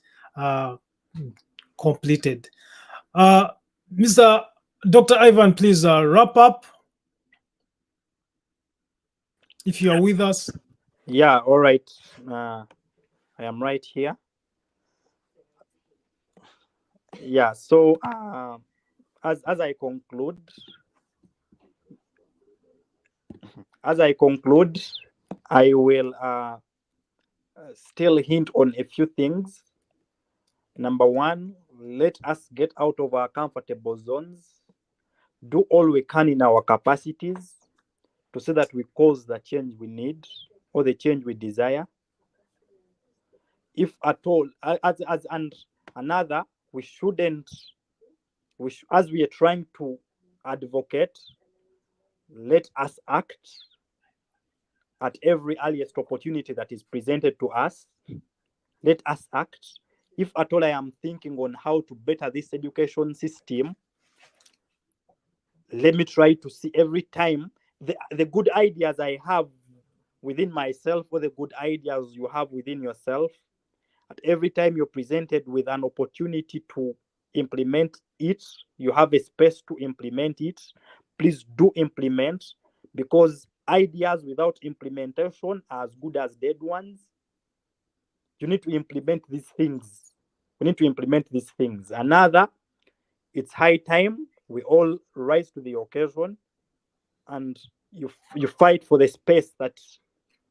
completed. Mr. Dr. Ivan, please wrap up if you are with us. Yeah, all right. I am right here. Yeah, so as I conclude, I will still hint on a few things. Number one, let us get out of our comfortable zones, do all we can in our capacities to see that we cause the change we need. or the change we desire. If at all, and another, as we are trying to advocate, let us act at every earliest opportunity that is presented to us. Let us act. If at all I am thinking on how to better this education system, let me try to see every time the good ideas I have within myself, or the good ideas you have within yourself. At every time you're presented with an opportunity to implement it, you have a space to implement it, please do implement, because ideas without implementation are as good as dead ones. You need to implement these things. We need to implement these things. Another, it's high time we all rise to the occasion and you fight for the space that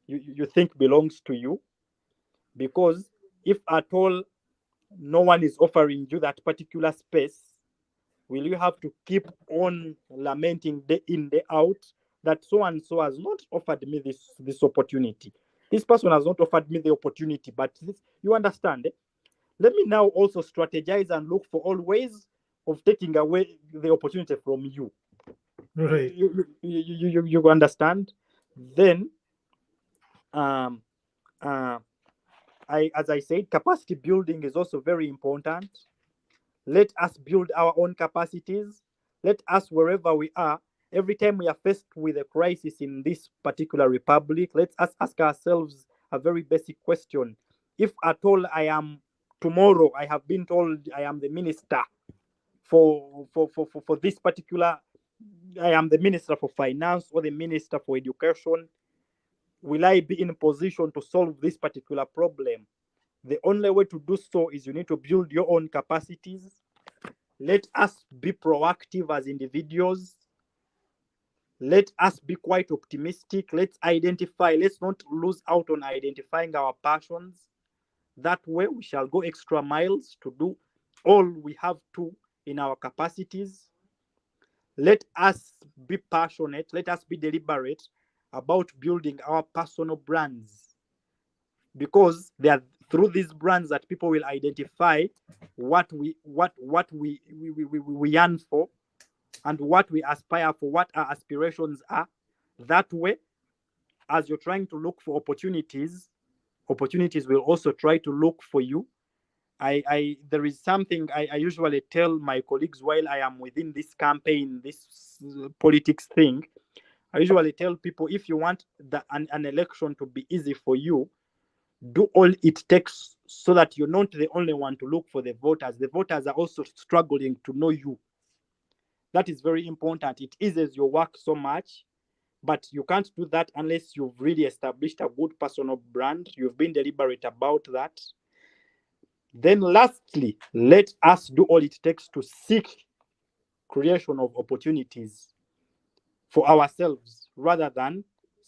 you think belongs to you. Because if at all no one is offering you that particular space, will you have to keep on lamenting day in, day out that so and so has not offered me this opportunity? This person has not offered me the opportunity, but you understand? Let me now also strategize and look for all ways of taking away the opportunity from you. Right. You understand? Then, as I said, capacity building is also very important. Let us build our own capacities. Let us, wherever we are, every time we are faced with a crisis in this particular republic, let us ask ourselves a very basic question. If at all tomorrow I have been told I am the minister for this particular, I am the minister for finance or the minister for education, will I be in a position to solve this particular problem? The only way to do so is you need to build your own capacities. Let us be proactive as individuals. Let us be quite optimistic. Let's not lose out on identifying our passions. That way we shall go extra miles to do all we have to in our capacities. Let us be passionate. Let us be deliberate about building our personal brands, because they are through these brands that people will identify what we yearn for and what we aspire for, what our aspirations are. That way, as you're trying to look for opportunities will also try to look for you. There is something I usually tell my colleagues while I am within this campaign, this politics thing. I usually tell people, if you want an election to be easy for you, do all it takes so that you're not the only one to look for the voters. The voters are also struggling to know you. That is very important. It eases your work so much, but you can't do that unless you've really established a good personal brand. You've been deliberate about that. Then lastly, let us do all it takes to seek creation of opportunities for ourselves rather than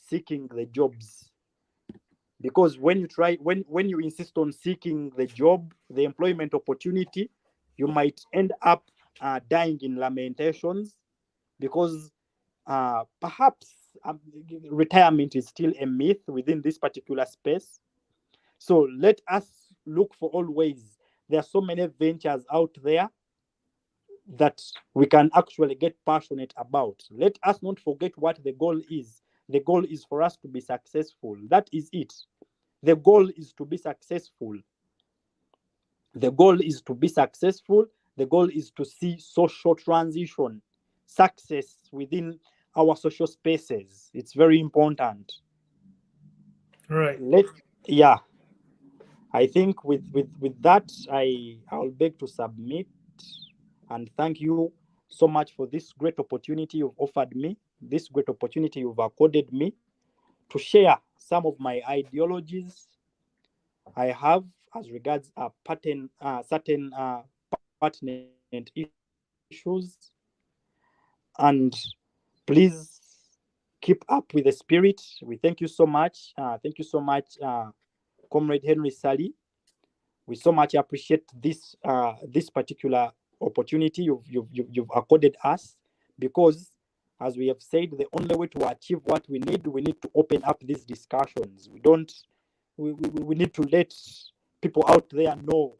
seeking the jobs. Because when you insist on seeking the job, the employment opportunity, you might end up dying in lamentations, because perhaps retirement is still a myth within this particular space. So let us look for all ways. There are so many ventures out there that we can actually get passionate about. Let us not forget what the goal is. The goal is for us to be successful. That is it. The goal is to be successful. The goal is to be successful. The goal is to see social transition, success within our social spaces. It's very important. Right. I think with that, I'll beg to submit and thank you so much for this great opportunity you've offered me, this great opportunity you've accorded me to share some of my ideologies I have as regards certain pertinent issues. And please keep up with the spirit. We thank you so much. Thank you so much, Comrade Henry Ssali. We so much appreciate this particular opportunity you've accorded us, because as we have said, the only way to achieve what we need to open up these discussions. We need to let people out there know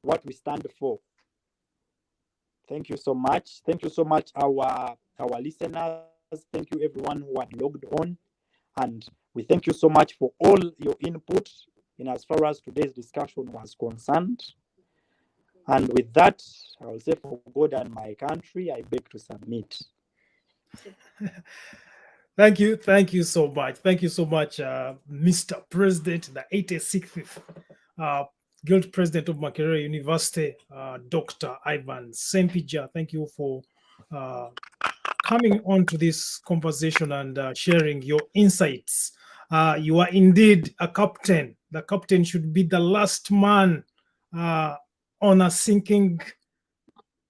what we stand for. Thank you so much. Thank you so much, our listeners. Thank you, everyone who had logged on. And we thank you so much for all your input in as far as today's discussion was concerned. And with that, I will say, for God and my country, I beg to submit. Thank you so much. Thank you so much, Mr. President, the 86th Guild President of Makerere University, Dr. Ivan Ssempijja. Thank you for coming on to this conversation and sharing your insights. You are indeed a captain. The captain should be the last man on a sinking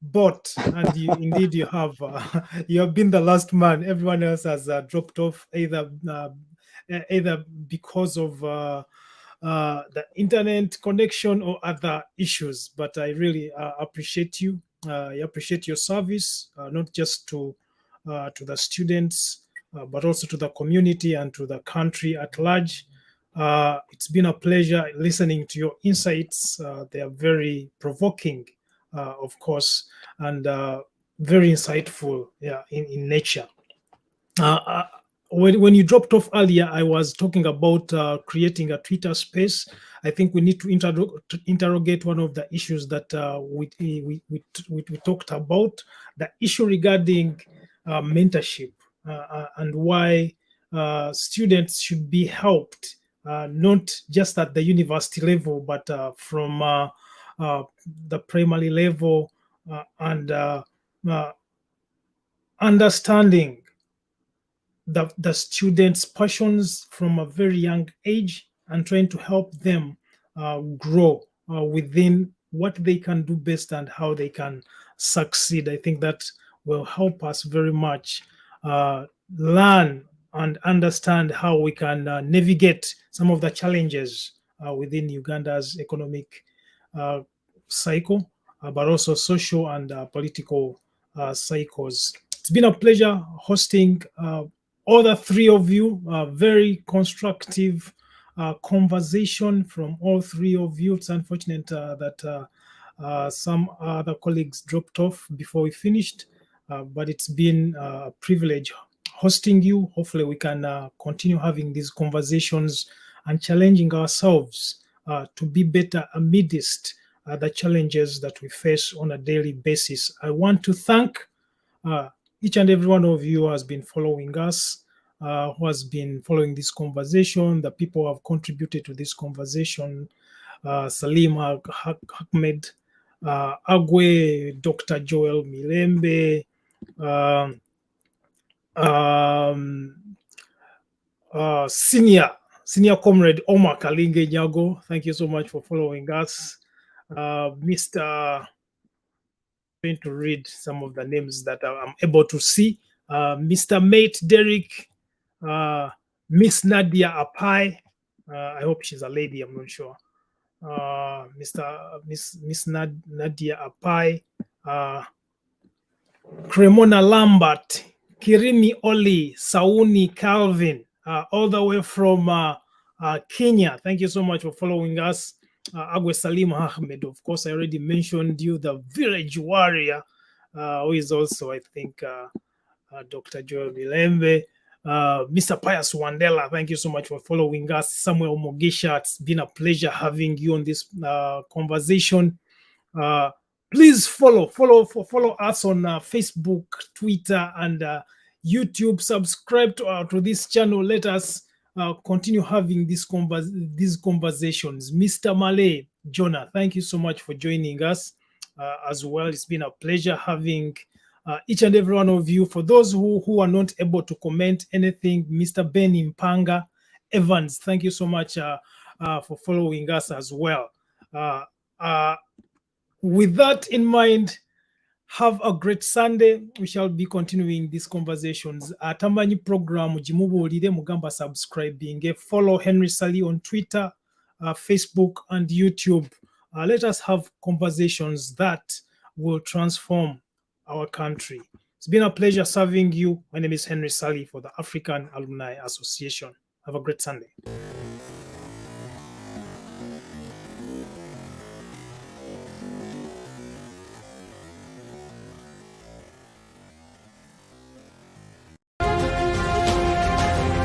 boat, and you have been the last man. Everyone else has dropped off either because of the internet connection or other issues. But I really appreciate you. I appreciate your service, not just to the students, but also to the community and to the country at large. It's been a pleasure listening to your insights. They are very provoking, of course, and very insightful, in nature. When you dropped off earlier, I was talking about creating a Twitter space. I think we need to interrogate one of the issues that we talked about, the issue regarding mentorship and why students should be helped, not just at the university level, but from the primary level, and understanding the students' passions from a very young age and trying to help them grow within what they can do best and how they can succeed. I think that will help us very much learn and understand how we can navigate some of the challenges within Uganda's economic cycle, but also social and political cycles. It's been a pleasure hosting all the three of you. Very constructive conversation from all three of you. It's unfortunate that some other colleagues dropped off before we finished, but it's been a privilege hosting you. Hopefully we can continue having these conversations and challenging ourselves to be better amidst the challenges that we face on a daily basis. I want to thank each and every one of you who has been following us, who has been following this conversation, the people who have contributed to this conversation, Salim Ahmed, Agwe, Dr. Joel Milembe, senior comrade Omar Kalinge Nyago. Thank you so much for following us. Mr. Going to read some of the names that I'm able to see. Mr. Mate Derek, Miss Nadia Apai. I hope she's a lady, I'm not sure. Miss Nadia Apai, Cremona Lambert, Kirimi Oli, Sauni Calvin, all the way from Kenya. Thank you so much for following us. Agwe Salim Ahmed, of course, I already mentioned you, the village warrior, who is also, I think, Dr. Joel Milembe. Mr. Pius Wandela, thank you so much for following us. Samuel Mogisha, it's been a pleasure having you on this conversation. Please follow us on Facebook, Twitter, and YouTube. Subscribe to this channel. Let us continue having these conversations. Mr. Malay, Jonah, thank you so much for joining us as well. It's been a pleasure having each and every one of you. For those who are not able to comment anything, Mr. Ben Impanga Evans, thank you so much for following us as well. With that in mind, have a great Sunday. We shall be continuing these conversations. Tamanyi program jimubuulire mugamba subscribing. Follow Henry Ssali on Twitter, Facebook, and YouTube. Let us have conversations that will transform our country. It's been a pleasure serving you. My name is Henry Ssali for the African Alumni Association. Have a great Sunday.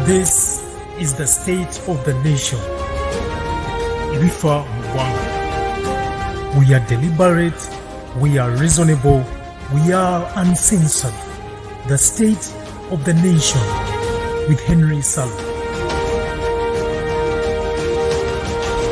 This is the state of the nation. Ibifa Mubanga. We are deliberate, we are reasonable, we are uncensored. The state of the nation with Henry Ssali.